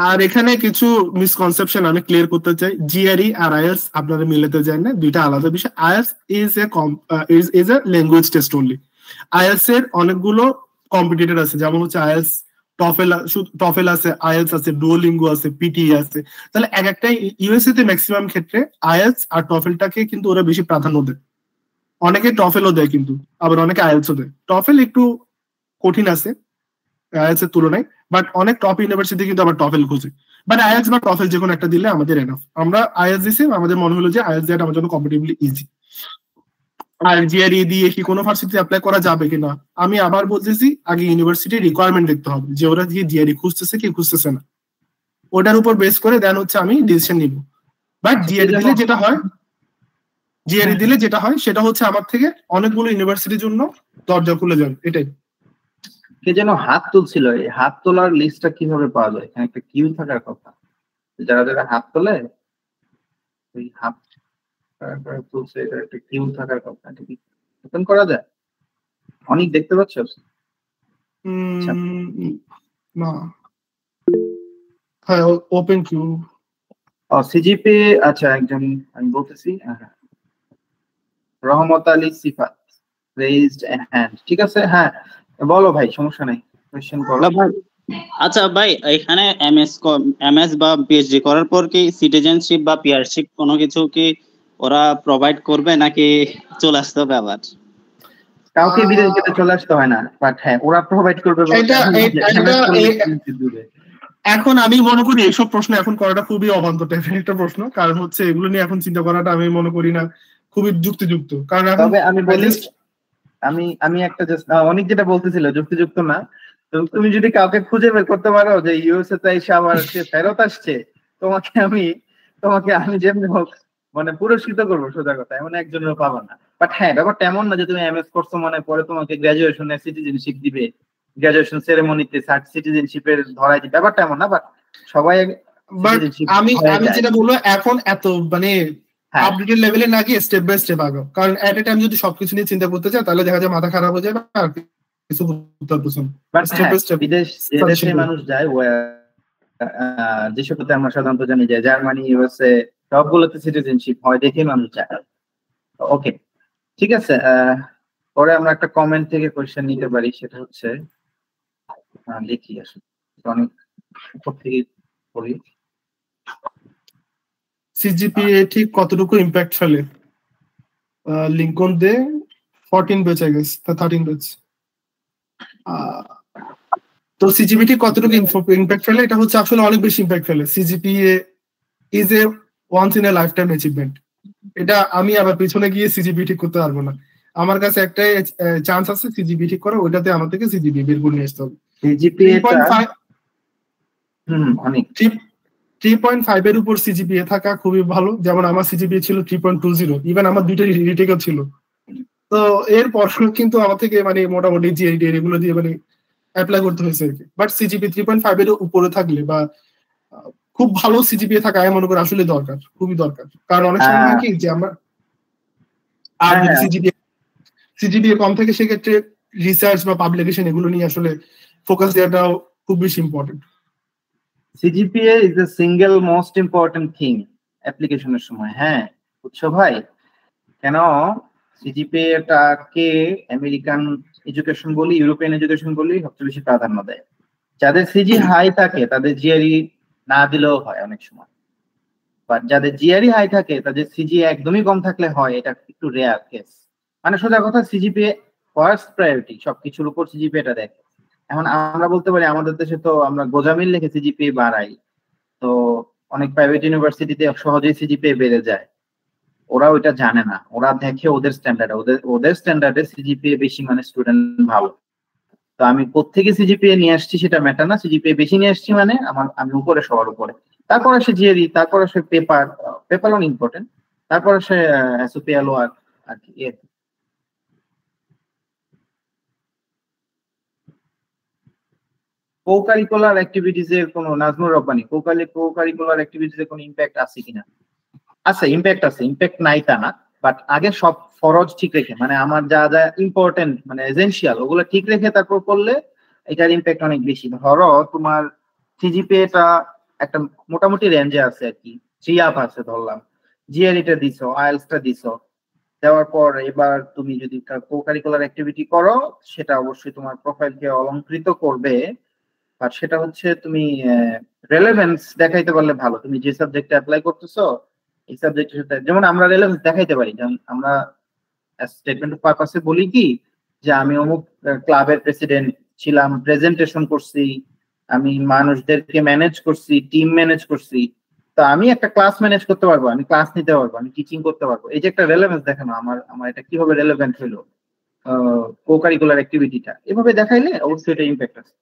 আর এখানে কিছু মিসকনসেপশন আমি ক্লিয়ার করতে চাই, জিআরই আর আইএলটিএস আপনারা মিলাতে যায় না, দুইটা আলাদা বিষয়। IELTS is a language test only. IELTS এর অনেকগুলো কম্পিটিটর আছে, যেমন হচ্ছে আইএলটিএস টফেল আছে, আইএলটিএস আছে, ডুওলিঙ্গো আছে, পিটি আছে। তাহলে এক একটা ইউএসএ তে ম্যাক্সিমাম ক্ষেত্রে আইএলটিএস আর টফেলটাকে কিন্তু ওরা বেশি প্রাধান্য দেয়। অনেকে টফেলও দেয় কিন্তু, আবার অনেকে আইএলটিএসও দেয়। টফেল একটু কঠিন আছে আইএলটিএস এর তুলনায়, বাট অনেক টপ ইউনিভার্সিটি কিন্তু আবার টফেল খুঁজে। বাট আইএলটিএস বা টফেল যে কোনো একটা দিলে আমাদের এনাফ। আমরা আইএলটিএস দিছি, আমাদের মনে হলো যে আইএলটিএস দেওয়াটা আমার জন্য কম্পারেটিভলি ইজি। আর জিআরই দিয়ে কি কোনো ভার্সিটিতে অ্যাপ্লাই করা যাবে কিনা, আমি আবার বলতেছি আগে ইউনিভার্সিটির রিকোয়ারমেন্ট দেখতে হবে, যে ওরা কি জিআরই খুঁজতেছে কি খুঁজতেছে না, ওটার উপর বেস করে দেন হচ্ছে আমি ডিসিশন নিব। বাট জিআরই দিলে যেটা হয়, সেটা হচ্ছে আমার থেকে অনেকগুলো ইউনিভার্সিটির জন্য দরজা খুলে যাবে। এটাই। কে যেন হাত তুলছিল, এই হাত তোলার লিস্টটা কিভাবে পাওয়া যায়? এখানে একটা কিউ থাকার কথা, যারা যারা হাত তোলে ওই হাত তুলছে, এটা একটা কিউ থাকার কথা, এটা কি ওপেন করা যায়? অনেক দেখতে পাচ্ছ? না, হ্যাঁ ওপেন কিউ। সিজিপি, আচ্ছা একজন আমি বলতেছি, রহমত আলী সিফাত রেইজড হ্যান্ড। ঠিক আছে, হ্যাঁ বলো ভাই, সমস্যা নাই, কোশ্চেন করো। আচ্ছা ভাই, এখানে এমএস বা পিএইচডি করার পর কি সিটিজেনশিপ বা পিআরশিপ কোনো কিছু কি ওরা প্রোভাইড করবে, নাকি চলে আসতে হবে আবার? কাউকে বিদেশ যেতে চলে আসতে হয় না, বাট হ্যাঁ ওরা প্রোভাইড করবে। এখন আমি মনে করি এইসব প্রশ্ন এখন করাটা খুবই অবান্তর টাইপের একটা প্রশ্ন, কারণ হচ্ছে এগুলো নিয়ে এখন চিন্তা করাটা আমি মনে করি না খুবই যুক্তিযুক্ত। কারণ এখন আমি একটা অনেক যেটা বলতেছিল যুক্তিযুক্ত না, তো তুমি যদি কাউকে খুঁজে বের করতে পারো যে ইউএসএ তে এসে আবার সে ফেরত আসছে, তোমাকে আমি যেমনি হোক মানে পুরস্কৃত করবো, সোজা কথা, এমন একজনের পাবো না। বাট হ্যাঁ, ব্যাপারটা এমন না যে তুমি এমএস করছো মানে পরে তোমাকে গ্রাজুয়েশনে সিটিজেনশিপ দিবে, গ্রাজুয়েশন সেরেমনিতে সিটিজেনশিপের ধরাই দিবে, ব্যাপারটা এমন না। বাট সবাই আমি যেটা বলবো, এখন এত মানে আপডেটেড লেভেলে না গিয়ে স্টেপ বাই স্টেপ আগাও, কারণ এট এ টাইম যদি সবকিছু নিয়ে চিন্তা করতে চাই তাহলে দেখা যায় মাথা খারাপ হয়ে যাবে আর কিছু বিদেশে মানুষ যায় যেসবতে আমরা সাধারণত জানি যায় জার্মানি, ইউএসএ সবগুলোতে সিটিজেনশিপ হয় দেখে মানুষ যায়। ওকে ঠিক আছে, পরে আমরা একটা কমেন্ট থেকে কোশ্চেন নিতে পারি, সেটা হচ্ছে লিখি আসলে অনেক উপর থেকে বলি। সিজিপিএ ঠিক কতটুকু ইম্প্যাক্ট ফেলে? লিঙ্কন দে 14 ব্যাচ আই গেস, 13 ব্যাচ। তো সিজিপিএ ঠিক কতটুকু ইম্প্যাক্ট ফেলে, এটা হচ্ছে আসলে অনেক বেশি ইম্প্যাক্ট ফেলে। CGPA is a once in a lifetime achievement. এটা আমি আবার পিছনে গিয়ে সিজিপিএ ঠিক করতে পারবো না, আমার কাছে একটাই চান্স আছে সিজিপিএ ঠিক করা, ওইটাতে আমার থেকে সিজিপিএ বের করে নিয়ে আসতে হবে। সিজিপিএ টা 3.5 অনেক 3.5 এর উপর সিজিপিএ থাকা খুবই ভালো। যেমন আমার সিজিপিএ ছিল 3.20, ইভেন আমার দুইটা রিটেকও ছিল। তো এরপর কিন্তু আমার থেকে মানে মোটামুটি জিআইডি এগুলো দিয়ে মানে অ্যাপ্লাই করতে হয়েছে আর কি। বাট সিজিপি 3.5 এর উপরে থাকলে বা খুব ভালো সিজিপিএ থাকা আমি মনে করি আসলে দরকার, খুবই দরকার। কারণ অনেক সময় হয় কি যে আমরা আর যদি সিজিপিএ কম থাকে সেক্ষেত্রে রিসার্চ বা পাবলিকেশন এগুলো নিয়ে আসলে ফোকাস দেওয়াটাও খুব বেশি important. CGPA is the single most important thing অ্যাপ্লিকেশনের সময়। হ্যাঁ বুঝছো ভাই, কেন সিজিপিএ টাকে আমেরিকান এডুকেশন বলি, ইউরোপিয়ান এডুকেশন বলি, সবচেয়ে বেশি প্রাধান্য দেয়। যাদের সিজি হাই থাকে তাদের জিআরই না দিলেও হয় অনেক সময়, বাট যাদের জিআরই হাই থাকে তাদের সিজি একদমই কম থাকলে হয়, এটা একটু রেয়ার কেস। মানে সোজা কথা সিজিপিএ ফার্স্ট প্রায়োরিটি, সবকিছুর উপর সিজিপিএটা দেখে। এখন আমরা বলতে পারি আমাদের দেশে তো আমরা গোজামিল লিখে সিজিপিএ বাড়াই, তো অনেক প্রাইভেট ইউনিভার্সিটিতে সহজেই সিজিপিএ বেড়ে যায়। ওরা ওইটা জানে না, ওরা দেখে ওদের স্ট্যান্ডার্ড, ওদের স্ট্যান্ডার্ডে সিজিপিএ বেশি মানে স্টুডেন্ট ভালো। তো আমি কোত্থেকে সিজিপিএ নিয়ে আসছি সেটা ম্যাটার না, সিজিপিএ বেশি নিয়ে আসছি মানে আমি উপরে, সবার উপরে। তারপর আসে জিআরই, তারপর আসে পেপার অন ইম্পর্টেন্ট, তারপর আসে এসওপিএলও আর কি। কো-কারিকুলার অ্যাক্টিভিটিজ এর কোনো, নাজমুর রব্বানী, কো-কারিকুলার অ্যাক্টিভিটিজ এর কোনো ইম্প্যাক্ট আছে কিনা? আছে, ইম্প্যাক্ট আছে, ইম্প্যাক্ট নাই তা না, বাট আগে সব ফরজ ঠিক রেখে, মানে আমার যা যা ইম্পর্টেন্ট মানে এসেনশিয়াল ওগুলো ঠিক রেখে তারপর করলে এটার ইম্প্যাক্ট অনেক বেশি। ধরো তোমার সিজিপিএ টা একটা মোটামুটি রেঞ্জে আছে আর কি, 3 আপ আছে ধরলাম, জিআরই টা দিছো, আইএলটিএস টা দিছো, দেওয়ার পর এবার তুমি যদি কো-কারিকুলার অ্যাক্টিভিটি করো সেটা অবশ্যই তোমার প্রোফাইলকে অলংকৃত করবে। আর সেটা হচ্ছে তুমি রেলেভেন্স দেখাইতে পারলে ভালো, তুমি যে সাবজেক্টে অ্যাপ্লাই করতেছো এই সাবজেক্টের সাথে। যেমন আমরা রেলেভেন্স দেখাইতে পারি, যেমন আমরা স্টেটমেন্ট অফ পারপাসে বলি কি যে আমি অমুক ক্লাবের প্রেসিডেন্ট ছিলাম, প্রেজেন্টেশন করছি, আমি মানুষদেরকে ম্যানেজ করছি, টিম ম্যানেজ করছি, তো আমি একটা ক্লাস ম্যানেজ করতে পারবো, আমি ক্লাস নিতে পারবো, আমি টিচিং করতে পারবো। এই যে একটা রেলেভেন্স দেখানো, আমার এটা কিভাবে রেলেভেন্ট হইলো কো-কারিকুলার অ্যাক্টিভিটিটা, এভাবে দেখাইলে অবশ্যই এটা ইম্প্যাক্ট আছে।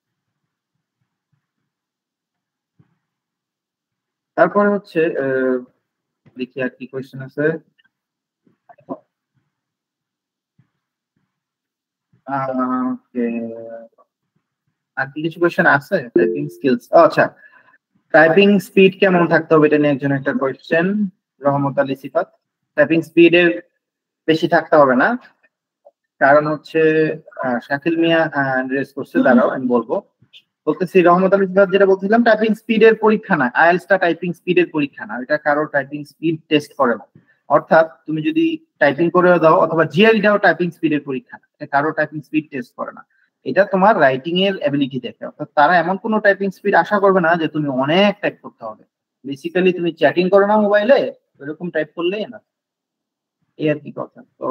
তারপরে হচ্ছে দেখি আর কি কোয়েশ্চেন আছে। আর কি কিছু কোয়েশ্চেন আছে? টাইপিং স্কিলস, আচ্ছা, টাইপিং স্পিড কেমন থাকতে হবে এটা নিয়ে একজন একটা কোয়েশ্চেন, রহমত আলী সিফাত। টাইপিং স্পিডের বেশি থাকতে হবে না, কারণ হচ্ছে শাকিল মিয়া রেস করছে, দাঁড়াও আমি বলতেছি। রহমত আলী সিফাত যেটা বলছিলাম, টাইপিং স্পিডের পরীক্ষা না, আইএলটিএসটা টাইপিং স্পিডের পরীক্ষা না, এটা কারো টাইপিং স্পিড টেস্ট করে না। অর্থাৎ তুমি যদি টাইপিং করেও দাও অথবা জিআরইটাও টাইপিং স্পিডের পরীক্ষা না, এটা কারো টাইপিং স্পিড টেস্ট করে না, এটা তোমার রাইটিং এর এবিলিটি দেখে। অর্থাৎ তারা এমন কোনো টাইপিং স্পিড আশা করবে না যে তুমি অনেক টাইপ করতে হবে। বেসিক্যালি তুমি চ্যাটিং করো না মোবাইলে, ওইরকম টাইপ করলেই না, এই আর কি কথা। তো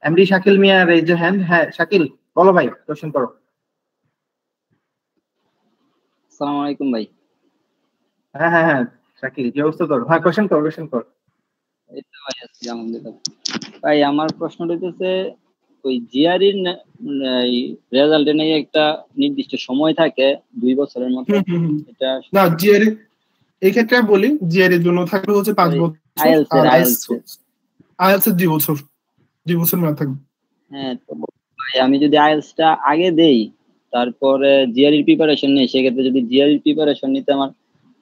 MD Shakil Mia raise your hand. হ্যাঁ শাকিল বলো ভাই, কোশ্চেন করো। আসসালামু আলাইকুম ভাই। হ্যাঁ হ্যাঁ হ্যাঁ শাকিল, কি অবস্থা তোর? হ্যাঁ কোশ্চেন কর। এই তো ভাই আছি আলহামদুলিল্লাহ। ভাই আমার প্রশ্নটা হচ্ছে ওই জিআরইর রেজাল্টে নাকি একটা নির্দিষ্ট সময় থাকে 2 বছরের মতো, এটা না জিআরই এই ক্ষেত্রে বলি, জিআরইর জন্য থাকবে হচ্ছে 5 বছর, আইএলটিএস 2 বছর, 2 বছর না থাকবে। হ্যাঁ তো ভাই আমি যদি আইএলটিএসটা আগে দেই তারপরে জিআরইর প্রিপারেশন নেই, সেক্ষেত্রে যদি জিআরইর প্রিপারেশন নিতে আমার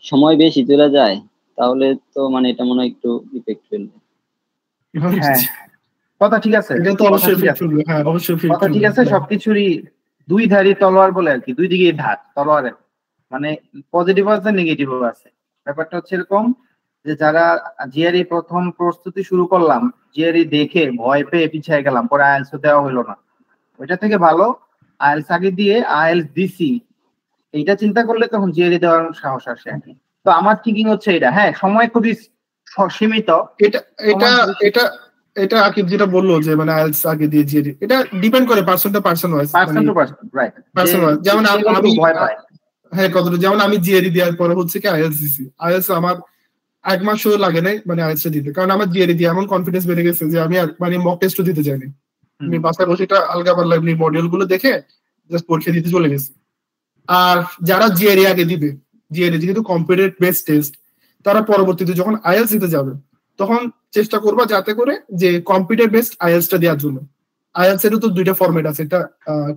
সময় বেশি চলে যায় তাহলে তো মানে এটা মনে হয় একটু ইফেক্ট ফেলবে। হ্যাঁ কথা ঠিক আছে, এটা তো অবশ্যই ফিট ফেলবে। হ্যাঁ অবশ্যই ফিট কথা ঠিক আছে, সবকিছুরই দুই ধারি তলোয়ার বলে আর কি, দুই দিকে ধার তলোয়ারের, মানে পজিটিভ আছে নেগেটিভও আছে। ব্যাপারটা হচ্ছে এরকম যে যারা জিআরই প্রথম প্রস্তুতি শুরু করলাম, জিআরই দেখে ভয় পেয়ে পিছিয়ে গেলাম, পরে আইএলটিএস দেওয়া হলো না, ওইটা থেকে ভালো আইএলটিএস আগে দিয়ে আইএলটিএস দিছি এইটা চিন্তা করলে তখন জিআরই দেওয়ার সাহস আসে আর কি। তো আমার থিঙ্কিং হচ্ছে এটা। হ্যাঁ সময় খুবই সীমিত। এটা আকিব যেটা বললো যে মানে আইএলটিএস আগে দিয়ে জিআরই, এটা ডিপেন্ড করে person to person wise, right person wise. যেমন আমি ভয় পাই, হ্যাঁ কতটা, যেমন আমি জিআরই দেওয়ার পরে হচ্ছে কি আইএলটিএস দিছি, আইএলটিএস আমার 1 মাসও লাগে নাই মানে আইএলটিএস দিতে, কারণ আমার জিআরই দিয়ে এমন কনফিডেন্স বেড়ে গেছে যে আমি আর মানে মক টেস্টও দিতে যাইনি, আমি বাসায় বসে এটা আলগা পাল্লা এমনি মডিউল গুলো দেখে জাস্ট পরীক্ষা দিতে চলে গেছি। আর যারা জিআরই আগে দিবে, জিআরই যেহেতু কম্পিউটার বেস টেস্ট, তারা পরবর্তীতে যখন আইএলস দিতে যাবে তখন চেষ্টা করবা যাতে করে যে কম্পিউটার বেসড আইএলসটা দেওয়ার জন্য। আইএলস এরও তো দুইটা ফরম্যাট আছে, একটা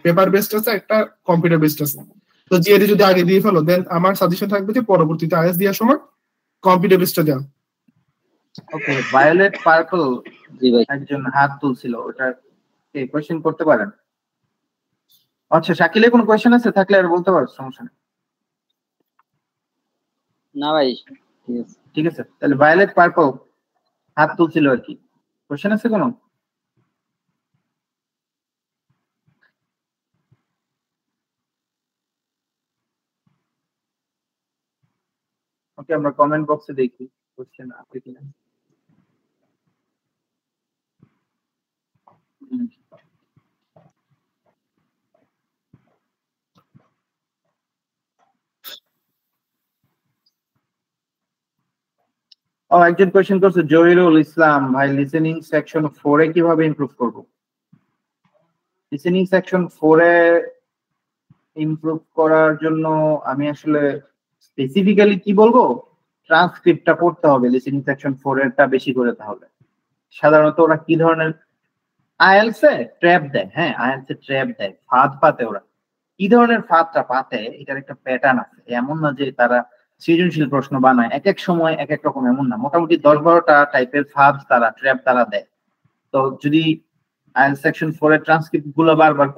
পেপার বেসড আছে, একটা কম্পিউটার বেসড আছে। তো জিআরই যদি আগে দিয়ে ফেলো দেন আমার সাজেশন থাকবে যে পরবর্তীতে আইএলস দেওয়ার সময় কম্পিউটার বেসডটা দেওয়া। ওকে, ভায়োলেট পার্পল জি ভাই। একজন হাত তুলছিল, ওটা কোয়েশ্চেন করতে পারেন? আচ্ছা, শাকিলের কোনো কোয়েশ্চেন আছে থাকলে আর বলতে পারো, সমস্যা নেই। না ভাই, ঠিক আছে। ঠিক আছে, তাহলে ভায়োলেট পার্পল হাত তুলছিল আর কি, কোয়েশ্চেন আছে কোনো? ওকে, আমরা কমেন্ট বক্সে দেখি কোয়েশ্চেন আছে কিনা। একজন কোয়েশ্চেন করছে, জহিরুল ইসলাম ভাই, লিসেনিং সেকশন 4 এ কিভাবে ইমপ্রুভ করব? লিসেনিং সেকশন 4 এ ইমপ্রুভ করার জন্য আমি আসলে স্পেসিফিক্যালি কি বলবো, ট্রান্সক্রিপ্টটা পড়তে হবে। লিসেনিং সেকশন 4 এরটা বেশি করে তাহলে সাধারণত ওরা কি ধরনের আইএলস এ ট্র্যাপ দেয়, হ্যাঁ আইএলস এ ট্র্যাপ দেয়, ফাঁদ পাতে। ওরা কি ধরনের ফাঁদটা পাতে এটার একটা প্যাটার্ন আছে, এমন না যে তারা সৃজনশীল প্রশ্ন বানায় এক এক সময় এক এক রকম, এমন না, মোটামুটি 10-12টা টাইপের ফাঁদ তারা, ট্র্যাপ তারা দেয়। তো যদি আইএলস সেকশন 4 এর ট্রান্সক্রিপ্ট গুলো বারবার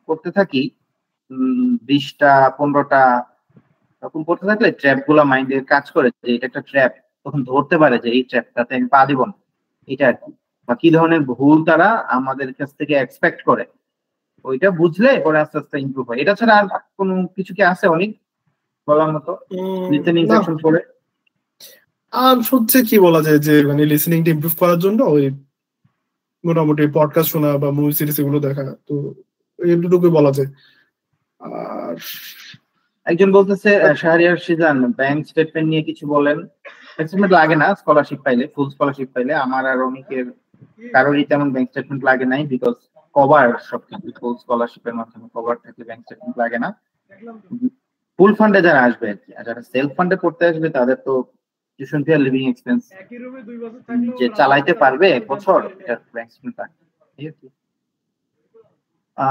করতে থাকি, 20টা 15টা এরকম করতে থাকলে ট্র্যাপ গুলো মাইন্ডে কাজ করে যে এটা একটা ট্র্যাপ, তখন ধরতে পারে যে এই ট্র্যাপটাতে আমি পা দিব না, এটা আর কি। বা কি ধরনের ভুল তারা আমাদের কাছ থেকে এক্সপেক্ট করে, ওইটা বুঝলে পরে আস্তে আস্তে ইমপ্রুভ হয়। এটা ছাড়া আর কোনো কিছু কি আছে অনেক বলার মতো লিসেনিং না। সেকশন 4 এ? আর হচ্ছে কি বলা যায় যে মানে লিসেনিংটা ইমপ্রুভ করার জন্য ওই মোটামুটি পডকাস্ট শোনা বা মুভি সিরিজ এগুলো দেখা, তো এইটুকুই বলা যায়। আর একজন বলতেছে, শাহরিয়ার সিজান, ব্যাংক স্টেটমেন্ট নিয়ে কিছু বলেন। স্টেটমেন্ট লাগে না স্কলারশিপ পাইলে, ফুল স্কলারশিপ পাইলে। আমার আর অনেকের কারোরই তেমন ব্যাংক স্টেটমেন্ট লাগে নাই, বিকজ কভার সবকিছু ফুল স্কলারশিপের মাধ্যমে কভার থাকে, ব্যাংক স্টেটমেন্ট লাগে না। ফুল ফান্ডে যারা আসবে আর কি, আর যারা সেলফ ফান্ডে পড়তে আসবে তাদের তো টিউশন ফি আর লিভিং এক্সপেন্স যে চালাইতে পারবে এক বছর, এটা ব্যাংক স্টেটমেন্ট লাগে। ঠিক আছে।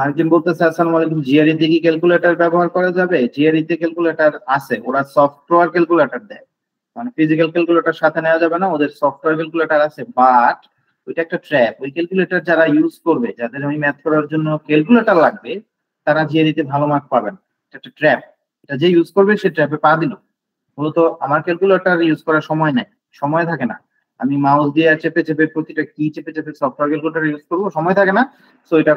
একজন বলতেছে, আসসালামু আলাইকুম, জিআরই তে কি ক্যালকুলেটর ব্যবহার করা যাবে? জিআরই তে ক্যালকুলেটর আছে, ওরা সফটওয়্যার ক্যালকুলেটর দেয়, মানে ফিজিক্যাল ক্যালকুলেটর সাথে নেওয়া যাবে না, ওদের সফটওয়্যার ক্যালকুলেটর আছে। বাট ওইটা একটা ট্র্যাপ, ওই ক্যালকুলেটর যারা ইউজ করবে, যাদের ওই ম্যাথ করার জন্য ক্যালকুলেটর লাগবে, তারা জিআরই তে ভালো মার্ক পাবেন। এটা একটা ট্র্যাপ, এটা যে ইউজ করবে সে ট্র্যাপে পা দিল। মূলত আমার ক্যালকুলেটর ইউজ করার সময় নাই, সময় থাকে না, আমি মাউস দিয়ে চেপে চেপে প্রতিটা কি চেপে চেপে সফটওয়্যার ক্যালকুলেটর ইউজ করবো, সময় থাকে না। সো এটা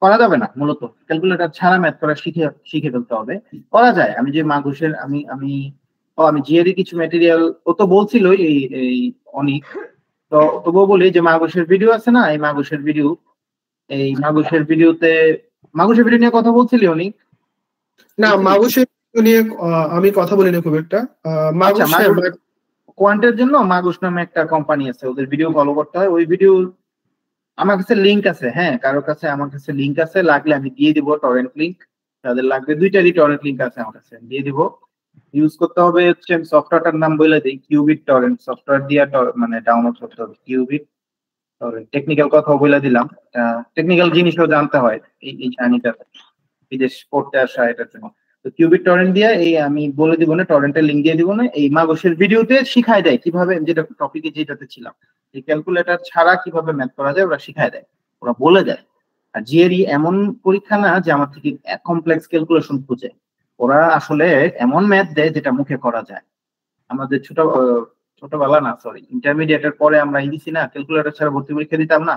করা যাবে না, মূলত ক্যালকুলেটর ছাড়া ম্যাথ করা শিখে ফেলতে হবে। করা যায়, আমি যে মাগুসের আমি জিআরই কিছু ম্যাটেরিয়াল, ও তো বলছিল এই এই অনেক, তো তবুও বলি যে মাগুসের ভিডিও আছে না, এই মাগুসের ভিডিও নিয়ে কথা বলছিলি অনেক? না, মাগুসের নিয়ে আমি কথা বলি না খুব একটা। আচ্ছা, কোয়ান্টের জন্য মাগুস নামে একটা কোম্পানি আছে, ওদের ভিডিও ফলো করতে হয়। ওই ভিডিও আমার কাছে লিংক আছে, হ্যাঁ কারো কাছে আমার কাছে লিংক আছে, লাগলে আমি দিয়ে দিব টরেন্ট লিংক, যাদের লাগবে দুইটারই টরেন্ট লিংক আছে আমার কাছে, দিয়ে দিব। ইউজ করতে হবে হচ্ছে, আমি সফটওয়্যারটার নাম বলে দিই, কিউবিট টরেন্ট সফটওয়্যার দিয়ে মানে ডাউনলোড করতে হবে কিউবিট টরেন্ট। টেকনিক্যাল কথাও বলে দিলাম, টেকনিক্যাল জিনিসও জানতে হয় এই জার্নিটা, বিদেশ পড়তে আসা এটার জন্য। তো কিউবিট টরেন্ট দিয়ে এই আমি বলে দিব না, টরেন্টের লিংক দিয়ে দিব না, এই মাগসের ভিডিওতে শিখায় দেয় কিভাবে, যেটা টপিকে যেটাতে ছিলাম, এই ক্যালকুলেটর ছাড়া কিভাবে ম্যাথ করা যায় ওরা শিখায় দেয়, ওরা বলে দেয়। আর জিআরই এমন পরীক্ষা না যে আমার থেকে কমপ্লেক্স ক্যালকুলেশন খুঁজে, ওরা আসলে এমন ম্যাথ দেয় যেটা মুখে করা যায়। আমাদের ছোটবেলা না, সরি ইন্টারমিডিয়েটের পরে আমরা দিছি না, ক্যালকুলেটর ছাড়া ভর্তি পরীক্ষা দিতাম না,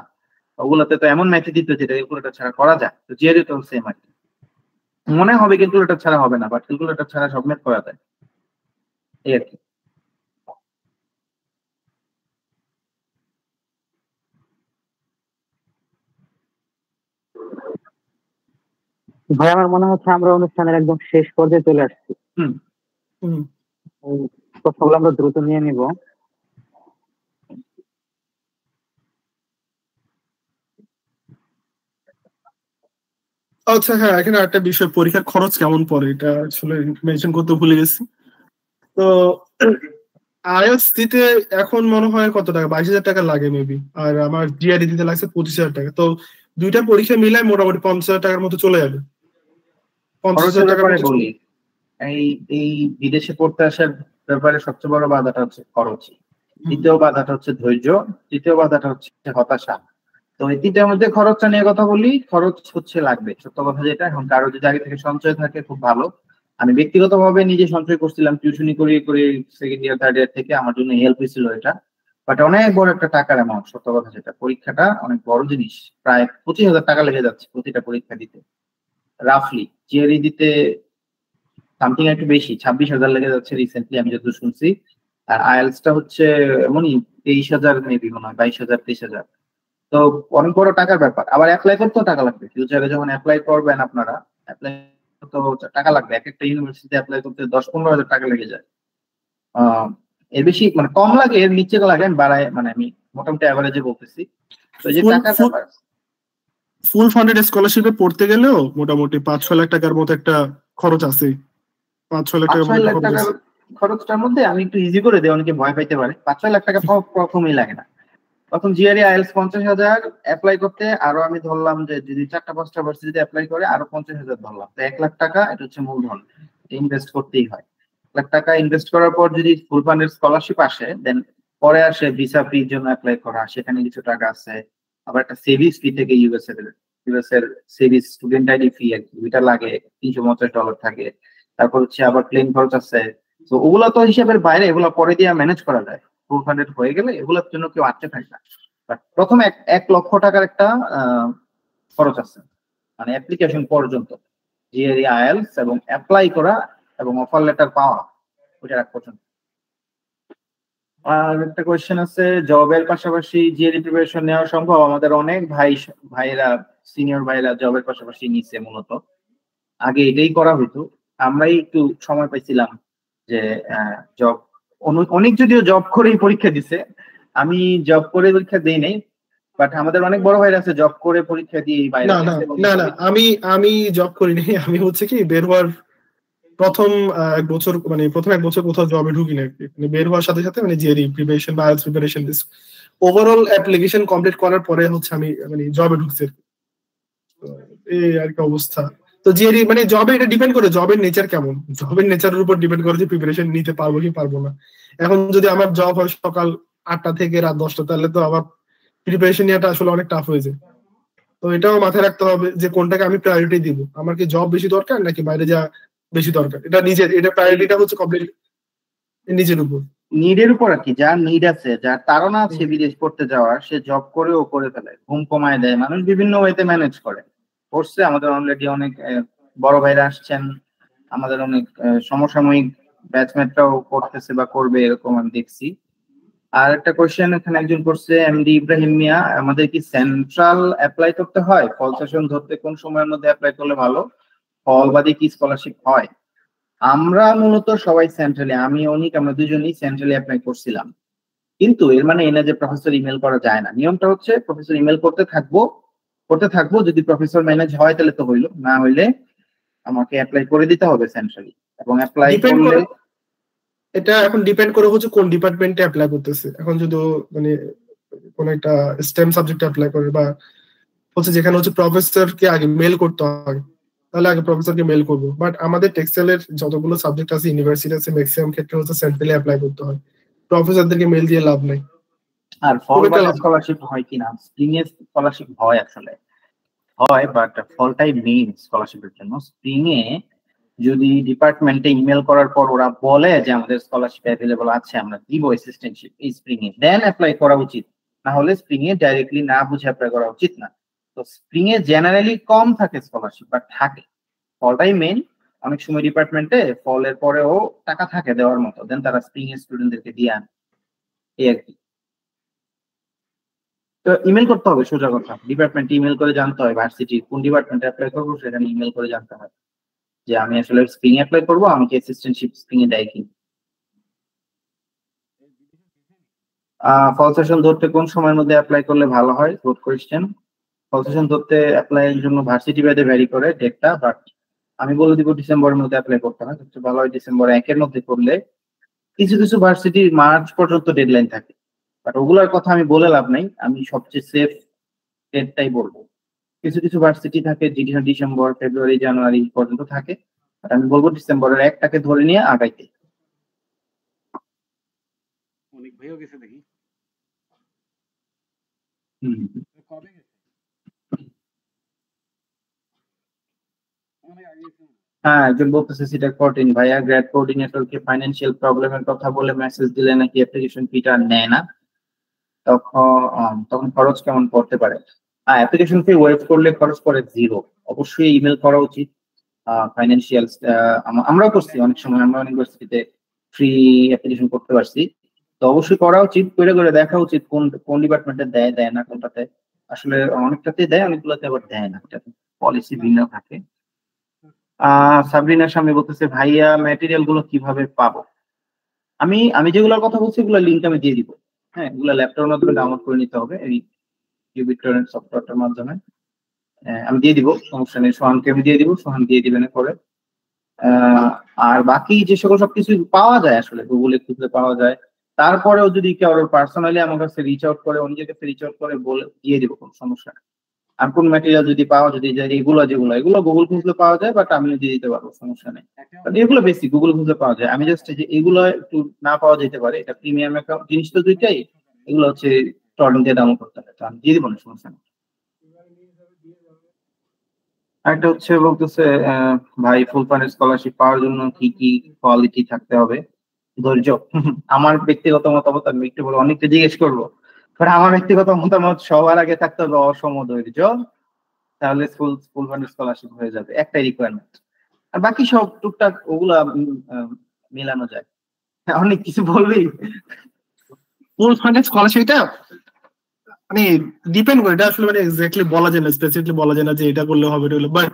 ওগুলোতে তো এমন ম্যাথ দিত যেটা ক্যালকুলেটর ছাড়া করা যায়। তো জিআরই তো সেম আর কি, মনে হবে ক্যালকুলেটর ছাড়া হবে না, বাট ক্যালকুলেটর ছাড়া সব ম্যাথ করা যায়, এই আর কি। ভাই আমার মনে হচ্ছে আমরা অনুষ্ঠানের একদম শেষ পর্যায়ে চলে আসছি। প্রশ্নগুলো আমরা দ্রুত নিয়ে নিব। আচ্ছা হ্যাঁ, এখানে একটা বিষয়, পরীক্ষার খরচ কেমন পড়ে এটা আসলে মেনশন করতে ভুলে গেছি। তো আইএলটিএস দিতে এখন মনে হয় কত টাকা, 22,000 টাকা লাগে মেবি, আর আমার জিআরই দিতে লাগছে 25,000 টাকা। তো দুইটা পরীক্ষা মিলাই মোটামুটি 50,000 টাকার মতো চলে যাবে। 50,000 খরচের টাকার ব্যাপারে মতো বলি, এই এই বিদেশে পড়তে আসার ব্যাপারে সবচেয়ে বড় বাধাটা হচ্ছে খরচ, দ্বিতীয় বাধাটা হচ্ছে ধৈর্য, তৃতীয় বাধাটা হচ্ছে হতাশা। তো এই তিনটার মধ্যে খরচটা নিয়ে কথা বলি। খরচ হচ্ছে লাগবে, সত্য কথা যেটা। এখন কারো যদি আগে থেকে সঞ্চয় থাকে খুব ভালো। আমি ব্যক্তিগতভাবে নিজে সঞ্চয় করছিলাম, টিউশনি করে করে সেকেন্ড ইয়ার থার্ড ইয়ার থেকে, আমার জন্য হেল্প হয়েছিল এটা। বাট অনেক বড় একটা টাকার অ্যামাউন্ট, সত্য কথা যেটা। পরীক্ষাটা অনেক বড় জিনিস, প্রায় 25,000 টাকা লেগে যাচ্ছে প্রতিটা পরীক্ষা দিতে রাফলি। জিআরই দিতে সামথিং একটু বেশি, 26,000 লেগে যাচ্ছে রিসেন্টলি আমি যতদূর শুনছি। আর আইএলটিএসটা হচ্ছে এমনই 23,000 মেবি, মনে হয় 22,000 23,000। তো অনেক বড় টাকার ব্যাপার। আবার অ্যাপ্লাই করতেও টাকা লাগবে, ফিউচারে যখন অ্যাপ্লাই করবেন আপনারা, অ্যাপ্লাই তো টাকা লাগবে। এক একটা ইউনিভার্সিটিতে অ্যাপ্লাই করতে 10-15 হাজার টাকা লেগে যায়। এর বেশি মানে কম লাগে, এর নিচে লাগে, আমি বাড়ায় মানে আমি মোটামুটি অ্যাভারেজে বলতেছি। তো এই যে টাকার ব্যাপার, ফুল ফান্ডেড স্কলারশিপে পড়তে গেলেও মোটামুটি 5-6 লাখ টাকার মতো একটা খরচ আছে। 5-6 লাখ টাকার 5-6 মতো লাখ খরচ টাকার আছে। খরচটার মধ্যে আমি একটু ইজি করে দিই, অনেকে ভয় পাইতে পারে। 5-6 লাখ টাকা প্রথমেই লাগে না। প্রথম জিআরই আইএলটিএস 50,000 অ্যাপ্লাই করতে, আরো আমি ধরলাম যে যদি 4টা-5টা ভার্সিটিতে অ্যাপ্লাই করে আরো 50,000 ধরলাম, তো 1 লাখ টাকা এটা হচ্ছে মূলধন, ইনভেস্ট করতেই হয়। 1 লাখ টাকা ইনভেস্ট করার পর যদি ফুল ফান্ডের স্কলারশিপ আসে, দেন পরে আসে ভিসা ফির জন্য অ্যাপ্লাই করা, সেখানে কিছু টাকা আছে। আবার একটা সেভিংস ফি থেকে ইউএস এর সেভিংস স্টুডেন্ট আইডি ফি আর কি, ওইটা লাগে, $350 থাকে। তারপর হচ্ছে আবার প্লেন খরচ আছে। তো ওগুলা তো হিসাবের বাইরে, এগুলা পরে দিয়ে ম্যানেজ করা যায়। ফুল ফান্ডেড হয়ে গেলে এগুলোর জন্য কেউ আটকে থাকে না। বাট প্রথমে 1 লক্ষ টাকার একটা খরচ আছে, মানে অ্যাপ্লিকেশন পর্যন্ত, জিআরই আইএলটিএস এবং অ্যাপ্লাই করা এবং অফার লেটার পাওয়া, ওইটা এক পর্যন্ত। আর একটা কোয়েশ্চেন আছে, জবের পাশাপাশি জিআরই প্রিপারেশন নেওয়া সম্ভব? আমাদের অনেক ভাইরা সিনিয়র ভাইরা জবের পাশাপাশি নিচ্ছে মূলত। আগে এটাই করা হতো, আমরাই একটু সময় পাইছিলাম যে জব, অনেক যদিও জব করেই পরীক্ষা দিছে, আমি জব করে পরীক্ষা দেই নাই। বাট আমাদের অনেক বড় ভাইরা আছে জব করে পরীক্ষা দিয়ে বাইরে না না গেছে। এবং না না, আমি জব করিনি। আমি হচ্ছে কি বের হওয়ার প্রথম 1 বছর, মানে প্রথম 1 বছর কোথাও জবে ঢুকি না আর কি। মানে বের হওয়ার সাথে সাথে মানে জিআরই প্রিপারেশন বা IELTS preparation this, overall application complete করার পরে হচ্ছে আমি মানে জবে ঢুকছি আর কি। তো এই আর কি অবস্থা। তো জিআরই মানে জবে এটা ডিপেন্ড করে জবের নেচার কেমন, জবের নেচারের উপর ডিপেন্ড করে যে প্রিপারেশন নিতে পারবো কি পারবো না। এখন যদি আমার জব হয় সকাল 8টা থেকে রাত 10টা, তাহলে তো আমার প্রিপারেশন নেওয়াটা আসলে অনেক টাফ হয়ে যায়। তো এটাও মাথায় রাখতে হবে যে কোনটাকে আমি প্রায়োরিটি দিব, আমার কি জব বেশি দরকার নাকি বাইরে যা বেশি দরকার। এটা নিজের, এটা প্রায়োরিটিটা হচ্ছে কমপ্লিট নিজের উপর। নিডের উপর আর কি, যার নিড আছে, যার তাড়না আছে বিদেশ পড়তে যাওয়ার, সে জব করেও করে ফেলে, ঘুম কমায় দেয়, মানুষ বিভিন্ন ওয়েতে ম্যানেজ করে করছে। আমাদের অলরেডি অনেক বড় ভাইরা আসছেন, আমাদের অনেক সমসাময়িক ব্যাচমেটরাও করতেছে বা করবে, এরকম আমি দেখছি। আর একটা কোয়েশ্চেন এখানে একজন করছে, এমডি ইব্রাহিম মিয়া, আমাদের কি সেন্ট্রাল অ্যাপ্লাই করতে হয়? ফল সেশন ধরতে কোন সময়ের মধ্যে অ্যাপ্লাই করলে ভালো? ফল বাদে কি স্কলারশিপ হয়? আমরা মূলত সবাই সেন্ট্রালি, আমি অনেক, আমরা দুজনেই সেন্ট্রালি অ্যাপ্লাই করছিলাম। কিন্তু এর মানে এনা যে প্রফেসর ইমেল করা যায় না। নিয়মটা হচ্ছে প্রফেসর ইমেল করতে থাকবো, যদি প্রফেসর ম্যানেজ হয় তাহলে তো হইলো, না হইলে আমাকে অ্যাপ্লাই করে দিতে হবে সেন্ট্রালি। এবং অ্যাপ্লাই করলে এটা এখন ডিপেন্ড করে হচ্ছে কোন ডিপার্টমেন্টে অ্যাপ্লাই করতেছে। এখন যদি মানে কোন একটা স্টেম সাবজেক্টে অ্যাপ্লাই করে বা হচ্ছে যেখানে হচ্ছে প্রফেসরকে আগে মেল করতে হয়, তাহলে আগে প্রফেসরকে মেল করবো। বাট আমাদের টেক্সটাইলের যতগুলো সাবজেক্ট আছে, ইউনিভার্সিটি আছে, ম্যাক্সিমাম ক্ষেত্রে হচ্ছে সেন্ট্রালি অ্যাপ্লাই করতে হয়, প্রফেসরদেরকে মেল দিয়ে লাভ নাই। আর ফল বাদে স্কলারশিপ হয় কিনা? স্প্রিং এ স্কলারশিপ হয়, আসলে হয়, বাট ফলটাই মেইন স্কলারশিপের জন্য। স্প্রিং এ যদি ডিপার্টমেন্টে ইমেল করার পর ওরা বলে যে আমাদের স্কলারশিপ অ্যাভেলেবল আছে, আমরা দিব অ্যাসিস্ট্যান্টশিপ এই স্প্রিং এ, দেন অ্যাপ্লাই করা উচিত। না হলে স্প্রিং এ ডাইরেক্টলি না বুঝে অ্যাপ্লাই করা উচিত না। তো স্প্রিং এ জেনারেলি কম থাকে স্কলারশিপ, বাট থাকে। ফলটাই মেইন। অনেক সময় ডিপার্টমেন্টে ফলের পরেও টাকা থাকে দেওয়ার মতো, দেন তারা স্প্রিং এ স্টুডেন্টদেরকে দিয়ে আনে, এই আর কি। তো ইমেল করতে হবে, সোজা কথা। ডিপার্টমেন্টে ইমেল করে জানতে হয়, ভার্সিটি কোন ডিপার্টমেন্টে অ্যাপ্লাই করবো সেখানে ইমেল করে জানতে হয় যে আমি আসলে স্প্রিং অ্যাপ্লাই করবো, আমাকে অ্যাসিস্ট্যান্টশিপ স্প্রিং এ দেয় কি। ফল সেশন ধরতে কোন সময়ের মধ্যে অ্যাপ্লাই করলে ভালো হয়? Good question. পজিশন ধরতে অ্যাপ্লাই এর জন্য ভার্সিটি ভেদে ভ্যারি করে ডেটটা, বাট আমি বলে দিব ডিসেম্বরের মধ্যে অ্যাপ্লাই করতে হবে। সবচেয়ে ভালো হয় ডিসেম্বর 1-এর মধ্যে করলে। কিছু কিছু ভার্সিটি মার্চ পর্যন্ত ডেডলাইন থাকে, বাট ওগুলোর কথা আমি বলে লাভ নাই, আমি সবচেয়ে সেফ ডেটটাই বলবো। কিছু কিছু ভার্সিটি থাকে যেটা ডিসেম্বর, ফেব্রুয়ারি, জানুয়ারি পর্যন্ত থাকে, বাট আমি বলবো ডিসেম্বরের 1টাকে ধরে নিয়ে আগাইতে। অনেক ভাইও গেছে দেখি। কবে গেছে? অনেক আগে গেছে। হ্যাঁ, একজন বলতেছে সিটা কঠিন ভাইয়া, গ্র্যাড কোঅর্ডিনেটরকে ফাইন্যান্সিয়াল প্রবলেমের কথা বলে মেসেজ দিলে নাকি অ্যাপ্লিকেশন ফিটা নেয় না, তখন খরচ কেমন পড়তে পারে? অ্যাপ্লিকেশন ফি ওয়েভ করলে খরচ পড়ে 0। অবশ্যই ইমেল করা উচিত ফাইন্যান্সিয়াল। আমরাও করছি অনেক সময়, আমরা ইউনিভার্সিটিতে ফ্রি অ্যাপ্লিকেশন করতে পারছি, তো অবশ্যই করা উচিত, করে করে দেখা উচিত কোন কোন ডিপার্টমেন্টে দেয় দেয় না, কোনটাতে আসলে অনেকটাতে দেয়, অনেকগুলোতে আবার দেয় না, পলিসি ভিন্ন থাকে। সাবরিনার সামনে বলতেছে ভাইয়া ম্যাটেরিয়াল গুলো কিভাবে পাবো? আমি যেগুলোর কথা বলছি এগুলো লিঙ্ক আমি দিয়ে দিব। হ্যাঁ, এগুলো ল্যাপটপের মাধ্যমে ডাউনলোড করে নিতে হবে এই কিউবিটরেন্ট সফটওয়্যারটার মাধ্যমে। আমি দিয়ে দিব, সমস্যা নেই, সোহানকে আমি দিয়ে দিব, সোহান দিয়ে দিবেন পরে। আর বাকি যে সকল সবকিছু পাওয়া যায় আসলে গুগলে খুঁজলে পাওয়া যায়। তারপরেও যদি কেউ পার্সোনালি আমার কাছে রিচ আউট করে, অন্য কাছে রিচ আউট করে, বলে দিয়ে দিব, কোনো সমস্যা নেই। আর কোন ম্যাটেরিয়াল যদি পাওয়া যদি যায়, এগুলো গুগল খুঁজলে পাওয়া যায়, বাট আমিও দিয়ে দিতে পারবো, সমস্যা নেই। এগুলো বেশি গুগল খুঁজলে পাওয়া যায়। আমি জাস্ট যে এগুলো একটু না পাওয়া যেতে পারে, এটা প্রিমিয়াম অ্যাকাউন্ট জিনিস তো দুইটাই, এগুলো হচ্ছে টর্রেন্ট দিয়ে ডাউনলোড করতে হবে, তো আমি দিয়ে দিব না, সমস্যা নেই। একটা হচ্ছে বলতেছে ভাই ফুল ফান্ড স্কলারশিপ পাওয়ার জন্য কি কি কোয়ালিটি থাকতে হবে? ধৈর্য। আমার ব্যক্তিগত মতামত আমি একটু বলে অনেকটা জিজ্ঞেস করবো, বাট আমার ব্যক্তিগত মতামত সবার আগে থাকতে হবে অসম ধৈর্য, তাহলে ফুল ফান্ড স্কলারশিপ হয়ে যাবে, একটাই রিকোয়ারমেন্ট। আর বাকি সব টুকটাক ওগুলা মেলানো যায়। অনেক কিছু বলবি। ফুল ফান্ডেড স্কলারশিপটা মানে ডিপেন্ড করে, এটা আসলে মানে এক্স্যাক্টলি বলা যায় না, স্পেসিফিকলি বলা যায় না যে এটা করলে হবে, এটা হলো, বাট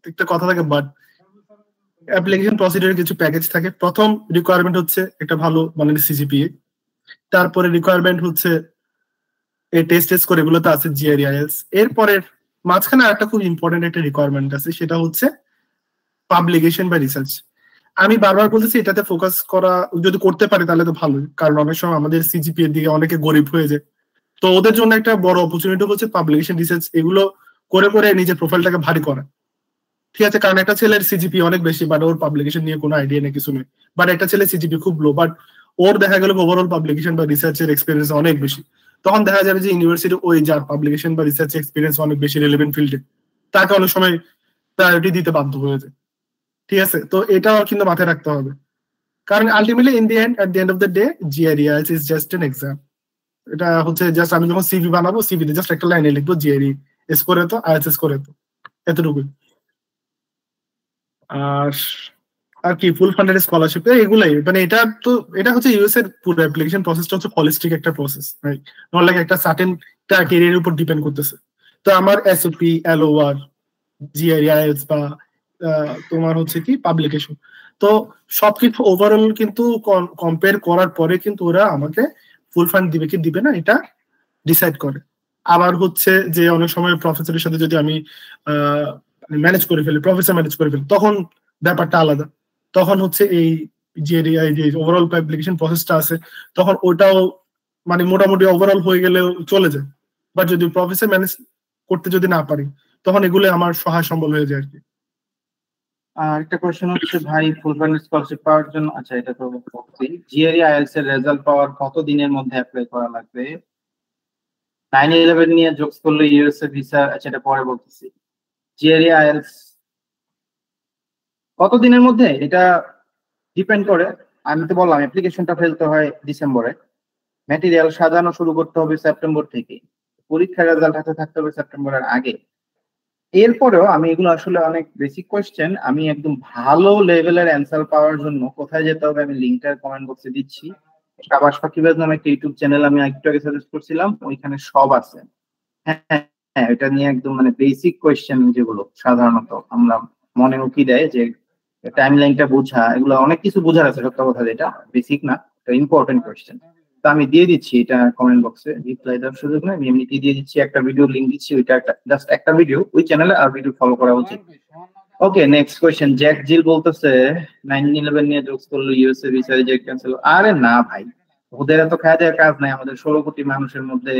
একটা কথা থাকে, বাট অ্যাপ্লিকেশন প্রসিডিউরের কিছু প্যাকেজ থাকে। প্রথম রিকোয়ারমেন্ট হচ্ছে একটা ভালো মানে সিজিপিএ, তারপরে রিকোয়ারমেন্ট হচ্ছে এই টেস্ট করে এগুলোতে আছে জিআরই আইএলটিএস। এরপরে মাঝখানে একটা খুব ইম্পর্টেন্ট একটা রিকোয়ারমেন্ট আছে, সেটা হচ্ছে পাবলিকেশন বা রিসার্চ। আমি বারবার বলতেছি এটাতে ফোকাস করা, যদি করতে পারি তাহলে তো ভালোই, কারণ অনেক সময় আমাদের সিজিপিএ এর দিকে অনেকে গরিব হয়ে যায়, তো ওদের জন্য একটা বড় অপরচুনিটি হচ্ছে পাবলিকেশন রিসার্চ, এগুলো করে করে নিজের প্রোফাইলটাকে ভারী করা। ঠিক আছে, কারণ একটা ছেলের সিজিপি অনেক বেশি, বাট ওর পাবলিকেশন নিয়ে কোনো আইডিয়া নেই, কিছু নেই। বাট একটা ছেলে সিজিপি খুব লো, বাট ওর দেখা গেল ওভারঅল পাবলিকেশন বা রিসার্চের এক্সপিরিয়েন্স অনেক বেশি। তখন দেখা যাবে যে ইউনিভার্সিটি ওই যার পাবলিকেশন বা রিসার্চ এক্সপিরিয়েন্স অনেক বেশি রিলেভেন্ট ফিল্ডে, তাকে অনেক সময় প্রায়োরিটি দিতে বাধ্য হয়ে যায়। ঠিক আছে, তো এটাও কিন্তু মাথায় রাখতে হবে, কারণ ultimately in the end, at the end of the day, GRE IELTS is just N exam. এটা হচ্ছে জাস্ট আমি যখন সিভি বানাবো, সিভিতে জাস্ট একটা লাইনে লিখবো জিআরই এস করে তো আইএলটিএস করে তো, এতটুকুই। আর আর কি ফুল ফান্ডেড স্কলারশিপ এগুলাই, মানে এটা তো এটা হচ্ছে ইউএস এর পুরো অ্যাপ্লিকেশন প্রসেসটা হচ্ছে হলিস্টিক একটা প্রসেস, রাইট? নট লাইক একটা সার্টেন ক্যারিয়ারের উপর ডিপেন্ড করতেছে। তো আমার এসওপি, এলওআর, জিআরই আইএলটিএস বা তোমার হচ্ছে কি পাবলিকেশন, তো সবকিছু ওভারঅল কিন্তু কম্পেয়ার করার পরে কিন্তু ওরা আমাকে ফুল ফান্ড দিবে কি দিবে না এটা ডিসাইড করে। আবার হচ্ছে যে অনেক সময় প্রফেসরের সাথে যদি আমি ম্যানেজ করে ফেলি, প্রফেসর ম্যানেজ করে ফেলি, তখন ব্যাপারটা আলাদা। তখন হচ্ছে এই যে ওভারঅল অ্যাপ্লিকেশন প্রসেসটা আছে, তখন ওটাও মানে মোটামুটি ওভারঅল হয়ে গেলে চলে যায়। বাট যদি প্রফেসর ম্যানেজ করতে যদি না পারি, তখন এগুলো আমার সহায় সম্বল হয়ে যায় আর কি। আর একটা কোশ্চেন হচ্ছে ভাই ফুল ফান্ড স্কলারশিপ পাওয়ার জন্য, আচ্ছা এটা তো জিআরই আইএলটিএস এর রেজাল্ট পাওয়ার কত দিনের মধ্যে অ্যাপ্লাই করা লাগবে? 9/11 নিয়ে জোকস করলে ইউএসএ ভিসা, আচ্ছা এটা পরে বলতেছি। জিআরই আইএলটিএস কত দিনের মধ্যে এটা ডিপেন্ড করে। আমি তো বললাম অ্যাপ্লিকেশনটা ফেলতে হয় ডিসেম্বরে, ম্যাটেরিয়াল সাজানো শুরু করতে হবে সেপ্টেম্বর থেকে, পরীক্ষার রেজাল্ট হাতে থাকতে হবে সেপ্টেম্বরের আগে। এরপরেও আমি এগুলো আসলে অনেক বেসিক কোয়েশ্চেন, আমি একদম ভালো লেভেলের অ্যান্সার পাওয়ার জন্য কোথায় যেতে হবে আমি লিঙ্কটা কমেন্ট বক্সে দিচ্ছি। আবাস ফাঁকিবাজ নামে একটা ইউটিউব চ্যানেল আমি একটু আগে সাজেস্ট করছিলাম, ওইখানে সব আছে। হ্যাঁ হ্যাঁ, এটা নিয়ে একদম মানে বেসিক কোয়েশ্চেন যেগুলো সাধারণত আমরা মনে উকি দেয় যে টাইম লাইনটা বোঝা, এগুলো অনেক কিছু বোঝার আছে, সত্য কথা যেটা বেসিক না, এটা ইম্পর্টেন্ট কোয়েশ্চেন। তো আমি দিয়ে দিচ্ছি এটা কমেন্ট বক্সে, রিপ্লাই দেওয়ার সুযোগ নেই, আমি এমনিতেই দিয়ে দিচ্ছি, একটা ভিডিও লিংক দিচ্ছি, ওইটা একটা জাস্ট একটা ভিডিও, ওই চ্যানেলে আর ভিডিও ফলো করা উচিত। ওকে, নেক্সট কোয়েশ্চেন। জ্যাক জিল বলতেছে 9/11 নিয়ে জোকস করলো, ইউএসএ ভিসা রিজেক্ট ক্যান্সেল। আরে না ভাই, ওদের এত খাওয়া দেওয়ার কাজ নাই। আমাদের 16 কোটি মানুষের মধ্যে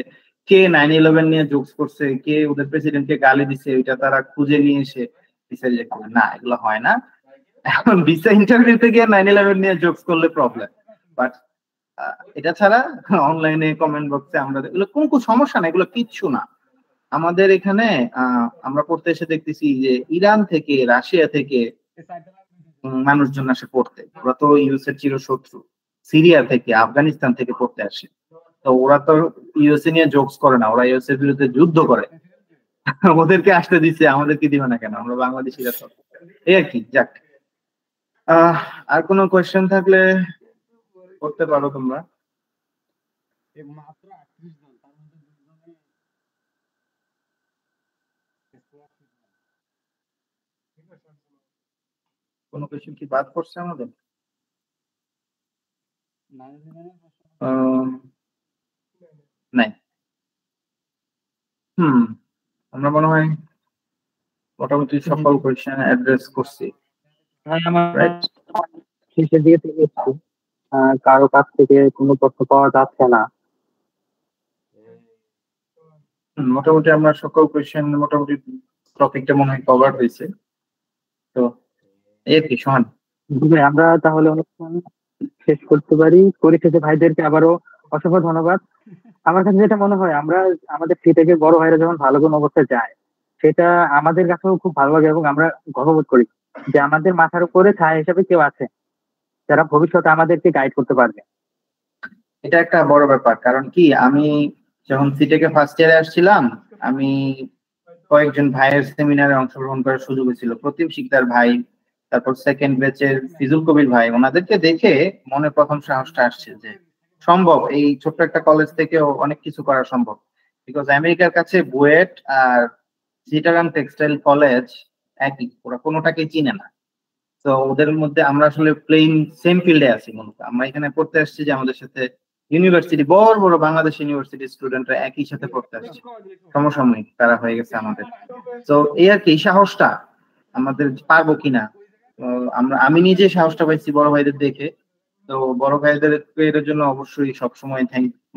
কে 9/11 নিয়ে জোকস করছে, কে ওদের প্রেসিডেন্টকে গালি দিছে, এটা তারা খুঁজে নিয়ে এসে ভিসা রিজেক্ট করবে না, এগুলো হয় না। এখন ভিসা ইন্টারভিউতে গিয়ে 9/11 নিয়ে জোকস করলে প্রবলেম, বাট এটা ছাড়া অনলাইনে কমেন্ট বক্সে আমরা এগুলো কোন সমস্যা না, এগুলো কিচ্ছু না। আমাদের এখানে আমরা পড়তে এসে দেখতেছি যে ইরান থেকে, রাশিয়া থেকে মানুষজন আসে পড়তে, ওরা তো ইউএস এর চিরশত্রু। সিরিয়া থেকে, আফগানিস্তান থেকে পড়তে আসে, তো ওরা তো ইউএসএ নিয়ে জোকস করে না, ওরা ইউএস এর বিরুদ্ধে যুদ্ধ করে। ওদেরকে আসতে দিচ্ছে, আমাদেরকে দিবে না কেন? আমরা বাংলাদেশিরা তো এই আর কি। যাক, আর কোনো কোয়েশ্চেন থাকলে করতে পারো তোমরা। কোনো কোয়েশ্চেন কি বাদ পড়ছে আমাদের? নাই। আমরা মনে হয় মোটামুটি সকল কোয়েশ্চেন অ্যাড্রেস করছি। শেষের দিকে থেকে এসেছি, কারো কাছ থেকে কোনো তথ্য পাওয়া যাচ্ছে না। মোটামুটি আমরা সকল কোয়েশ্চেন, মোটামুটি টপিকটা মনে হয় কভার হয়েছে। তো এই কি সমান, আমরা তাহলে অনুষ্ঠান শেষ করতে পারি। পরিশেষে ভাইদেরকে আবারও অসংখ্য ধন্যবাদ। আমার কাছে যেটা মনে হয়, আমরা আমাদের থেকে বড় ভাইরা যখন ভালো কোনো অবস্থায় যায়, সেটা আমাদের কাছেও খুব ভালো লাগে এবং আমরা গর্ববোধ করি যে আমাদের মাথার উপরে ছায়া হিসেবে কেউ আছে যারা ভবিষ্যতে আমাদেরকে গাইড করতে পারবে। এটা একটা বড় ব্যাপার। কারণ কি, আমি যখন সিটেকে ফার্স্ট ইয়ারে আসছিলাম, আমি কয়েকজন ভাইয়ের সেমিনারে অংশগ্রহণ করার সুযোগ হয়েছিল। প্রতিম শিকদার ভাই, তারপর সেকেন্ড ব্যাচের ফিজুল কবির ভাই, ওনাদেরকে দেখে মনে প্রথম সাহসটা আসছে যে সম্ভব, এই ছোট্ট একটা কলেজ থেকেও অনেক কিছু করা সম্ভব। বিকজ আমেরিকার কাছে বুয়েট আর চিটাগাং টেক্সটাইল কলেজ একই, ওরা কোনোটাকে চিনে না। তো ওদের মধ্যে আমরা আসলে প্লেইন সেম ফিল্ডে আছি। মূলত আমরা এখানে পড়তে আসছি যে আমাদের সাথে ইউনিভার্সিটি, বড় বড় বাংলাদেশ ইউনিভার্সিটি স্টুডেন্টরা একই সাথে পড়তে আসছে, সমসাময়িক তারা হয়ে গেছে আমাদের। তো এই আর কি, সাহসটা আমাদের পারবো কিনা, আমি নিজে সাহসটা পাইছি বড় ভাইদের দেখে। তো বড় ভাইদের এর জন্য অবশ্যই সবসময়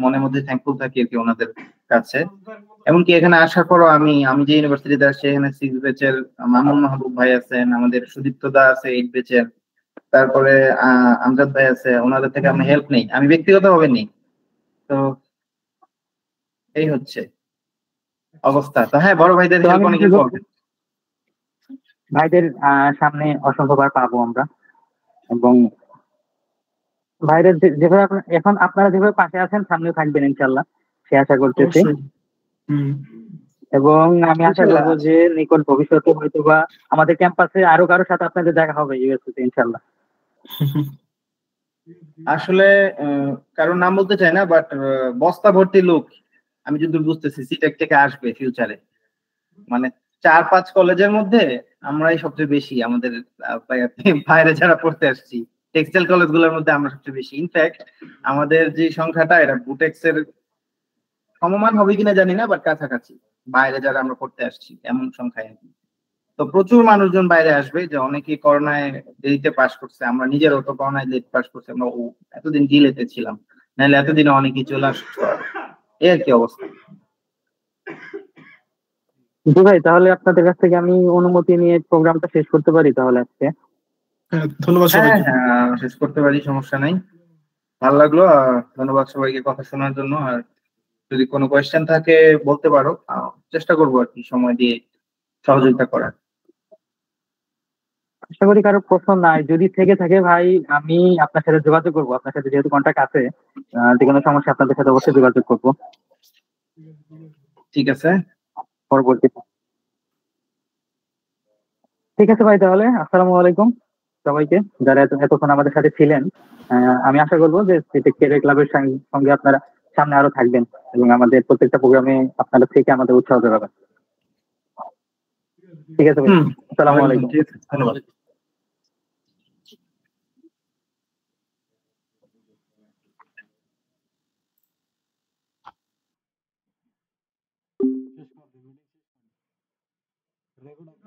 মনের মধ্যে থ্যাঙ্কফুল থাকি আর কি ওনাদের কাছে। এমনকি এখানে আসার পরও আমি যে ইউনিভার্সিটিতে আসছি, এখানে 6 ব্যাচের মামুন মাহবুব ভাই আছেন, আমাদের সুদীপ্ত দা আছে 8 ব্যাচের, তারপরে আমজাদ ভাই আছে, ওনাদের থেকে আমি হেল্প নেই, আমি ব্যক্তিগত ভাবে নেই। তো এই হচ্ছে অবস্থা। তো হ্যাঁ, বড় ভাইদের হেল্প অনেক ইম্পর্টেন্ট। ভাইদের সামনে অসংখ্যবার পাবো আমরা, এবং ভাইদের যেভাবে এখন আপনারা যেভাবে পাশে আছেন, সামনেও থাকবেন ইনশাল্লাহ, সে আশা করতেছি। এবং আমি আশা করবো যে নিকট ভবিষ্যতে হয়তো বা আমাদের ক্যাম্পাসে আরো কারোর সাথে আপনাদের দেখা হবে ইউএসএ ইনশাল্লাহ। আসলে কারোর নাম বলতে চাই না, বাট বস্তা ভর্তি লোক আমি যদি বুঝতেছি সিটেক থেকে আসবে ফিউচারে। মানে 4-5 কলেজের মধ্যে আমরাই সবচেয়ে বেশি, আমাদের বাইরে যারা পড়তে আসছি টেক্সটাইল কলেজগুলোর মধ্যে আমরা সবচেয়ে বেশি। ইনফ্যাক্ট আমাদের যে সংখ্যাটা, এটা বুটেক্স এর সমমান হবে কিনা জানি না, বাট কাছাকাছি বাইরে যারা আমরা পড়তে আসছি এমন সংখ্যায়। তো প্রচুর মানুষজন বাইরে আসবে, যে অনেকে করোনায় দেরিতে পাস করছে, আমরা নিজেরাও তো করোনায় লেট পাস করছি, আমরা এতদিন ডিলেতে ছিলাম, নাহলে এতদিন অনেকেই চলে আসতো। এই আর কি অবস্থা। জি ভাই, তাহলে আপনাদের কাছ থেকে আমি অনুমতি নিয়ে প্রোগ্রামটা শেষ করতে পারি তাহলে আজকে? ধন্যবাদ সবাইকে। হ্যাঁ, শেষ করতে পারি, সমস্যা নাই। ভালো লাগলো, ধন্যবাদ সবাইকে কথা শোনার জন্য। আর যদি কোনো কোয়েশ্চেন থাকে বলতে পারো, চেষ্টা করবো আর কি সময় দিয়ে সহযোগিতা করার। আশা করি কারো প্রশ্ন নাই। যদি থেকে থাকে ভাই, আমি আপনার সাথে যোগাযোগ করবো, আপনার সাথে যেহেতু কন্ট্যাক্ট আছে, যে কোনো সমস্যা আপনাদের সাথে অবশ্যই যোগাযোগ করবো। ঠিক আছে, পরবর্তীতে। ঠিক আছে ভাই, তাহলে আসসালামু আলাইকুম সবাইকে যারা এতক্ষণ আমাদের সাথে ছিলেন। আমি আশা করবো যে ক্যারিয়ার ক্লাবের সঙ্গে আপনারা সামনে আরো থাকবেন এবং আমাদের প্রত্যেকটা প্রোগ্রামে আপনারা থেকে আমাদের উৎসাহ যোগাবেন। ঠিক আছে ভাই, আসসালামু আলাইকুম। ধন্যবাদ। শেষ করবে, মিটিং শেষ করবে। Record of